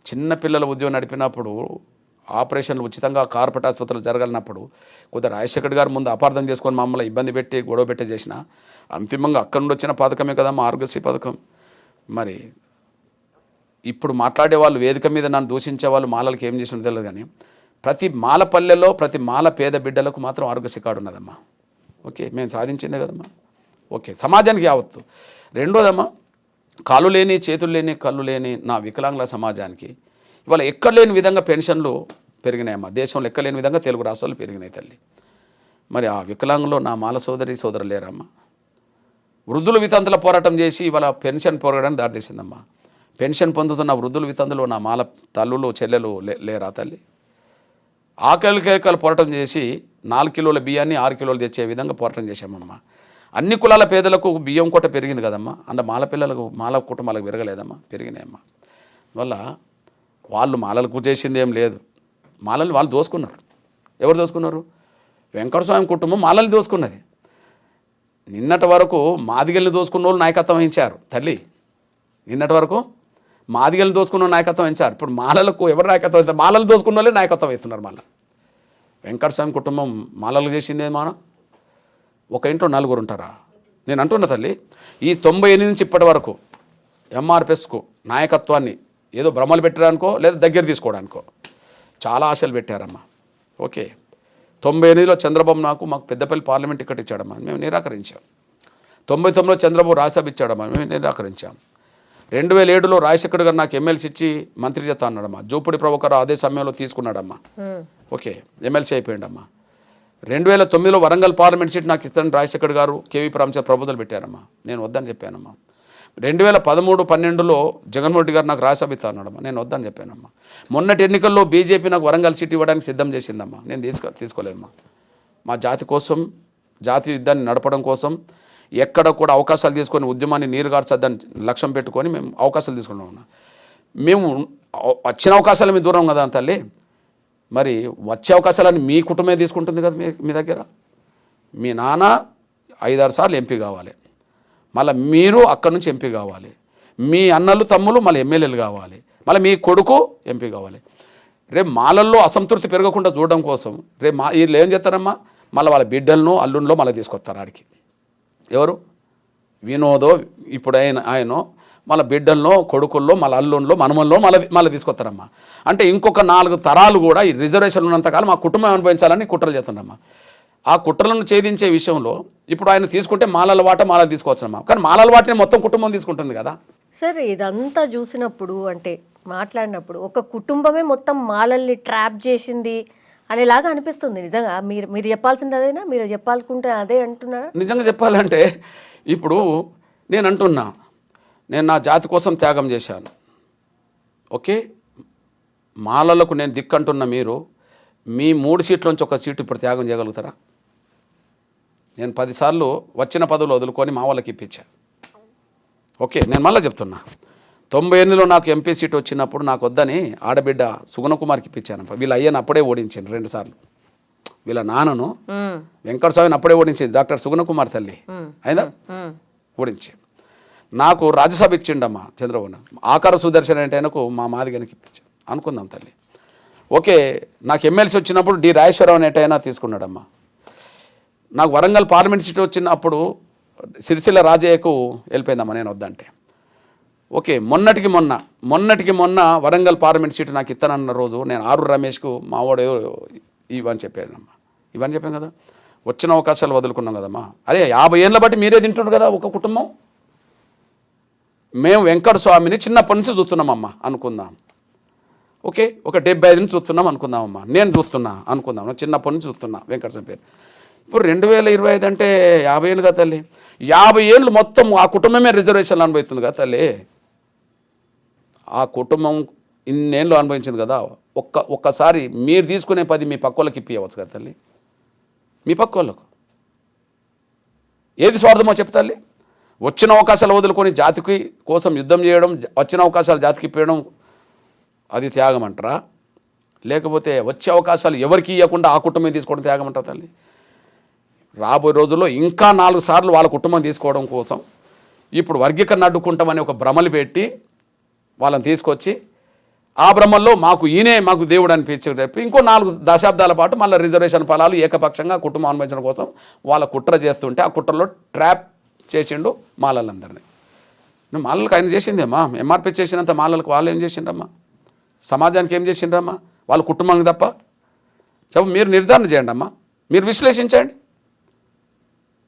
చిన్న పిల్లల ఉద్యోగం నడిపినప్పుడు ఆపరేషన్లు ఉచితంగా కార్పొరేట్ ఆసుపత్రులు జరగలినప్పుడు కొద్దిగా రాజశేఖర్ గారు ముందు అపార్థం చేసుకొని మమ్మల్ని ఇబ్బంది పెట్టి గొడవ పెట్టి చేసిన అంతిమంగా అక్కడి నుండి వచ్చిన పథకమే కదమ్మా ఆరోగ్యశ్రీ పథకం. మరి ఇప్పుడు మాట్లాడే వాళ్ళు వేదిక మీద నన్ను దూషించే వాళ్ళు మాలలకు ఏం చేసినా తెలియదు కానీ ప్రతి మాల పల్లెల్లో ప్రతి మాల పేద బిడ్డలకు మాత్రం ఆరోగ్యశ్రీ కార్డు ఉన్నదమ్మా. ఓకే, మేము సాధించిందే కదమ్మా. ఓకే, సమాజానికి యావత్తు. రెండోదమ్మా, కాళ్ళు లేని చేతులు లేని కళ్ళు లేని నా వికలాంగుల సమాజానికి ఇవాళ ఎక్కడ లేని విధంగా పెన్షన్లు పెరిగినాయమ్మా. దేశంలో ఎక్కలేని విధంగా తెలుగు రాష్ట్రాలు పెరిగినాయి తల్లి. మరి ఆ వికలాంగులో నా మాల సోదరులు లేరమ్మా. వృద్ధుల వితంతుల పోరాటం చేసి ఇవాళ పెన్షన్ పోరాటానికి దారితీసిందమ్మా. పెన్షన్ పొందుతున్న వృద్ధుల వితంతులు నా మాల తల్లులు చెల్లెలు లేరా తల్లి? ఆకలి కేకలు పోరాటం చేసి 4 కిలోల బియ్యాన్ని 6 కిలోలు తెచ్చే విధంగా పోరాటం చేశామమ్మా. అన్ని కులాల పేదలకు బియ్యం కోట పెరిగింది కదమ్మా. అంటే మాల పిల్లలకు మాల కుటుంబాలకు పెరగలేదమ్మా, పెరిగినాయమ్మా. వల్ల వాళ్ళు మాలలకు చేసింది ఏం లేదు. మాలల్ని వాళ్ళు దోసుకున్నారు. ఎవరు దోసుకున్నారు? వెంకటస్వామి కుటుంబం మాలల్ని దోసుకున్నది. నిన్నటి వరకు మాదిగల్ని దోసుకున్న వాళ్ళు నాయకత్వం వహించారు తల్లి. నిన్నటి వరకు మాదిగల్ని దోసుకున్న నాయకత్వం వహించారు. ఇప్పుడు మాలలకు ఎవరు నాయకత్వం వహిస్తారు? మాలలు దోసుకున్న వాళ్ళే నాయకత్వం వహిస్తున్నారు. మళ్ళీ వెంకటస్వామి కుటుంబం మాలలు చేసింది ఏమాన? ఒక ఇంట్లో 4 ఉంటారా? నేను అంటున్నా తల్లి, ఈ 98 నుంచి ఇప్పటి వరకు ఎంఆర్పిఎస్కు నాయకత్వాన్ని ఏదో భ్రమలు పెట్టడానికో లేదా దగ్గర తీసుకోవడానికో చాలా ఆశలు పెట్టారమ్మా. ఓకే, 98లో చంద్రబాబు మాకు పెద్దపల్లి పార్లమెంట్ టికెట్ ఇచ్చాడమ్మా, మేము నిరాకరించాం. 99లో చంద్రబాబు రాజ్యసభ ఇచ్చాడమ్మా, మేము నిరాకరించాం. 2007లో రాజశేఖర్ గారు నాకు ఎమ్మెల్సీ ఇచ్చి మంత్రి చేస్తా అన్నాడమ్మా. జూపుడి ప్రభాకర్ అదే సమయంలో తీసుకున్నాడమ్మా. ఓకే, ఎమ్మెల్సీ అయిపోయాడమ్మా. 2009లో వరంగల్ పార్లమెంట్ సీట్ నాకు ఇస్తానని రాజశేఖర్ గారు కేవీ రామచంద్ర ప్రపోజల్ పెట్టారమ్మా. నేను వద్దని చెప్పానమ్మా. 2013-12లో జగన్మోహన్ రెడ్డి గారు నాకు రాజ్యసభ ఇస్తా అన్నాడమ్మా. నేను వద్దని చెప్పానమ్మా. మొన్నటి ఎన్నికల్లో బీజేపీ నాకు వరంగల్ సీట్ ఇవ్వడానికి సిద్ధం చేసిందమ్మా. నేను తీసుకోలేదమ్మా. మా జాతి కోసం, జాతి యుద్ధాన్ని నడపడం కోసం ఎక్కడ కూడా అవకాశాలు తీసుకొని ఉద్యమాన్ని నీరుగార్చద్దని లక్ష్యం పెట్టుకొని మేము అవకాశాలు తీసుకున్నాం. మేము వచ్చిన అవకాశాలు మీ దూరం కదా తల్లి. మరి వచ్చే అవకాశాలన్నీ మీ కుటుంబమే తీసుకుంటుంది కదా. మీ దగ్గర మీ నాన్న 5-6 సార్లు ఎంపీ కావాలి, మళ్ళీ మీరు అక్కడి నుంచి ఎంపీ కావాలి, మీ అన్నలు తమ్ములు మళ్ళీ ఎమ్మెల్యేలు కావాలి, మళ్ళీ మీ కొడుకు ఎంపీ కావాలి. రేపు మాలల్లో అసంతృప్తి పెరగకుండా చూడడం కోసం రేపు వీళ్ళు ఏం చేస్తారమ్మా, మళ్ళీ వాళ్ళ బిడ్డలను అల్లుండ్లో మళ్ళీ తీసుకొస్తారు ఆడికి. ఎవరు? వినోదో ఇప్పుడు ఆయనో మళ్ళీ బిడ్డల్లో కొడుకుల్లో మళ్ళీ అల్లుండ్లో మనమల్లో మళ్ళీ తీసుకొస్తారమ్మా. అంటే ఇంకొక 4 తరాలు కూడా ఈ రిజర్వేషన్ ఉన్నంతకాలం మా కుటుంబం అనుభవించాలని కుట్రలు చేస్తున్నారమ్మా. ఆ కుట్రలను ఛేదించే విషయంలో ఇప్పుడు ఆయన తీసుకుంటే మాలల వాట మాలలు తీసుకోవచ్చమ్మా. కానీ మాలల వాటిని మొత్తం కుటుంబం తీసుకుంటుంది కదా. సార్, ఇదంతా చూసినప్పుడు అంటే మాట్లాడినప్పుడు ఒక కుటుంబమే మొత్తం మాలల్ని ట్రాప్ చేసింది అనేలాగా అనిపిస్తుంది. నిజంగా మీరు చెప్పాల్సింది అదేనా? మీరు చెప్పాలనుకుంటే అదే అంటున్నారా? నిజంగా చెప్పాలంటే ఇప్పుడు నేను అంటున్నా, నేను నా జాతి కోసం త్యాగం చేశాను. ఓకే, మాలలకు నేను దిక్కంటున్న మీరు మీ 3 సీట్ల నుంచి 1 సీటు ఇప్పుడు త్యాగం చేయగలుగుతారా? నేను 10 సార్లు వచ్చిన పదవులు వదులుకొని మా వాళ్ళకి ఇప్పించా. ఓకే, నేను మళ్ళీ చెప్తున్నా, 98లో నాకు ఎంపీ సీట్ వచ్చినప్పుడు నాకు వద్దని ఆడబిడ్డ సుగుణకుమార్కి ఇప్పించాను. వీళ్ళ అయ్యను అప్పుడే ఓడించాను 2 సార్లు. వీళ్ళ నాన్నను వెంకటస్వామిని అప్పుడే ఓడించింది డాక్టర్ సుగుణకుమార్ తల్లి అయినా ఓడించి నాకు రాజ్యసభ ఇచ్చిండమ్మా చంద్రబాబు. ఆకార సుదర్శన్ అంటే ఆయనకు మా మాదిగనికి ఇప్పించాను అనుకుందాం తల్లి. ఓకే, నాకు ఎమ్మెల్సీ వచ్చినప్పుడు డి రాజేశ్వరరావు అనేటైనా తీసుకున్నాడమ్మా. నాకు వరంగల్ పార్లమెంట్ సీట్ వచ్చినప్పుడు సిరిసిల్ల రాజయ్యకు వెళ్ళిపోయిందమ్మా నేను వద్దంటే. ఓకే, మొన్నటికి మొన్న వరంగల్ పార్లమెంట్ సీటు నాకు ఇస్తానన్న రోజు నేను ఆరూరు రమేష్కు మా వాడు ఇవని చెప్పానమ్మా. ఇవని చెప్పాను కదా, వచ్చిన అవకాశాలు వదులుకున్నాం కదమ్మా. అరే 50 ఏళ్ళ బట్టి మీరే తింటున్నారు కదా ఒక కుటుంబం. మేము వెంకట స్వామిని చిన్నప్పటి నుంచి చూస్తున్నామమ్మా అనుకుందాం. ఓకే, ఒక 75 నుంచి చూస్తున్నాం అనుకుందామమ్మా. నేను చూస్తున్నా అనుకుందాం, చిన్నప్పటి నుంచి చూస్తున్నా వెంకట స్వామి పేరు. ఇప్పుడు 2025 అంటే 50 ఏళ్ళు కదా తల్లి. 50 ఏళ్ళు మొత్తం ఆ కుటుంబమే రిజర్వేషన్లు అనుభవిస్తుంది కదా తల్లి. ఆ కుటుంబం ఇన్నేళ్ళు అనుభవించింది కదా. ఒక్కసారి మీరు తీసుకునే 10 మీ పక్క వాళ్ళకి ఇప్పియవచ్చు కదా తల్లి. మీ పక్క వాళ్ళకు ఏది స్వార్థమో చెప్తాలి? వచ్చిన అవకాశాలు వదులుకొని జాతికి కోసం యుద్ధం చేయడం, వచ్చిన అవకాశాలు జాతికి ఇప్పేయడం అది త్యాగం అంటారా? లేకపోతే వచ్చే అవకాశాలు ఎవరికి ఇవ్వకుండా ఆ కుటుంబం తీసుకోవడం త్యాగం అంటారా తల్లి? రాబోయే రోజుల్లో ఇంకా 4 సార్లు వాళ్ళ కుటుంబం తీసుకోవడం కోసం ఇప్పుడు వర్గీకరణ అడ్డుకుంటామని ఒక భ్రమలు పెట్టి వాళ్ళని తీసుకొచ్చి ఆ భ్రమల్లో మాకు దేవుడు అనిపించి చెప్పి ఇంకో 4 దశాబ్దాల పాటు మళ్ళీ రిజర్వేషన్ ఫలాలు ఏకపక్షంగా కుటుంబం అనుభవించడం కోసం వాళ్ళ కుట్ర చేస్తుంటే ఆ కుట్రలో ట్రాప్ చేసిండు మాలలందరినీ. మాలలకు ఆయన చేసిందేమ్మా, ఎంఆర్పీ చేసినంత మాలలకు వాళ్ళు ఏం చేసిండ్రమ్మా? సమాజానికి ఏం చేసిండ్రమ్మా? వాళ్ళ కుటుంబానికి తప్ప? మీరు నిర్ధారణ చేయండి అమ్మా, మీరు విశ్లేషించండి,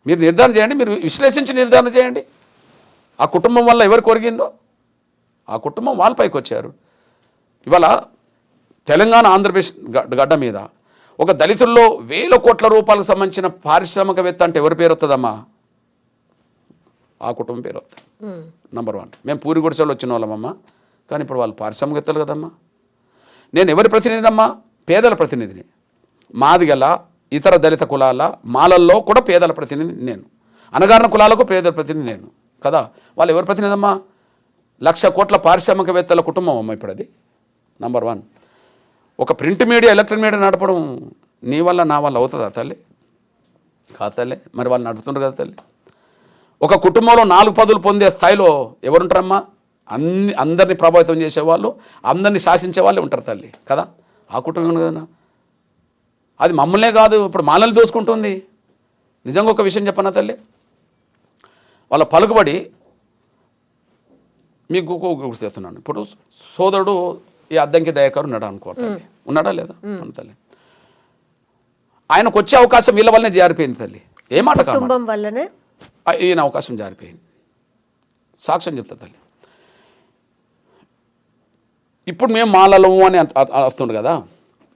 మీరు విశ్లేషించి నిర్ధారణ చేయండి. ఆ కుటుంబం వల్ల ఎవరు కొరిగిందో ఆ కుటుంబం వాళ్ళపైకి వచ్చారు. ఇవాళ తెలంగాణ ఆంధ్రప్రదేశ్ గడ్డ మీద ఒక దళితుల్లో 1000 కోట్ల రూపాయలకు సంబంధించిన పారిశ్రామికవేత్త అంటే ఎవరి పేరు వస్తుందమ్మా? ఆ కుటుంబం పేరు వస్తుంది. నంబర్ 1. మేము పూరి గుడిసెలో వచ్చిన వాళ్ళమమ్మా, కానీ ఇప్పుడు వాళ్ళు పారిశ్రామికవేత్తలు కదమ్మా. నేను ఎవరి ప్రతినిధినమ్మా? పేదల ప్రతినిధిని. మాది గల ఇతర దళిత కులాల మాలల్లో కూడా పేదల ప్రతినిధి నేను, అనగారిన కులాలకు పేదల ప్రతినిధి నేను కదా. వాళ్ళు ఎవరి ప్రతినిధి అమ్మా? 1,00,000 కోట్ల పారిశ్రామికవేత్తల కుటుంబం అమ్మ ఇప్పుడు అది. నంబర్ 1. ఒక ప్రింట్ మీడియా, ఎలక్ట్రానిక్ మీడియా నడపడం నీ వల్ల నా వల్ల అవుతుందా తల్లి? కాదు తల్లి. మరి వాళ్ళు నడుపుతుండ్రు కదా తల్లి. ఒక కుటుంబంలో 4 పదవులు పొందే స్థాయిలో ఎవరుంటారమ్మా? అందరినీ ప్రభావితం చేసేవాళ్ళు, అందరినీ శాసించే వాళ్ళే ఉంటారు తల్లి కదా. ఆ కుటుంబం కదా. అది మమ్మల్నే కాదు, ఇప్పుడు మాలల్ని దోసుకుంటుంది. నిజంగా ఒక విషయం చెప్పనా తల్లి, వాళ్ళ పలుకుబడి మీకు గుర్తు చేస్తున్నాను. ఇప్పుడు సోదరుడు ఈ అద్దంకి దయాకర్ ఉన్నాడు అనుకో తల్లి, ఉన్నాడా లేదా? తల్లి ఆయనకు వచ్చే అవకాశం వీళ్ళ వల్లనే జారిపోయింది తల్లి. ఏ మాట కుటుంబం వల్లనే ఈయన అవకాశం జారిపోయింది. సాక్ష్యం చెప్తా తల్లి. ఇప్పుడు మేము మాలలము అని వస్తుండు కదా,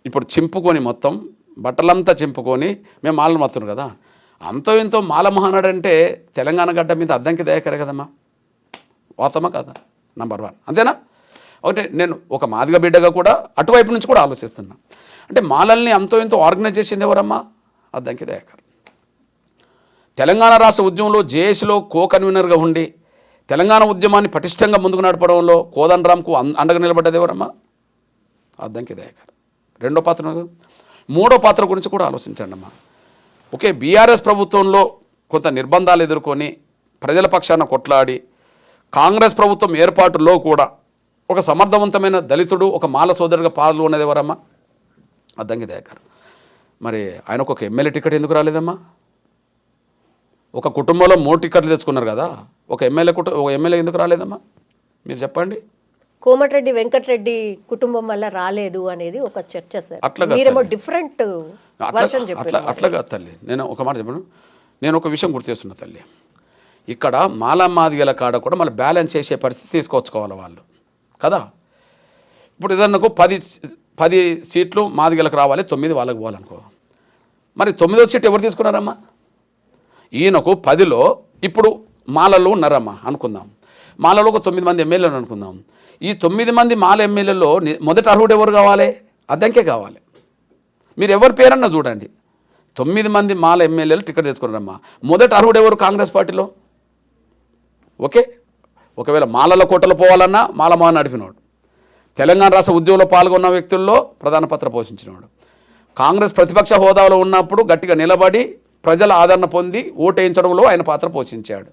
ఇప్పుడు చింపుకొని మొత్తం బట్టలంతా చింపుకొని మేము మాలను మొత్తుండు కదా. అంతో ఇంతో మాల మహానాడు అంటే తెలంగాణ గడ్డ మీద అద్దంకి దయాకరే కదమ్మా. వాస్తవమా కదా? నంబర్ 1 అంతేనా? ఒకటే నేను ఒక మాదిగ బిడ్డగా కూడా అటువైపు నుంచి కూడా ఆలోచిస్తున్నా. అంటే మాలల్ని అంతో ఇంతో ఆర్గనైజ్ చేసింది ఎవరమ్మా? అద్దంకి దయాకర్. తెలంగాణ రాష్ట్ర ఉద్యమంలో జేఏసీలో కన్వీనర్గా ఉండి తెలంగాణ ఉద్యమాన్ని పటిష్టంగా ముందుకు నడపడంలో కోదండరాంకు అండగా నిలబడ్డది ఎవరమ్మా? అద్దంకి దయాకర్. 2వ పాత్ర. 3వ పాత్ర గురించి కూడా ఆలోచించండి అమ్మా. ఓకే, బీఆర్ఎస్ ప్రభుత్వంలో కొంత నిర్బంధాలు ఎదుర్కొని ప్రజల పక్షాన కొట్లాడి కాంగ్రెస్ ప్రభుత్వం ఏర్పాటులో కూడా ఒక సమర్థవంతమైన దళితుడు, ఒక మాల సోదరుడిగా పాల్గొన్నది ఎవరమ్మా? అద్దంకి దయాకర్. మరి ఆయనకు ఒక ఎమ్మెల్యే టికెట్ ఎందుకు రాలేదమ్మా? ఒక కుటుంబంలో 3 టికెట్లు తెచ్చుకున్నారు కదా, ఒక ఎమ్మెల్యే ఎందుకు రాలేదమ్మా? మీరు చెప్పండి. కోమటిరెడ్డి వెంకటరెడ్డి కుటుంబం వల్ల రాలేదు అనేది ఒక చర్చ సార్. మీరేమో డిఫరెంట్ వర్షన్ చెప్పారు. అట్లాగా తల్లి, నేను ఒక మాట చెప్పాను. నేను ఒక విషయం గుర్తు చేస్తున్నా తల్లి. ఇక్కడ మాదిగల కాడ కూడా మళ్ళీ బ్యాలెన్స్ చేసే పరిస్థితి తీసుకొచ్చుకోవాలి వాళ్ళు కదా. ఇప్పుడు ఏదన్నా 10 సీట్లు మాదిగలకు రావాలి, 9 వాళ్ళకి పోవాలనుకో. మరి 9వ సీట్ ఎవరు తీసుకున్నారమ్మా? ఈయనకు 10లో ఇప్పుడు మాలలో ఉన్నారమ్మా అనుకుందాం. మాలలో ఒక 9 మంది ఎమ్మెల్యేలు అనుకుందాం. ఈ 9 మంది మాల ఎమ్మెల్యేలో మొదటి అర్హుడు ఎవరు కావాలి? అద్దంకే కావాలి. మీరు ఎవరి పేరన్నా చూడండి, 9 మంది మాల ఎమ్మెల్యేలు టికెట్ తెచ్చుకున్నారమ్మా. మొదటి అర్హుడు ఎవరు కాంగ్రెస్ పార్టీలో? ఓకే, ఒకవేళ మాలల కోటలు పోవాలన్నా మాలమా నడిపినవాడు, తెలంగాణ రాష్ట్ర ఉద్యమంలో పాల్గొన్న వ్యక్తుల్లో ప్రధాన పాత్ర పోషించినవాడు, కాంగ్రెస్ ప్రతిపక్ష హోదాలో ఉన్నప్పుడు గట్టిగా నిలబడి ప్రజల ఆదరణ పొంది ఓటేయించడంలో ఆయన పాత్ర పోషించాడు.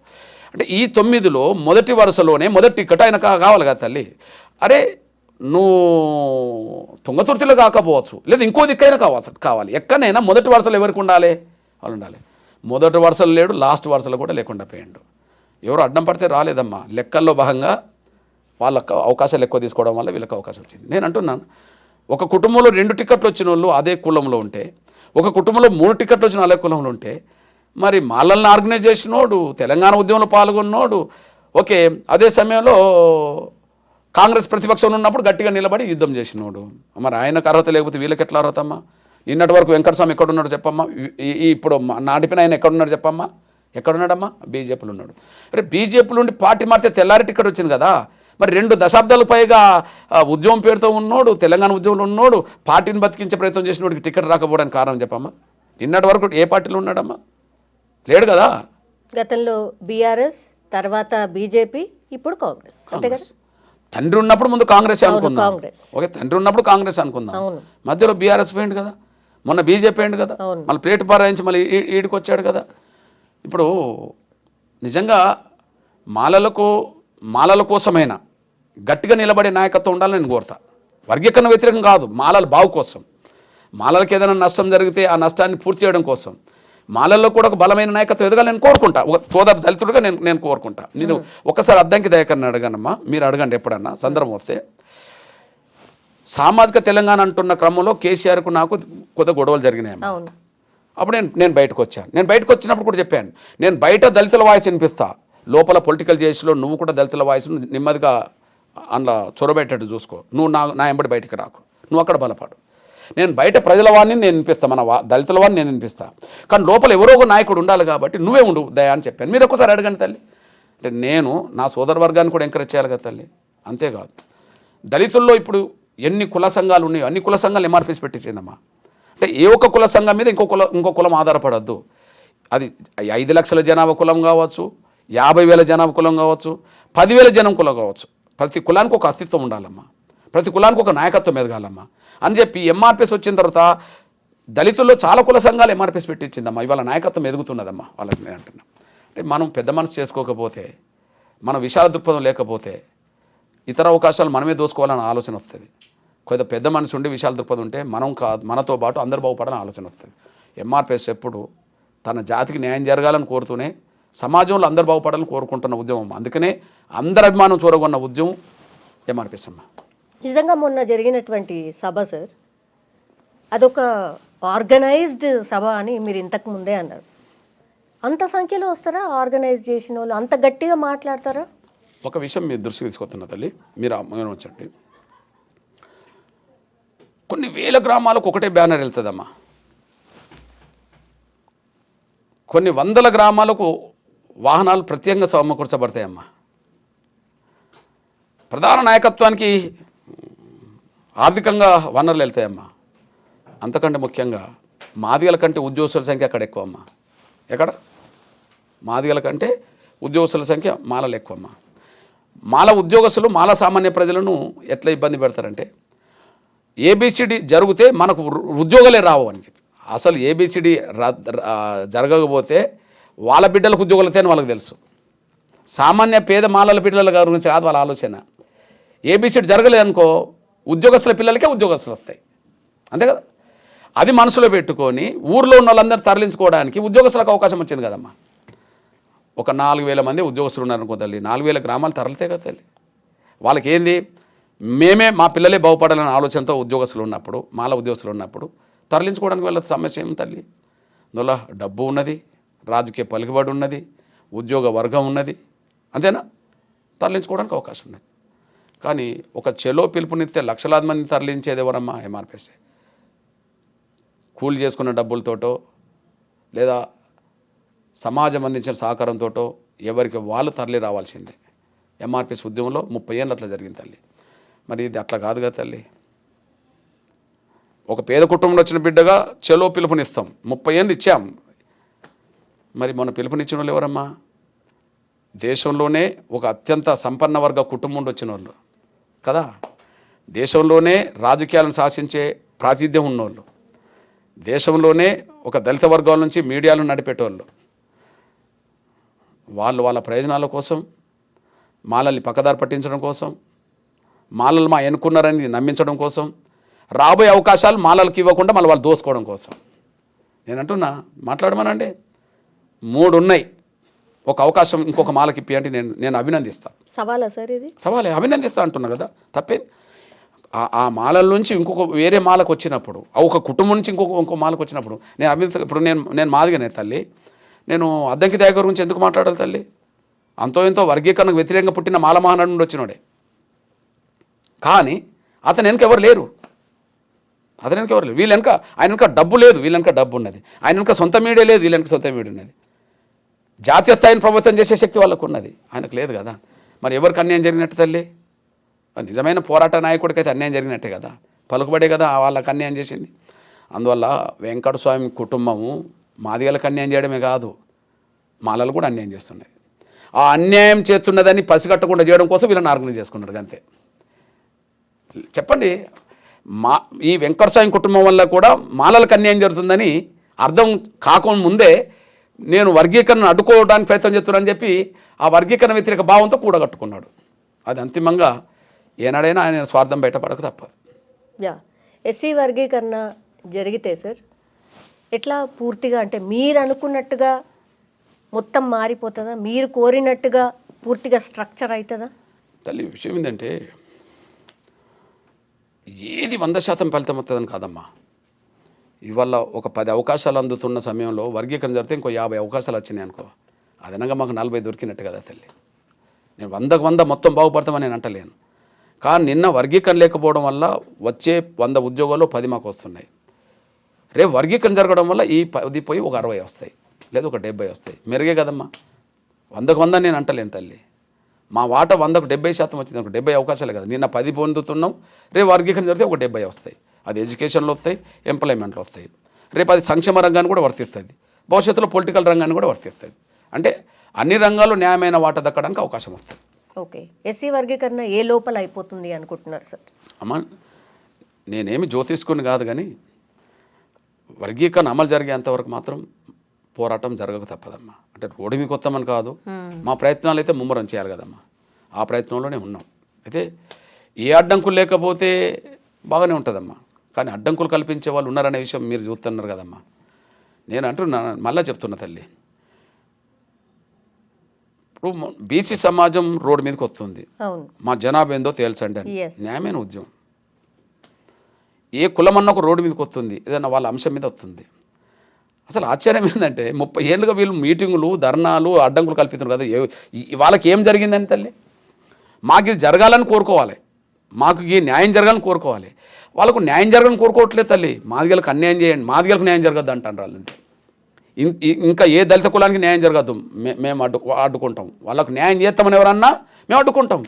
అంటే ఈ 9లో మొదటి వరుసలోనే మొదటి టికెట్ ఆయన కావాలి కదా తల్లి. అరే నువ్వు తుంగతుర్తిలో కాకపోవచ్చు, లేదా ఇంకో దిక్కైనా కావాలి. ఎక్కడైనా మొదటి వరుసలో ఎవరికి ఉండాలి? వాళ్ళు ఉండాలి. మొదటి వరుసలు లేడు, లాస్ట్ వరుసలో కూడా లేకుండా పోయిండు. ఎవరు అడ్డం పడితే రాలేదమ్మా. లెక్కల్లో భాగంగా వాళ్ళకు అవకాశాలు ఎక్కువ తీసుకోవడం వల్ల వీళ్ళకి అవకాశం వచ్చింది. నేను అంటున్నాను, ఒక కుటుంబంలో 2 టికెట్లు వచ్చిన వాళ్ళు అదే కులంలో ఉంటే, ఒక కుటుంబంలో 3 టికెట్లు వచ్చిన అదే కులంలో ఉంటే, మరి మాలల్ని ఆర్గనైజ్ చేసినోడు, తెలంగాణ ఉద్యమంలో పాల్గొన్నోడు, ఓకే, అదే సమయంలో కాంగ్రెస్ ప్రతిపక్షంలో ఉన్నప్పుడు గట్టిగా నిలబడి యుద్ధం చేసినోడు, మరి ఆయనకు అర్హత లేకపోతే వీళ్ళకి ఎట్లా అర్హత అమ్మా? నిన్నటి వరకు వెంకటస్వామి ఎక్కడున్నాడు చెప్పమ్మా? ఇప్పుడు నాటిపిన ఆయన ఎక్కడున్నాడు చెప్పమ్మా? ఎక్కడున్నాడమ్మా? బీజేపీలో ఉన్నాడు. అరే బీజేపీలో ఉండి పార్టీ మారితే తెల్లారి టికెట్ వచ్చింది కదా. మరి 2 దశాబ్దాలకు పైగా ఉద్యమం పేరుతో ఉన్నోడు, తెలంగాణ ఉద్యమంలో ఉన్నోడు, పార్టీని బతికించే ప్రయత్నం చేసినోడికి టికెట్ రాకపోవడానికి కారణం చెప్పమ్మా? నిన్నటి వరకు ఏ పార్టీలో ఉన్నాడమ్మా? లేడు కదా. గతంలో బీఆర్ఎస్, తర్వాత బీజేపీ, ఇప్పుడు కాంగ్రెస్, అంతే కదా? తండ్రి ఉన్నప్పుడు ముందు కాంగ్రెస్ అనుకుందాం. కాంగ్రెస్. ఓకే, తండ్రి ఉన్నప్పుడు కాంగ్రెస్ అనుకుందాం. అవును. మధ్యలో బీఆర్ఎస్ పోయింది కదా, మొన్న బీజేపీ పోయింది కదా, అవును. మళ్ళీ ప్లేట్ పారాయించి మళ్ళీ ఈడికి వచ్చాడు కదా. ఇప్పుడు నిజంగా మాలల కోసమైనా గట్టిగా నిలబడే నాయకత్వం ఉండాలని నేను కోరుతా. వర్గీకరణ వ్యతిరేకం కాదు, మాలల బావు కోసం. మాలలకు ఏదైనా నష్టం జరిగితే ఆ నష్టాన్ని పూర్తి చేయడం కోసం మాలల్లో కూడా ఒక బలమైన నాయకత్వం ఎదగాలి నేను కోరుకుంటా. ఒక సోదర దళితుడిగా నేను కోరుకుంటా. నేను ఒకసారి అద్దంకి దయాకర్ని అడగానమ్మా, మీరు అడగండి ఎప్పుడన్నా సందర్భం వస్తే. సామాజిక తెలంగాణ అంటున్న క్రమంలో కేసీఆర్కు నాకు కొత్త గొడవలు జరిగినాయమ్మా. అప్పుడు నేను బయటకు వచ్చాను. నేను బయటకు వచ్చినప్పుడు కూడా చెప్పాను, నేను బయట దళితుల వాయిస్ వినిపిస్తా, లోపల పొలిటికల్ చేసిలో నువ్వు కూడా దళితుల వాయిస్ నెమ్మదిగా అందులో చొరబెట్టేట్టు చూసుకో. నువ్వు నా ఎంబడి బయటికి రాకు, నువ్వు అక్కడ బలపడు. నేను బయట ప్రజల వాడిని నేను వినిపిస్తా, మన దళితుల వాడిని నేను వినిపిస్తా, కానీ లోపల ఎవరో ఒక నాయకుడు ఉండాలి కాబట్టి నువ్వే ఉండు దయా అని చెప్పాను. మీరు ఒక్కసారి అడగండి తల్లి. అంటే నేను నా సోదర వర్గాన్ని కూడా ఎంకరేజ్ చేయాలి కదా తల్లి. అంతేకాదు, దళితుల్లో ఇప్పుడు ఎన్ని కుల సంఘాలు ఉన్నాయో అన్ని కుల సంఘాలు ఎంఆర్పీస్ పెట్టించిందమ్మా. అంటే ఏ ఒక్క కుల సంఘం మీద ఇంకో కులం ఆధారపడద్దు. అది 5 లక్షల జనాభా కులం కావచ్చు, 50,000 జనాభా కులం కావచ్చు, 10,000 జనం కులం కావచ్చు. ప్రతి కులానికి ఒక అస్తిత్వం ఉండాలమ్మా, ప్రతి కులానికి ఒక నాయకత్వం ఎదగాలమ్మా అని చెప్పి ఎంఆర్పీఎస్ వచ్చిన తర్వాత దళితుల్లో చాలా కుల సంఘాలు ఎంఆర్పీఎస్ పెట్టించిందమ్మా. ఇవాళ నాయకత్వం ఎదుగుతున్నదమ్మా. వాళ్ళకి నేను అంటున్నా, అంటే మనం పెద్ద మనసు చేసుకోకపోతే, మన విశాల దృక్పథం లేకపోతే ఇతర అవకాశాలు మనమే దోసుకోవాలని ఆలోచన వస్తుంది. కొద్దిగా పెద్ద మనసు ఉండి విశాల దృక్పథం ఉంటే మనతో పాటు అందరు బాగుపడాలని ఆలోచన వస్తుంది. ఎంఆర్పీఎస్ ఎప్పుడు తన జాతికి న్యాయం జరగాలని కోరుతూనే సమాజంలో అందరు బాగుపడాలని కోరుకుంటున్న ఉద్యమం. అందుకనే అందరి అభిమానం చూరగొన్న ఉద్యమం ఎంఆర్పీఎస్ అమ్మ. నిజంగా మొన్న జరిగినటువంటి సభ సార్, అదొక ఆర్గనైజ్డ్ సభ అని మీరు ఇంతకు ముందే అన్నారు. అంత సంఖ్యలో వస్తారా ఆర్గనైజ్ చేసిన వాళ్ళు? అంత గట్టిగా మాట్లాడతారా? ఒక విషయం మీ దృష్టికి తీసుకొస్తున్న తల్లి, మీరు వచ్చండి. కొన్ని వేల గ్రామాలకు ఒకటే బ్యానర్ వెళ్తుందమ్మా, కొన్ని వందల గ్రామాలకు వాహనాలు ప్రత్యేకంగా సమకూర్చబడతాయమ్మా. ప్రధాన నాయకత్వానికి ఆర్థికంగా వనరులు వెళ్తాయమ్మా. అంతకంటే ముఖ్యంగా మాదిగల కంటే ఉద్యోగస్తుల సంఖ్య అక్కడ ఎక్కువమ్మా. ఎక్కడ మాదిగల కంటే ఉద్యోగస్తుల సంఖ్య మాలలు ఎక్కువమ్మా. మాల ఉద్యోగస్తులు మాల సామాన్య ప్రజలను ఎట్లా ఇబ్బంది పెడతారంటే, ఏబిసిడి జరిగితే మనకు ఉద్యోగాలే రావు అని చెప్పి. అసలు ఏబిసిడి జరగకపోతే వాళ్ళ బిడ్డలకు ఉద్యోగాలు వస్తాయని వాళ్ళకి తెలుసు. సామాన్య పేద మాలల పిల్లల గురించి కాదు వాళ్ళ ఆలోచన. ఏబిసిడి జరగలేదనుకో ఉద్యోగస్తుల పిల్లలకే ఉద్యోగస్తులు వస్తాయి, అంతే కదా. అది మనసులో పెట్టుకొని ఊర్లో ఉన్న వాళ్ళందరూ తరలించుకోవడానికి ఉద్యోగస్తులకు అవకాశం వచ్చింది కదమ్మా. ఒక 4,000 మంది ఉద్యోగస్తులు ఉన్నారనుకో తల్లి, 4,000 గ్రామాలు తరలితే కదా తల్లి. వాళ్ళకి ఏంది, మా పిల్లలే బాగుపడాలనే ఆలోచనతో ఉద్యోగస్తులు ఉన్నప్పుడు, మాల ఉద్యోగస్తులు ఉన్నప్పుడు తరలించుకోవడానికి వెళ్ళదు. సమస్య ఏం తల్లి? అందులో డబ్బు ఉన్నది, రాజకీయ పలుకుబడి ఉన్నది, ఉద్యోగ వర్గం ఉన్నది, అంతేనా, తరలించుకోవడానికి అవకాశం ఉన్నది. కానీ ఒక చెలో పిలుపునిస్తే లక్షలాది మంది తరలించేది ఎవరమ్మా? ఎంఆర్పీఎస్. కూలి చేసుకున్న డబ్బులతోటో లేదా సమాజం అందించిన సహకారంతో ఎవరికి వాళ్ళు తరలి రావాల్సిందే. ఎంఆర్పీఎస్ ఉద్యమంలో 30 ఏళ్ళు అట్లా జరిగింది తల్లి. మరి ఇది అట్లా కాదు కదా తల్లి. ఒక పేద కుటుంబంలో వచ్చిన బిడ్డగా చెలో పిలుపునిస్తాం, 30 ఏళ్ళు ఇచ్చాం. మరి మన పిలుపునిచ్చిన వాళ్ళు ఎవరమ్మా? దేశంలోనే ఒక అత్యంత సంపన్న వర్గ కుటుంబం వచ్చిన వాళ్ళు కదా, దేశంలోనే రాజకీయాలను శాసించే ప్రాతినిధ్యం ఉన్నోళ్ళు, దేశంలోనే ఒక దళిత వర్గాల నుంచి మీడియాలను నడిపేటోళ్ళు. వాళ్ళు వాళ్ళ ప్రయోజనాల కోసం, మాలల్ని పక్కదారి పట్టించడం కోసం, మాలలు మా ఎన్నుకున్నారని నమ్మించడం కోసం, రాబోయే అవకాశాలు మాలలకు ఇవ్వకుండా మళ్ళీ వాళ్ళు దోసుకోవడం కోసం. నేను అంటున్నా, మాట్లాడమనండి, 3 ఉన్నాయి. ఒక అవకాశం ఇంకొక మాలకి ఇప్పి అంటే నేను అభినందిస్తాను. సవాలా సార్ ఇది? సవాలే, అభినందిస్తా అంటున్నా కదా, తప్పే. ఆ మాలల నుంచి ఇంకొక వేరే మాలకు వచ్చినప్పుడు, ఒక కుటుంబం నుంచి ఇంకో మాలకు వచ్చినప్పుడు నేను అభినందిస్తా. ఇప్పుడు నేను మాదిగానే తల్లి, నేను అద్దంకి దయాకర్ గురించి ఎందుకు మాట్లాడాలి తల్లి? అంతో ఎంతో వర్గీకరణకు వ్యతిరేకంగా పుట్టిన మాల మహానాడు నుండి వచ్చినోడే. కానీ అతను వెనక ఎవరు లేరు, వీళ్ళ వెనక ఆయన వెనక డబ్బు లేదు, వీళ్ళ వెనక డబ్బు ఉన్నది. ఆయన వెనక సొంత మీడియా లేదు, వీళ్ళ వెనక సొంత మీడియా ఉన్నది. జాతీయ స్థాయిని ప్రభుత్వం చేసే శక్తి వాళ్ళకు ఉన్నది, ఆయనకు లేదు కదా. మరి ఎవరికి అన్యాయం జరిగినట్టు తల్లి? నిజమైన పోరాట నాయకుడికైతే అన్యాయం జరిగినట్టే కదా, పలుకుబడే కదా వాళ్ళకి అన్యాయం చేసింది. అందువల్ల వెంకటస్వామి కుటుంబము మాదిగలకు అన్యాయం చేయడమే కాదు, మాలలు కూడా అన్యాయం చేస్తున్నాయి. ఆ అన్యాయం చేస్తున్నదని పసిగట్టకుండా చేయడం కోసం వీళ్ళని ఆర్గనైజ్ చేసుకున్నారు అంతే. చెప్పండి, ఈ వెంకటస్వామి కుటుంబం వల్ల కూడా మాలలకు అన్యాయం జరుగుతుందని అర్థం కాకముందే నేను వర్గీకరణను అడ్డుకోవడానికి ప్రయత్నం చేస్తున్నానని చెప్పి ఆ వర్గీకరణ వ్యతిరేక భావంతో కూడగట్టుకున్నాడు. అది అంతిమంగా ఏనాడైనా ఆయన స్వార్థం బయటపడక తప్పదు. యా, ఎస్సీ వర్గీకరణ జరిగితే సార్ ఎట్లా పూర్తిగా అంటే మీరు అనుకున్నట్టుగా మొత్తం మారిపోతుందా? మీరు కోరినట్టుగా పూర్తిగా స్ట్రక్చర్ అవుతుందా? తల్లి, విషయం ఏంటంటే ఏది 100% ఫలితం వస్తుందని కాదమ్మా. ఇవాళ ఒక 10 అవకాశాలు అందుతున్న సమయంలో వర్గీకరణ జరిగితే ఇంకో 50 అవకాశాలు వచ్చినాయి అనుకో, అదనంగా మాకు 40 దొరికినట్టు కదా తల్లి. నేను 100కు 100 మొత్తం బాగుపడతామని నేను అంటలేను. కానీ నిన్న వర్గీకరణ లేకపోవడం వల్ల వచ్చే 100 ఉద్యోగాల్లో 10 మాకు వస్తున్నాయి. రేపు వర్గీకరణ జరగడం వల్ల ఈ 10 పోయి ఒక 60 వస్తాయి, లేదా ఒక 70 వస్తాయి. మెరుగే కదమ్మా. 100కు 100 నేను అంటలేను తల్లి. మా వాట 100కు 70% వచ్చింది, ఒక 70 అవకాశాలే కదా. నిన్న 10 పొందుతున్నాం, రేపు వర్గీకరణ జరిగితే ఒక 70 వస్తాయి. అది ఎడ్యుకేషన్లో వస్తాయి, ఎంప్లాయ్మెంట్లో వస్తాయి. రేపు అది సంక్షేమ రంగాన్ని కూడా వర్తిస్తుంది, భవిష్యత్తులో పొలిటికల్ రంగాన్ని కూడా వర్తిస్తుంది. అంటే అన్ని రంగాల్లో న్యాయమైన వాటా దక్కడానికి అవకాశం వస్తుంది. ఓకే, ఎస్సీ వర్గీకరణ ఏ లోపల అయిపోతుంది అనుకుంటున్నారు సార్? అమ్మా, నేనేమి జ్యోతిష్కుని కాదు, కానీ వర్గీకరణ అమలు జరిగేంతవరకు మాత్రం పోరాటం జరగక తప్పదమ్మా. అంటే ఓడిమి కొత్తమని కాదు, మా ప్రయత్నాలు అయితే ముమ్మరం చేయాలి కదమ్మా. ఆ ప్రయత్నంలోనే ఉన్నాం. అయితే ఏ అడ్డంకులు లేకపోతే బాగానే ఉంటుందమ్మా. కానీ అడ్డంకులు కల్పించే వాళ్ళు ఉన్నారనే విషయం మీరు చూస్తున్నారు కదమ్మా. నేను అంటున్నా, మళ్ళీ చెప్తున్నా తల్లి, ఇప్పుడు బీసీ సమాజం రోడ్డు మీదకి వస్తుంది, మా జనాభా ఏందో తేల్చండి అని. న్యాయమైన ఉద్యమం. ఏ కులమన్న ఒక రోడ్డు మీదకి వస్తుంది, ఏదన్నా వాళ్ళ అంశం మీద వస్తుంది. అసలు ఆశ్చర్యం ఏంటంటే 30 ఏళ్ళుగా వీళ్ళు మీటింగులు, ధర్నాలు, అడ్డంకులు కల్పిస్తున్నారు కదా. వాళ్ళకి ఏం జరిగిందని తల్లి? మాకు ఇది జరగాలని కోరుకోవాలి, మాకు ఈ న్యాయం జరగాలని కోరుకోవాలి. వాళ్ళకు న్యాయం జరగాలని కోరుకోవట్లేదు తల్లి. మాదిగలకు అన్యాయం చేయండి, మాదిగలకు న్యాయం జరగద్దు అంటారు వాళ్ళు. అంతే. ఇంకా ఏ దళిత కులానికి న్యాయం జరగద్దు, మేము అడ్డుకుంటాం. వాళ్ళకు న్యాయం చేస్తామని ఎవరన్నా మేము అడ్డుకుంటాం.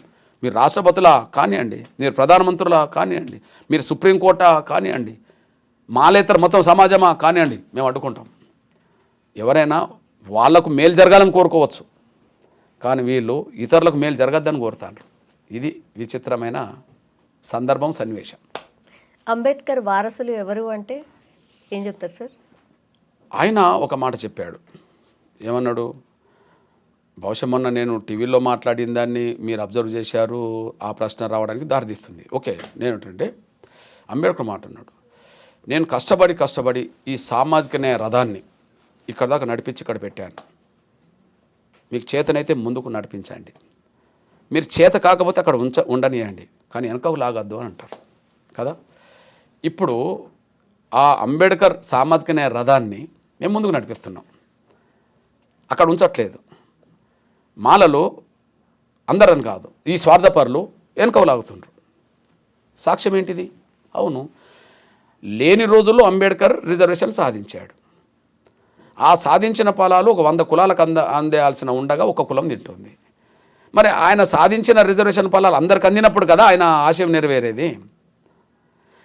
మీరు రాష్ట్రపతులా కానివ్వండి, మీరు ప్రధానమంత్రులా కానివ్వండి, మీరు సుప్రీంకోర్టా కానివ్వండి, మాలేతర మొత్తం సమాజమా కానివ్వండి, మేము అడ్డుకుంటాం. ఎవరైనా వాళ్లకు మేలు జరగాలని కోరుకోవచ్చు, కానీ వీళ్ళు ఇతరులకు మేలు జరగద్దని కోరుతారు. ఇది విచిత్రమైన సందర్భం, సన్నివేశం. అంబేద్కర్ వారసులు ఎవరు అంటే ఏం చెప్తారు సార్? ఆయన ఒక మాట చెప్పాడు. ఏమన్నాడు? బహుశా మొన్న నేను టీవీలో మాట్లాడిన దాన్ని మీరు అబ్జర్వ్ చేశారు, ఆ ప్రశ్న రావడానికి దారితీస్తుంది. ఓకే, నేనేంటంటే అంబేద్కర్ మాట అన్నాడు, నేను కష్టపడి ఈ సామాజిక న్యాయ రథాన్ని ఇక్కడ దాకా నడిపించి ఇక్కడ పెట్టాను. మీకు చేతనైతే ముందుకు నడిపించండి, మీరు చేత కాకపోతే అక్కడ ఉండనియండి, కానీ వెనకకు లాగద్దు అని అంటారు కదా. ఇప్పుడు ఆ అంబేద్కర్ సామాజిక న్యాయ రథాన్ని మేము ముందుకు నడిపిస్తున్నాం, అక్కడ ఉంచట్లేదు. మాలలో అందరని కాదు, ఈ స్వార్థపరులు వెనకకు లాగుతుండ్రు. సాక్ష్యం ఏంటిది? అవును, లేని రోజుల్లో అంబేద్కర్ రిజర్వేషన్ సాధించాడు. ఆ సాధించిన ఫలాలు ఒక 100 కులాలకు అందేయాల్సిన ఉండగా ఒక కులం తింటుంది. మరి ఆయన సాధించిన రిజర్వేషన్ ఫలాలు అందరికి అందినప్పుడు కదా ఆయన ఆశయం నెరవేరేది.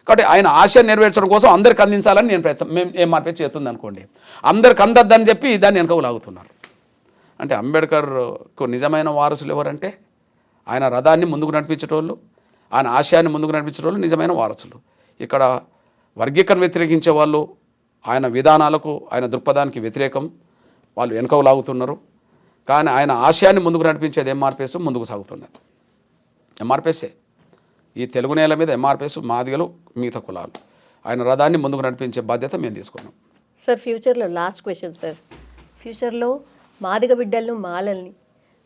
కాబట్టి ఆయన ఆశయం నెరవేర్చడం కోసం అందరికి అందించాలని నేను మేము ఏం మార్పు చేస్తుంది అనుకోండి, అందరికి అందద్దని చెప్పి దాన్ని వెనకకు లాగుతున్నారు. అంటే అంబేద్కర్కు నిజమైన వారసులు ఎవరంటే ఆయన రథాన్ని ముందుకు నడిపించేటోళ్ళు, ఆయన ఆశయాన్ని ముందుకు నడిపించేటోళ్ళు నిజమైన వారసులు. ఇక్కడ వర్గీకరణ వ్యతిరేకించే వాళ్ళు ఆయన విధానాలకు, ఆయన దృక్పథానికి వ్యతిరేకం, వాళ్ళు వెనుకకు లాగుతున్నారు. కానీ ఆయన ఆశయాన్ని ముందుకు నడిపించేది ఎంఆర్పిఎస్ ముందుకు సాగుతున్నది. ఎంఆర్పిఎస్ఏ ఈ తెలుగు నేల మీద ఎంఆర్పిఎస్, మాదిగలు, మిగతా కులాలు, ఆయన రథాన్ని ముందుకు నడిపించే బాధ్యత మేము తీసుకున్నాం. సార్ ఫ్యూచర్లో లాస్ట్ క్వశ్చన్ సార్, ఫ్యూచర్లో మాదిగ బిడ్డలను మాలల్ని,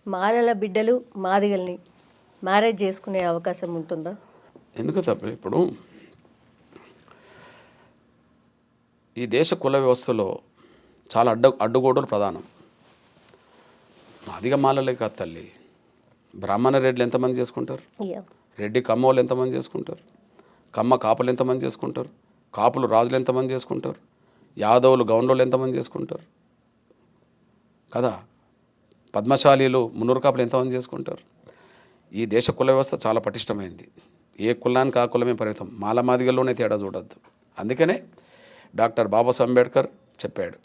మాలల బిడ్డలు మాదిగల్ని మ్యారేజ్ చేసుకునే అవకాశం ఉంటుందా? ఎందుకు తప్ప? ఇప్పుడు ఈ దేశ కుల వ్యవస్థలో చాలా అడ్డుగోడలు ప్రధానం. మాదిగ మాలలే కాదు తల్లి, బ్రాహ్మణ రెడ్లు ఎంతమంది చేసుకుంటారు, రెడ్డి కమ్మోళ్ళు ఎంతమంది చేసుకుంటారు, కమ్మ కాపులు ఎంతమంది చేసుకుంటారు, కాపులు రాజులు ఎంతమంది చేసుకుంటారు, యాదవులు గౌండ్లు ఎంతమంది చేసుకుంటారు కదా, పద్మశాలీలు మున్నూరు కాపులు ఎంతమంది చేసుకుంటారు. ఈ దేశ కుల వ్యవస్థ చాలా పటిష్టమైంది. ఏ కులానికి ఆ కులమే పరిమితం, మాల మాదిగల్లోనే తేడా చూడొద్దు. అందుకనే డాక్టర్ బాబాసాహెబ్ అంబేద్కర్ చెప్పాడు,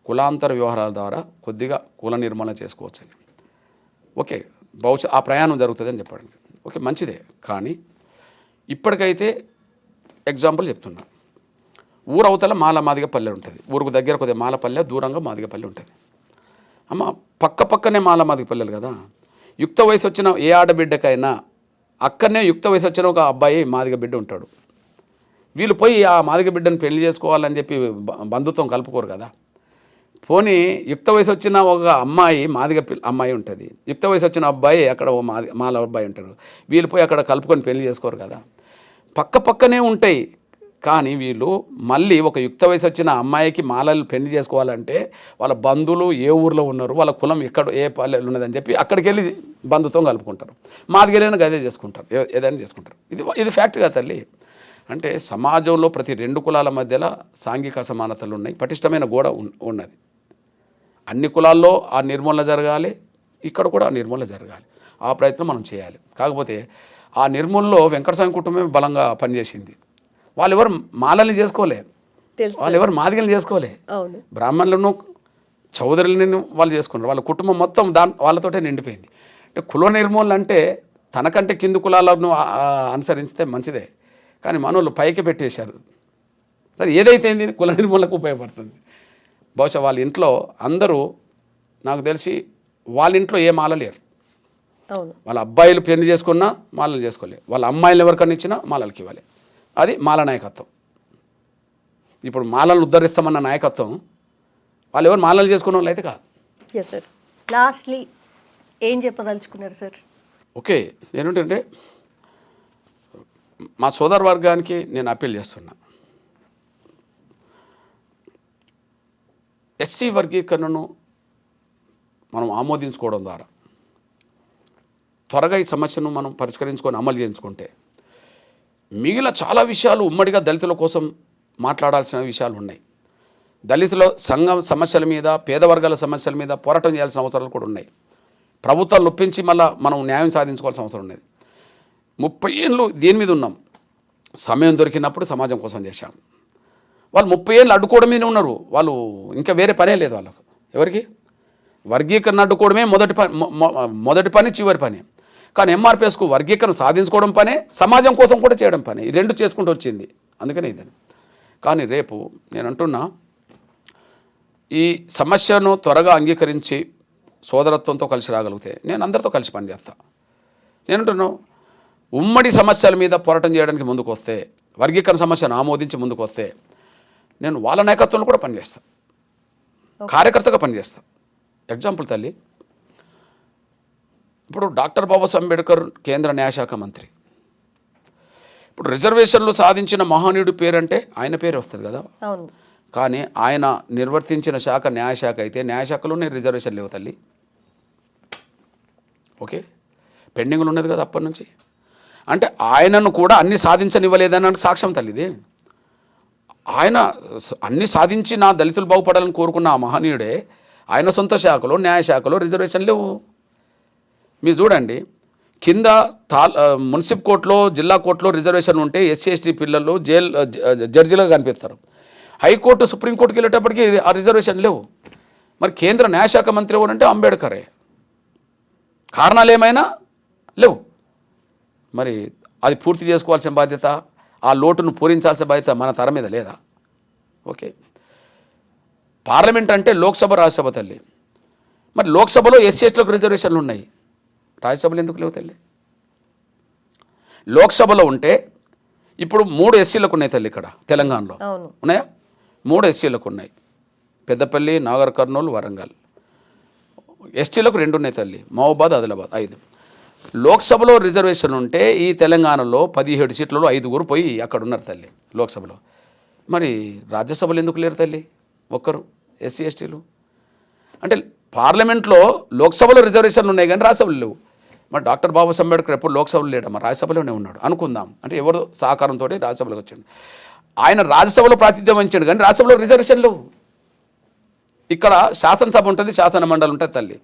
కులాంతర వ్యవహారాల ద్వారా కొద్దిగా కుల నిర్మూలన చేసుకోవచ్చని. ఓకే, బహుశా ఆ ప్రయాణం జరుగుతుందని చెప్పాడు. ఓకే, మంచిదే. కానీ ఇప్పటికైతే ఎగ్జాంపుల్ చెప్తున్నా, ఊరు అవతల మాదిగ పల్లె ఉంటుంది, ఊరుకు దగ్గర కొద్దిగా మాలపల్లె, దూరంగా మాదిగ పల్లె ఉంటుంది. అమ్మ పక్కనే మాదిగ పల్లెలు కదా. యుక్త వయసు వచ్చిన ఏ ఆడబిడ్డకైనా అక్కడనే యుక్త వయసు వచ్చిన ఒక అబ్బాయి మాదిగ బిడ్డ ఉంటాడు. వీళ్ళు పోయి ఆ మాదిగ బిడ్డను పెళ్లి చేసుకోవాలని చెప్పి బంధుత్వం కలుపుకోరు కదా. పోనీ యుక్త వయసు వచ్చిన ఒక అమ్మాయి మాదిగ అమ్మాయి ఉంటుంది, యుక్త వయసు వచ్చిన అబ్బాయి అక్కడ ఓ మాల అబ్బాయి ఉంటారు. వీళ్ళు పోయి అక్కడ కలుపుకొని పెళ్లి చేసుకోరు కదా. పక్కనే ఉంటాయి. కానీ వీళ్ళు మళ్ళీ ఒక యుక్త వయసు వచ్చిన అమ్మాయికి మాలలు పెళ్లి చేసుకోవాలంటే వాళ్ళ బంధువులు ఏ ఊర్లో ఉన్నారు, వాళ్ళ కులం ఎక్కడ ఏ పల్లెలు ఉన్నదని చెప్పి అక్కడికి వెళ్ళి బంధుత్వం కలుపుకుంటారు. మాదిగలైనా గదే చేసుకుంటారు, ఏదైనా చేసుకుంటారు. ఇది ఫ్యాక్ట్ కదా తల్లి. అంటే సమాజంలో ప్రతి రెండు కులాల మధ్యలో సాంఘిక అసమానతలు ఉన్నాయి, పటిష్టమైన గోడ ఉన్నది. అన్ని కులాల్లో ఆ నిర్మూలన జరగాలి, ఇక్కడ కూడా ఆ నిర్మూలన జరగాలి. ఆ ప్రయత్నం మనం చేయాలి. కాకపోతే ఆ నిర్మూలనలో వెంకటస్వామి కుటుంబమే బలంగా పనిచేసింది. వాళ్ళు ఎవరు మాలల్ని చేసుకోలే, వాళ్ళు ఎవరు మాదిగల్ని చేసుకోలే, బ్రాహ్మణులను చౌదరులను వాళ్ళు చేసుకున్నారు. వాళ్ళ కుటుంబం మొత్తం వాళ్ళతోటే నిండిపోయింది. అంటే కుల నిర్మూలన అంటే తనకంటే కింది కులాలను అనుసరిస్తే మంచిదే, కానీ మనోళ్ళు పైకి పెట్టేశారు. సరే, ఏదైతే కుల నిర్మూలనకు ఉపయోగపడుతుంది. బహుశా వాళ్ళ ఇంట్లో అందరూ నాకు తెలిసి వాళ్ళ ఇంట్లో ఏ మాల లేరు. వాళ్ళ అబ్బాయిలు పెళ్లి చేసుకున్నా మాలలు చేసుకోలే, వాళ్ళ అమ్మాయిలు ఎవరికన్నా ఇచ్చినా మాలలకి ఇవ్వాలి. అది మాల నాయకత్వం. ఇప్పుడు మాలలను ఉద్ధరిస్తామన్న నాయకత్వం వాళ్ళు ఎవరు మాలలు చేసుకున్న వాళ్ళు అయితే కాదు. ఎస్ సార్, లాస్ట్లీ ఏం చెప్పదలుచుకున్నారు సార్? ఓకే, ఏంటంటే మా సోదర వర్గానికి నేను అప్పీల్ చేస్తున్నా. ఎస్సీ వర్గీకరణను మనం ఆమోదించుకోవడం ద్వారా త్వరగా ఈ సమస్యను మనం పరిష్కరించుకొని అమలు చేయించుకుంటే మిగిలిన చాలా విషయాలు ఉమ్మడిగా దళితుల కోసం మాట్లాడాల్సిన విషయాలు ఉన్నాయి. దళితుల సంఘం సమస్యల మీద, పేద వర్గాల సమస్యల మీద పోరాటం చేయాల్సిన అవసరాలు కూడా ఉన్నాయి. ప్రభుత్వాలు నొప్పించి మళ్ళీ మనం న్యాయం సాధించుకోవాల్సిన అవసరం ఉన్నది. 30 ఏళ్ళు దీని మీద ఉన్నాం. సమయం దొరికినప్పుడు సమాజం కోసం చేశాం. వాళ్ళు 30 ఏళ్ళు అడ్డుకోవడం మీద ఉన్నారు. వాళ్ళు ఇంకా వేరే పనే లేదు వాళ్ళకు. ఎవరికి వర్గీకరణ అడ్డుకోవడమే మొదటి పని, చివరి పని. కానీ ఎంఆర్పిఎస్కు వర్గీకరణ సాధించుకోవడం పనే, సమాజం కోసం కూడా చేయడం పని. ఈ రెండు చేసుకుంటూ వచ్చింది. అందుకనే ఇదని. కానీ రేపు నేను అంటున్నా, ఈ సమస్యను త్వరగా అంగీకరించి సోదరత్వంతో కలిసి రాగలిగితే నేను అందరితో కలిసి పనిచేస్తాను. నేను అంటున్నాను, ఉమ్మడి సమస్యల మీద పోరాటం చేయడానికి ముందుకు వస్తే, వర్గీకరణ సమస్యను ఆమోదించి ముందుకు వస్తే నేను వాళ్ళ నాయకత్వంలో కూడా పనిచేస్తాను, కార్యకర్తగా పనిచేస్తాను. ఎగ్జాంపుల్ తల్లి, ఇప్పుడు డాక్టర్ బాబాసాహెబ్ అంబేద్కర్ కేంద్ర న్యాయశాఖ మంత్రి. ఇప్పుడు రిజర్వేషన్లు సాధించిన మహనీయుడి పేరంటే ఆయన పేరు వస్తుంది కదా. కానీ ఆయన నిర్వర్తించిన శాఖ న్యాయశాఖ అయితే న్యాయశాఖలోనే రిజర్వేషన్ లేవు తల్లి. ఓకే, పెండింగ్లు ఉన్నది కదా అప్పటి నుంచి. అంటే ఆయనను కూడా అన్ని సాధించనివ్వలేదని సాక్ష్యం తల్లిది. ఆయన అన్ని సాధించి నా దళితులు బాగుపడాలని కోరుకున్న ఆ మహనీయుడే ఆయన సొంత శాఖలో, న్యాయశాఖలో రిజర్వేషన్ లేవు. మీరు చూడండి, కింద మున్సిపల్ కోర్టులో, జిల్లా కోర్టులో రిజర్వేషన్ ఉంటే ఎస్సీ ఎస్టీ పిల్లలు జడ్జిలుగా కనిపిస్తారు. హైకోర్టు, సుప్రీంకోర్టుకి వెళ్ళేటప్పటికి ఆ రిజర్వేషన్ లేవు. మరి కేంద్ర న్యాయశాఖ మంత్రి ఎవరంటే అంబేద్కరే. కారణాలు ఏమైనా లేవు. మరి అది పూర్తి చేసుకోవాల్సిన బాధ్యత, ఆ లోటును పూరించాల్సిన బాధ్యత మన తర మీద లేదా? ఓకే, పార్లమెంట్ అంటే లోక్సభ, రాజ్యసభ తల్లి. మరి లోక్సభలో ఎస్సీ ఎస్టీలకు రిజర్వేషన్లు ఉన్నాయి, రాజ్యసభలో ఎందుకు లేవు తల్లి? లోక్సభలో ఉంటే ఇప్పుడు 3 ఎస్సీలకు ఉన్నాయి తల్లి. ఇక్కడ తెలంగాణలో ఉన్నాయా? 3 ఎస్సీలకు ఉన్నాయి, పెద్దపల్లి, నాగర్ కర్నూలు, వరంగల్. ఎస్టీలకు 2 ఉన్నాయి తల్లి, మహబూబాద్, ఆదిలాబాద్ 5. లోక్సభలో రిజర్వేషన్ ఉంటే ఈ తెలంగాణలో 17 సీట్లలో 5 పోయి అక్కడ ఉన్నారు తల్లి లోక్సభలో. మరి రాజ్యసభలో ఎందుకు లేరు తల్లి ఒక్కరు ఎస్సీ ఎస్టీలు? అంటే పార్లమెంట్లో లోక్సభలో రిజర్వేషన్లు ఉన్నాయి కానీ రాజ్యసభలు లేవు. మరి డాక్టర్ బాబాసాహెబ్ అంబేద్కర్ ఎప్పుడు లోక్సభలో లేడమ్మా, రాజ్యసభలోనే ఉన్నాడు అనుకుందాం. అంటే ఎవరు సహకారంతో రాజ్యసభలోకి వచ్చాడు. ఆయన రాజ్యసభలో ప్రాతినిధ్యం వహించాడు కానీ రాజ్యసభలో రిజర్వేషన్ లేవు. ఇక్కడ శాసనసభ ఉంటుంది, శాసన మండలి ఉంటుంది తల్లి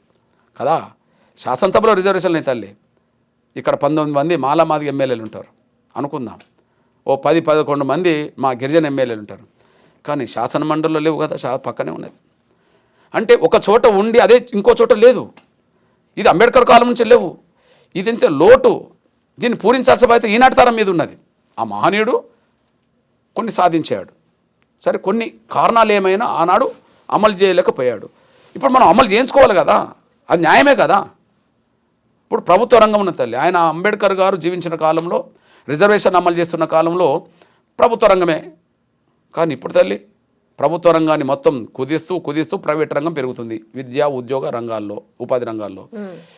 కదా. శాసనసభలో రిజర్వేషన్లు ఉన్నాయి తల్లి. ఇక్కడ 19 మంది మాదిగ ఎమ్మెల్యేలు ఉంటారు అనుకుందాం, ఓ 10-11 మంది మా గిరిజన ఎమ్మెల్యేలు ఉంటారు. కానీ శాసన మండలిలో లేవు కదా, పక్కనే ఉన్నది. అంటే ఒక చోట ఉండి అదే ఇంకో చోట లేదు. ఇది అంబేద్కర్ కాలం నుంచి లేవు. ఇది ఇంత లోటు. దీన్ని పూరించాల్సిన బాధ్యత ఈనాటి తరం మీద ఉన్నది. ఆ మహనీయుడు కొన్ని సాధించాడు. సరే, కొన్ని కారణాలు ఏమైనా ఆనాడు అమలు చేయలేకపోయాడు. ఇప్పుడు మనం అమలు చేయించుకోవాలి కదా, అది న్యాయమే కదా. ఇప్పుడు ప్రభుత్వ రంగం ఉన్న తల్లి, ఆయన అంబేద్కర్ గారు జీవించిన కాలంలో రిజర్వేషన్ అమలు చేస్తున్న కాలంలో ప్రభుత్వ రంగమే. కానీ ఇప్పుడు తల్లి ప్రభుత్వ రంగాన్ని మొత్తం కుదిస్తూ ప్రైవేట్ రంగం పెరుగుతుంది. విద్యా ఉద్యోగ రంగాల్లో, ఉపాధి రంగాల్లో.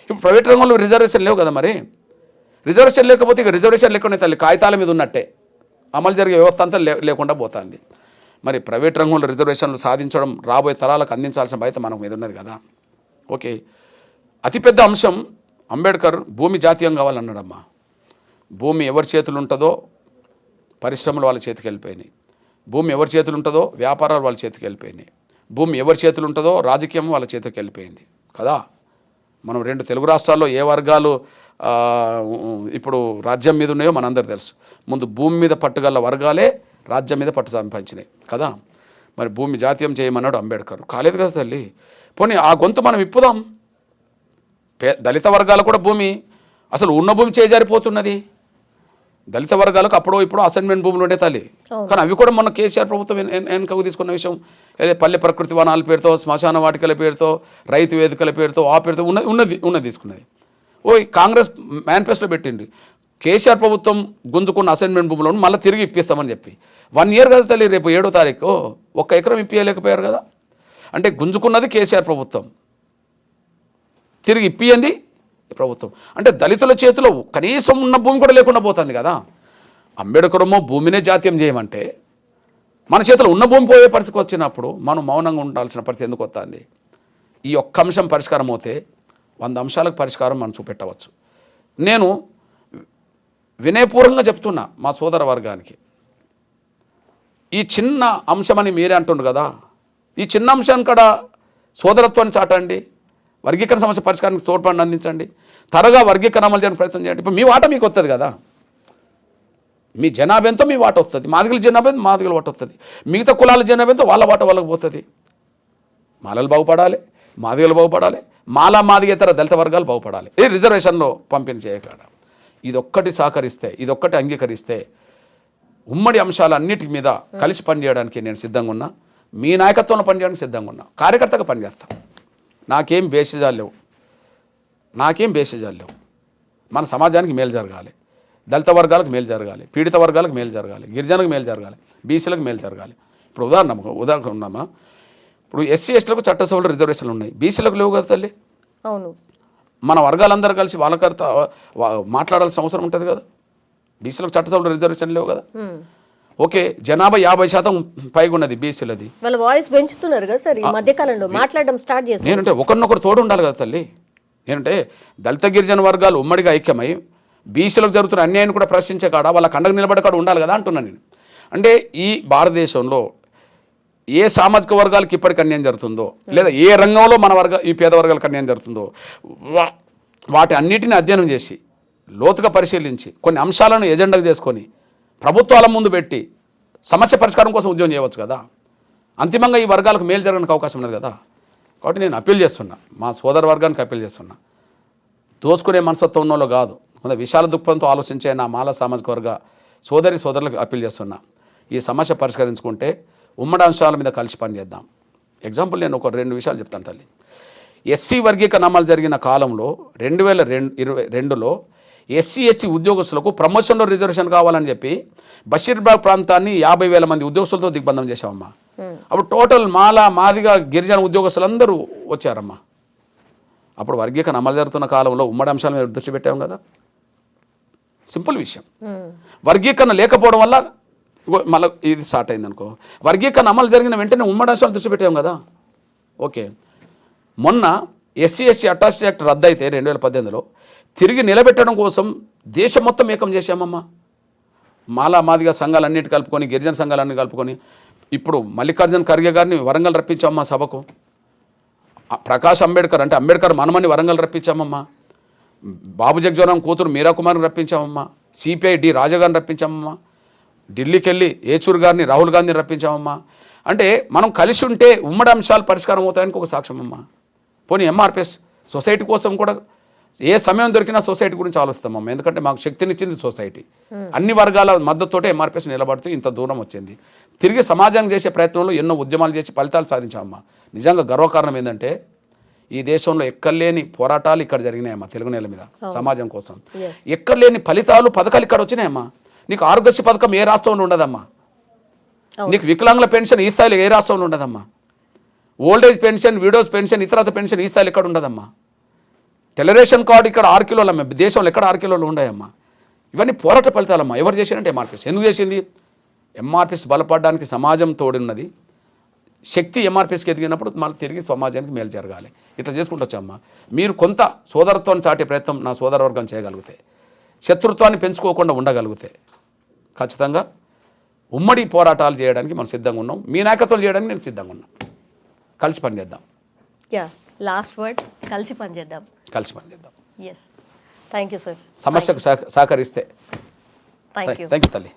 ఇప్పుడు ప్రైవేట్ రంగంలో రిజర్వేషన్ లేవు కదా. మరి రిజర్వేషన్ లేకపోతే ఇక రిజర్వేషన్ లేకుండా తల్లి కాగితాల మీద ఉన్నట్టే, అమలు జరిగే వ్యవస్థ అంతా లేకుండా పోతుంది. మరి ప్రైవేట్ రంగంలో రిజర్వేషన్లు సాధించడం రాబోయే తరాలకు అందించాల్సిన బాధ్యత మనకు మీద ఉన్నది కదా. ఓకే, అతిపెద్ద అంశం అంబేద్కర్ భూమి జాతీయం కావాలన్నాడమ్మా. భూమి ఎవరి చేతులు ఉంటుందో పరిశ్రమలు వాళ్ళ చేతికి వెళ్ళిపోయినాయి. భూమి ఎవరి చేతులు ఉంటుందో వ్యాపారాలు వాళ్ళ చేతికి వెళ్ళిపోయినాయి. భూమి ఎవరి చేతులు ఉంటుందో రాజకీయం వాళ్ళ చేతికి వెళ్ళిపోయింది కదా. మనం 2 తెలుగు రాష్ట్రాల్లో ఏ వర్గాలు ఇప్పుడు రాజ్యం మీద ఉన్నాయో మనందరూ తెలుసు. ముందు భూమి మీద పట్టుగల వర్గాలే రాజ్యం మీద పట్టు సంపాదించినాయి కదా. మరి భూమి జాతీయం చేయమన్నాడు అంబేద్కర్, కాలేదు కదా తల్లి. పోనీ ఆ గొంతు మనం ఇప్పుదాం. దళిత వర్గాలు కూడా భూమి, అసలు ఉన్న భూమి చేజారిపోతున్నది. దళిత వర్గాలకు అప్పుడో ఇప్పుడు అసైన్మెంట్ భూములు ఉండే తల్లి. కానీ అవి కూడా మొన్న కేసీఆర్ ప్రభుత్వం వెనుకకు తీసుకున్న విషయం. పల్లె ప్రకృతి వనాల పేరుతో, శ్మశాన వాటికల పేరుతో, రైతు వేదికల పేరుతో, ఆ పేరుతో ఉన్నది తీసుకున్నది. కాంగ్రెస్ మేనిఫెస్టో పెట్టింది, కేసీఆర్ ప్రభుత్వం గుంజుకున్న అసైన్మెంట్ భూములను మళ్ళీ తిరిగి ఇప్పిస్తామని చెప్పి. 1 ఇయర్ కదా తల్లి, రేపు 7వ తారీఖు 1 ఎకరం ఇప్పియలేకపోయారు కదా. అంటే గుంజుకున్నది కేసీఆర్ ప్రభుత్వం, తిరిగి ఇప్పియంది ప్రభుత్వం. అంటే దళితుల చేతిలో కనీసం ఉన్న భూమి కూడా లేకుండా పోతుంది కదా. అంబేద్కరమో భూమినే జాతీయం చేయమంటే మన చేతిలో ఉన్న భూమి పోయే పరిస్థితికి వచ్చినప్పుడు మనం మౌనంగా ఉండాల్సిన పరిస్థితి ఎందుకు వస్తుంది? ఈ ఒక్క అంశం పరిష్కారం అవుతే 100 అంశాలకు పరిష్కారం మనం చూపెట్టవచ్చు. నేను వినయపూర్వకంగా చెప్తున్నా మా సోదర వర్గానికి, ఈ చిన్న అంశమని మీరే అంటుండ్రు కదా, ఈ చిన్న అంశాన్ని కూడా సోదరత్వాన్ని చాటండి, వర్గీకరణ సమస్య పరిష్కారానికి తోడ్పాటును అందించండి, త్వరగా వర్గీకరణ అమలు చేయడానికి ప్రయత్నం చేయండి. ఇప్పుడు మీ వాట మీకు వస్తుంది కదా, మీ జనాభా ఎంతో మీ వాట వస్తుంది, మాదిగల జనాభా మాదిగల వాట వస్తుంది, మిగతా కులాల జనాభా ఎంతో వాళ్ళ వాట వాళ్ళకి పోతుంది. మాలలు బాగుపడాలి, మాదిగలు బాగుపడాలి, మాదిగేతర దళిత వర్గాలు బాగుపడాలి. ఈ రిజర్వేషన్లో పంపిణీ చేయకుండా ఇదొక్కటి సహకరిస్తే, ఇదొక్కటి అంగీకరిస్తే ఉమ్మడి అంశాలన్నిటి మీద కలిసి పనిచేయడానికి నేను సిద్ధంగా ఉన్నా. మీ నాయకత్వంలో పనిచేయడానికి సిద్ధంగా ఉన్నా. కార్యకర్తగా పనిచేస్తాం. నాకేం బేసిజాలు లేవు. మన సమాజానికి మేలు జరగాలి, దళిత వర్గాలకు మేలు జరగాలి, పీడిత వర్గాలకు మేలు జరగాలి, గిరిజనులకు మేలు జరగాలి, బీసీలకు మేలు జరగాలి. ఇప్పుడు ఉదాహరణ ఉన్నామా, ఇప్పుడు ఎస్సీ ఎస్టీలకు చట్టసభలో రిజర్వేషన్లు ఉన్నాయి, బీసీలకు లేవు కదా తల్లి. అవును, మన వర్గాలందరూ కలిసి వాళ్ళకర్త మాట్లాడాల్సిన అవసరం ఉంటుంది కదా. బీసీలకు చట్టసభలో రిజర్వేషన్ లేవు కదా. ఓకే, జనాభా 50% పైగా ఉన్నది బీసీలది. వాళ్ళ వాయిస్ పెంచుతున్నారు కదా సార్ ఈ మధ్య కాలంలో, మాట్లాడడం స్టార్ట్ చేస్తారు. నేనంటే ఒకరినొకరు తోడు ఉండాలి కదా తల్లి. నేనంటే దళిత గిరిజన వర్గాలు ఉమ్మడిగా ఐక్యమై బీసీలకు జరుగుతున్న అన్యాయాన్ని కూడా ప్రశ్నించే కాడ, వాళ్ళ కండకు నిలబడే కాడ ఉండాలి కదా అంటున్నాను నేను. అంటే ఈ భారతదేశంలో ఏ సామాజిక వర్గాలకు ఇప్పటికి అన్యాయం జరుగుతుందో, లేదా ఏ రంగంలో మన ఈ పేద వర్గాలకు అన్యాయం జరుగుతుందో వాటి అన్నిటిని అధ్యయనం చేసి లోతుగా పరిశీలించి కొన్ని అంశాలను ఎజెండాగా చేసుకొని ప్రభుత్వాల ముందు పెట్టి సమస్య పరిష్కారం కోసం ఉద్యమం చేయవచ్చు కదా. అంతిమంగా ఈ వర్గాలకు మేలు జరగడానికి అవకాశం ఉన్నది కదా. కాబట్టి నేను అప్పీల్ చేస్తున్నా, మా సోదర వర్గానికి అప్పీల్ చేస్తున్నా, దోసుకునే మనస్తత్వం ఉన్నోళ్ళు కాదు, కొంత విశాల దృక్పథంతో ఆలోచించే నా మాల సామాజిక వర్గ సోదరులకు అప్పీల్ చేస్తున్నా. ఈ సమస్య పరిష్కరించుకుంటే ఉమ్మడి అంశాల మీద కలిసి పనిచేద్దాం. ఎగ్జాంపుల్ నేను ఒక 2 విషయాలు చెప్తాను తల్లి. ఎస్సీ వర్గీకరణ అమలు జరిగిన కాలంలో 2022లో ఎస్సీ ఎస్టీ ఉద్యోగస్తులకు ప్రమోషన్లో రిజర్వేషన్ కావాలని చెప్పి బషీర్బాగ్ ప్రాంతాన్ని 50,000 మంది ఉద్యోగస్తులతో దిగ్బంధం చేశామమ్మా. అప్పుడు టోటల్ మాదిగా గిరిజన ఉద్యోగస్తులందరూ వచ్చారమ్మా. అప్పుడు వర్గీకరణ అమలు జరుగుతున్న కాలంలో ఉమ్మడి అంశాల మీద దృష్టి పెట్టాం కదా. సింపుల్ విషయం. వర్గీకరణ లేకపోవడం వల్ల మళ్ళీ ఇది స్టార్ట్ అయింది అనుకో. వర్గీకరణ అమలు జరిగిన వెంటనే ఉమ్మడి అంశాలు దృష్టి పెట్టాం కదా. ఓకే, మొన్న ఎస్సీ ఎస్టీ అట్రాసిటీ యాక్ట్ రద్దు అయితే 2018లో తిరిగి నిలబెట్టడం కోసం దేశం మొత్తం ఏకం చేశామమ్మా. మాదిగా సంఘాలన్నిటి కలుపుకొని, గిరిజన సంఘాలన్నీ కలుపుకొని ఇప్పుడు మల్లికార్జున ఖర్గే గారిని వరంగల్ రప్పించామమ్మా సభకు. ప్రకాష్ అంబేద్కర్ అంటే అంబేద్కర్ మనమని వరంగల్ రప్పించామమ్మా. బాబు జగ్జీవన్ కూతురు మీరా కుమార్ని రప్పించామమ్మా. సిపిఐ డి రాజా గారిని రప్పించామమ్మా. ఢిల్లీకి వెళ్ళి ఏచూరు గారిని రాహుల్ గాంధీని రప్పించామమ్మా. అంటే మనం కలిసి ఉంటే ఉమ్మడి అంశాలు పరిష్కారం అవుతాయనికి ఒక సాక్ష్యం అమ్మా. పోనీ ఎంఆర్పిఎస్ సొసైటీ కోసం కూడా ఏ సమయం దొరికినా సొసైటీ గురించి ఆలోచిస్తామమ్మా. ఎందుకంటే మాకు శక్తినిచ్చింది సొసైటీ. అన్ని వర్గాల మద్దతుతోటే ఎంఆర్పిఎస్ నిలబడుతూ ఇంత దూరం వచ్చింది. తిరిగి సమాజానికి చేసే ప్రయత్నంలో ఎన్నో ఉద్యమాలు చేసి ఫలితాలు సాధించామమ్మా. నిజంగా గర్వకారణం ఏంటంటే ఈ దేశంలో ఎక్కర్లేని పోరాటాలు ఇక్కడ జరిగినాయమ్మా. తెలుగు నేల మీద సమాజం కోసం ఎక్కర్లేని ఫలితాలు పథకాలు ఇక్కడ వచ్చినాయమ్మా. నీకు ఆరోగ్యశ్రీ పథకం ఏ రాష్ట్రంలో ఉండదమ్మా. నీకు వికలాంగుల పెన్షన్ ఈ స్థాయిలో ఏ రాష్ట్రంలో ఉండదమ్మా. ఓల్డేజ్ పెన్షన్, విడోస్ పెన్షన్, ఇతరత పెన్షన్ ఈ స్థాయిలో ఎక్కడ ఉండదమ్మా. తెల్ల రేషన్ కార్డు ఇక్కడ 6 కిలోలు అమ్మా. దేశంలో ఎక్కడ 6 కిలోలు ఉన్నాయమ్మా. ఇవన్నీ పోరాట ఫలితాలమ్మా. ఎవరు చేశారంటే ఎంఆర్పిఎస్. ఎందుకు చేసింది? ఎంఆర్పిఎస్ బలపడడానికి సమాజం తోడున్నది. శక్తి ఎంఆర్పిఎస్కి ఎదిగినప్పుడు మళ్ళీ తిరిగి సమాజానికి మేలు జరగాలి. ఇట్లా చేసుకుంటూ వచ్చామ్మా. మీరు కొంత సోదరత్వాన్ని చాటే ప్రయత్నం నా సోదరవర్గం చేయగలిగితే, శత్రుత్వాన్ని పెంచుకోకుండా ఉండగలిగితే ఖచ్చితంగా ఉమ్మడి పోరాటాలు చేయడానికి మనం సిద్ధంగా ఉన్నాం. మీ నాయకత్వం చేయడానికి నేను సిద్ధంగా ఉన్నా. కలిసి పనిచేద్దాం. లాస్ట్ వర్డ్, కలిసి పనిచేద్దాం. కలిసి పనిచేద్దాం. Yes, thank you sir. సమస్యకు సహకరిస్తే. థ్యాంక్ యూ తల్లి.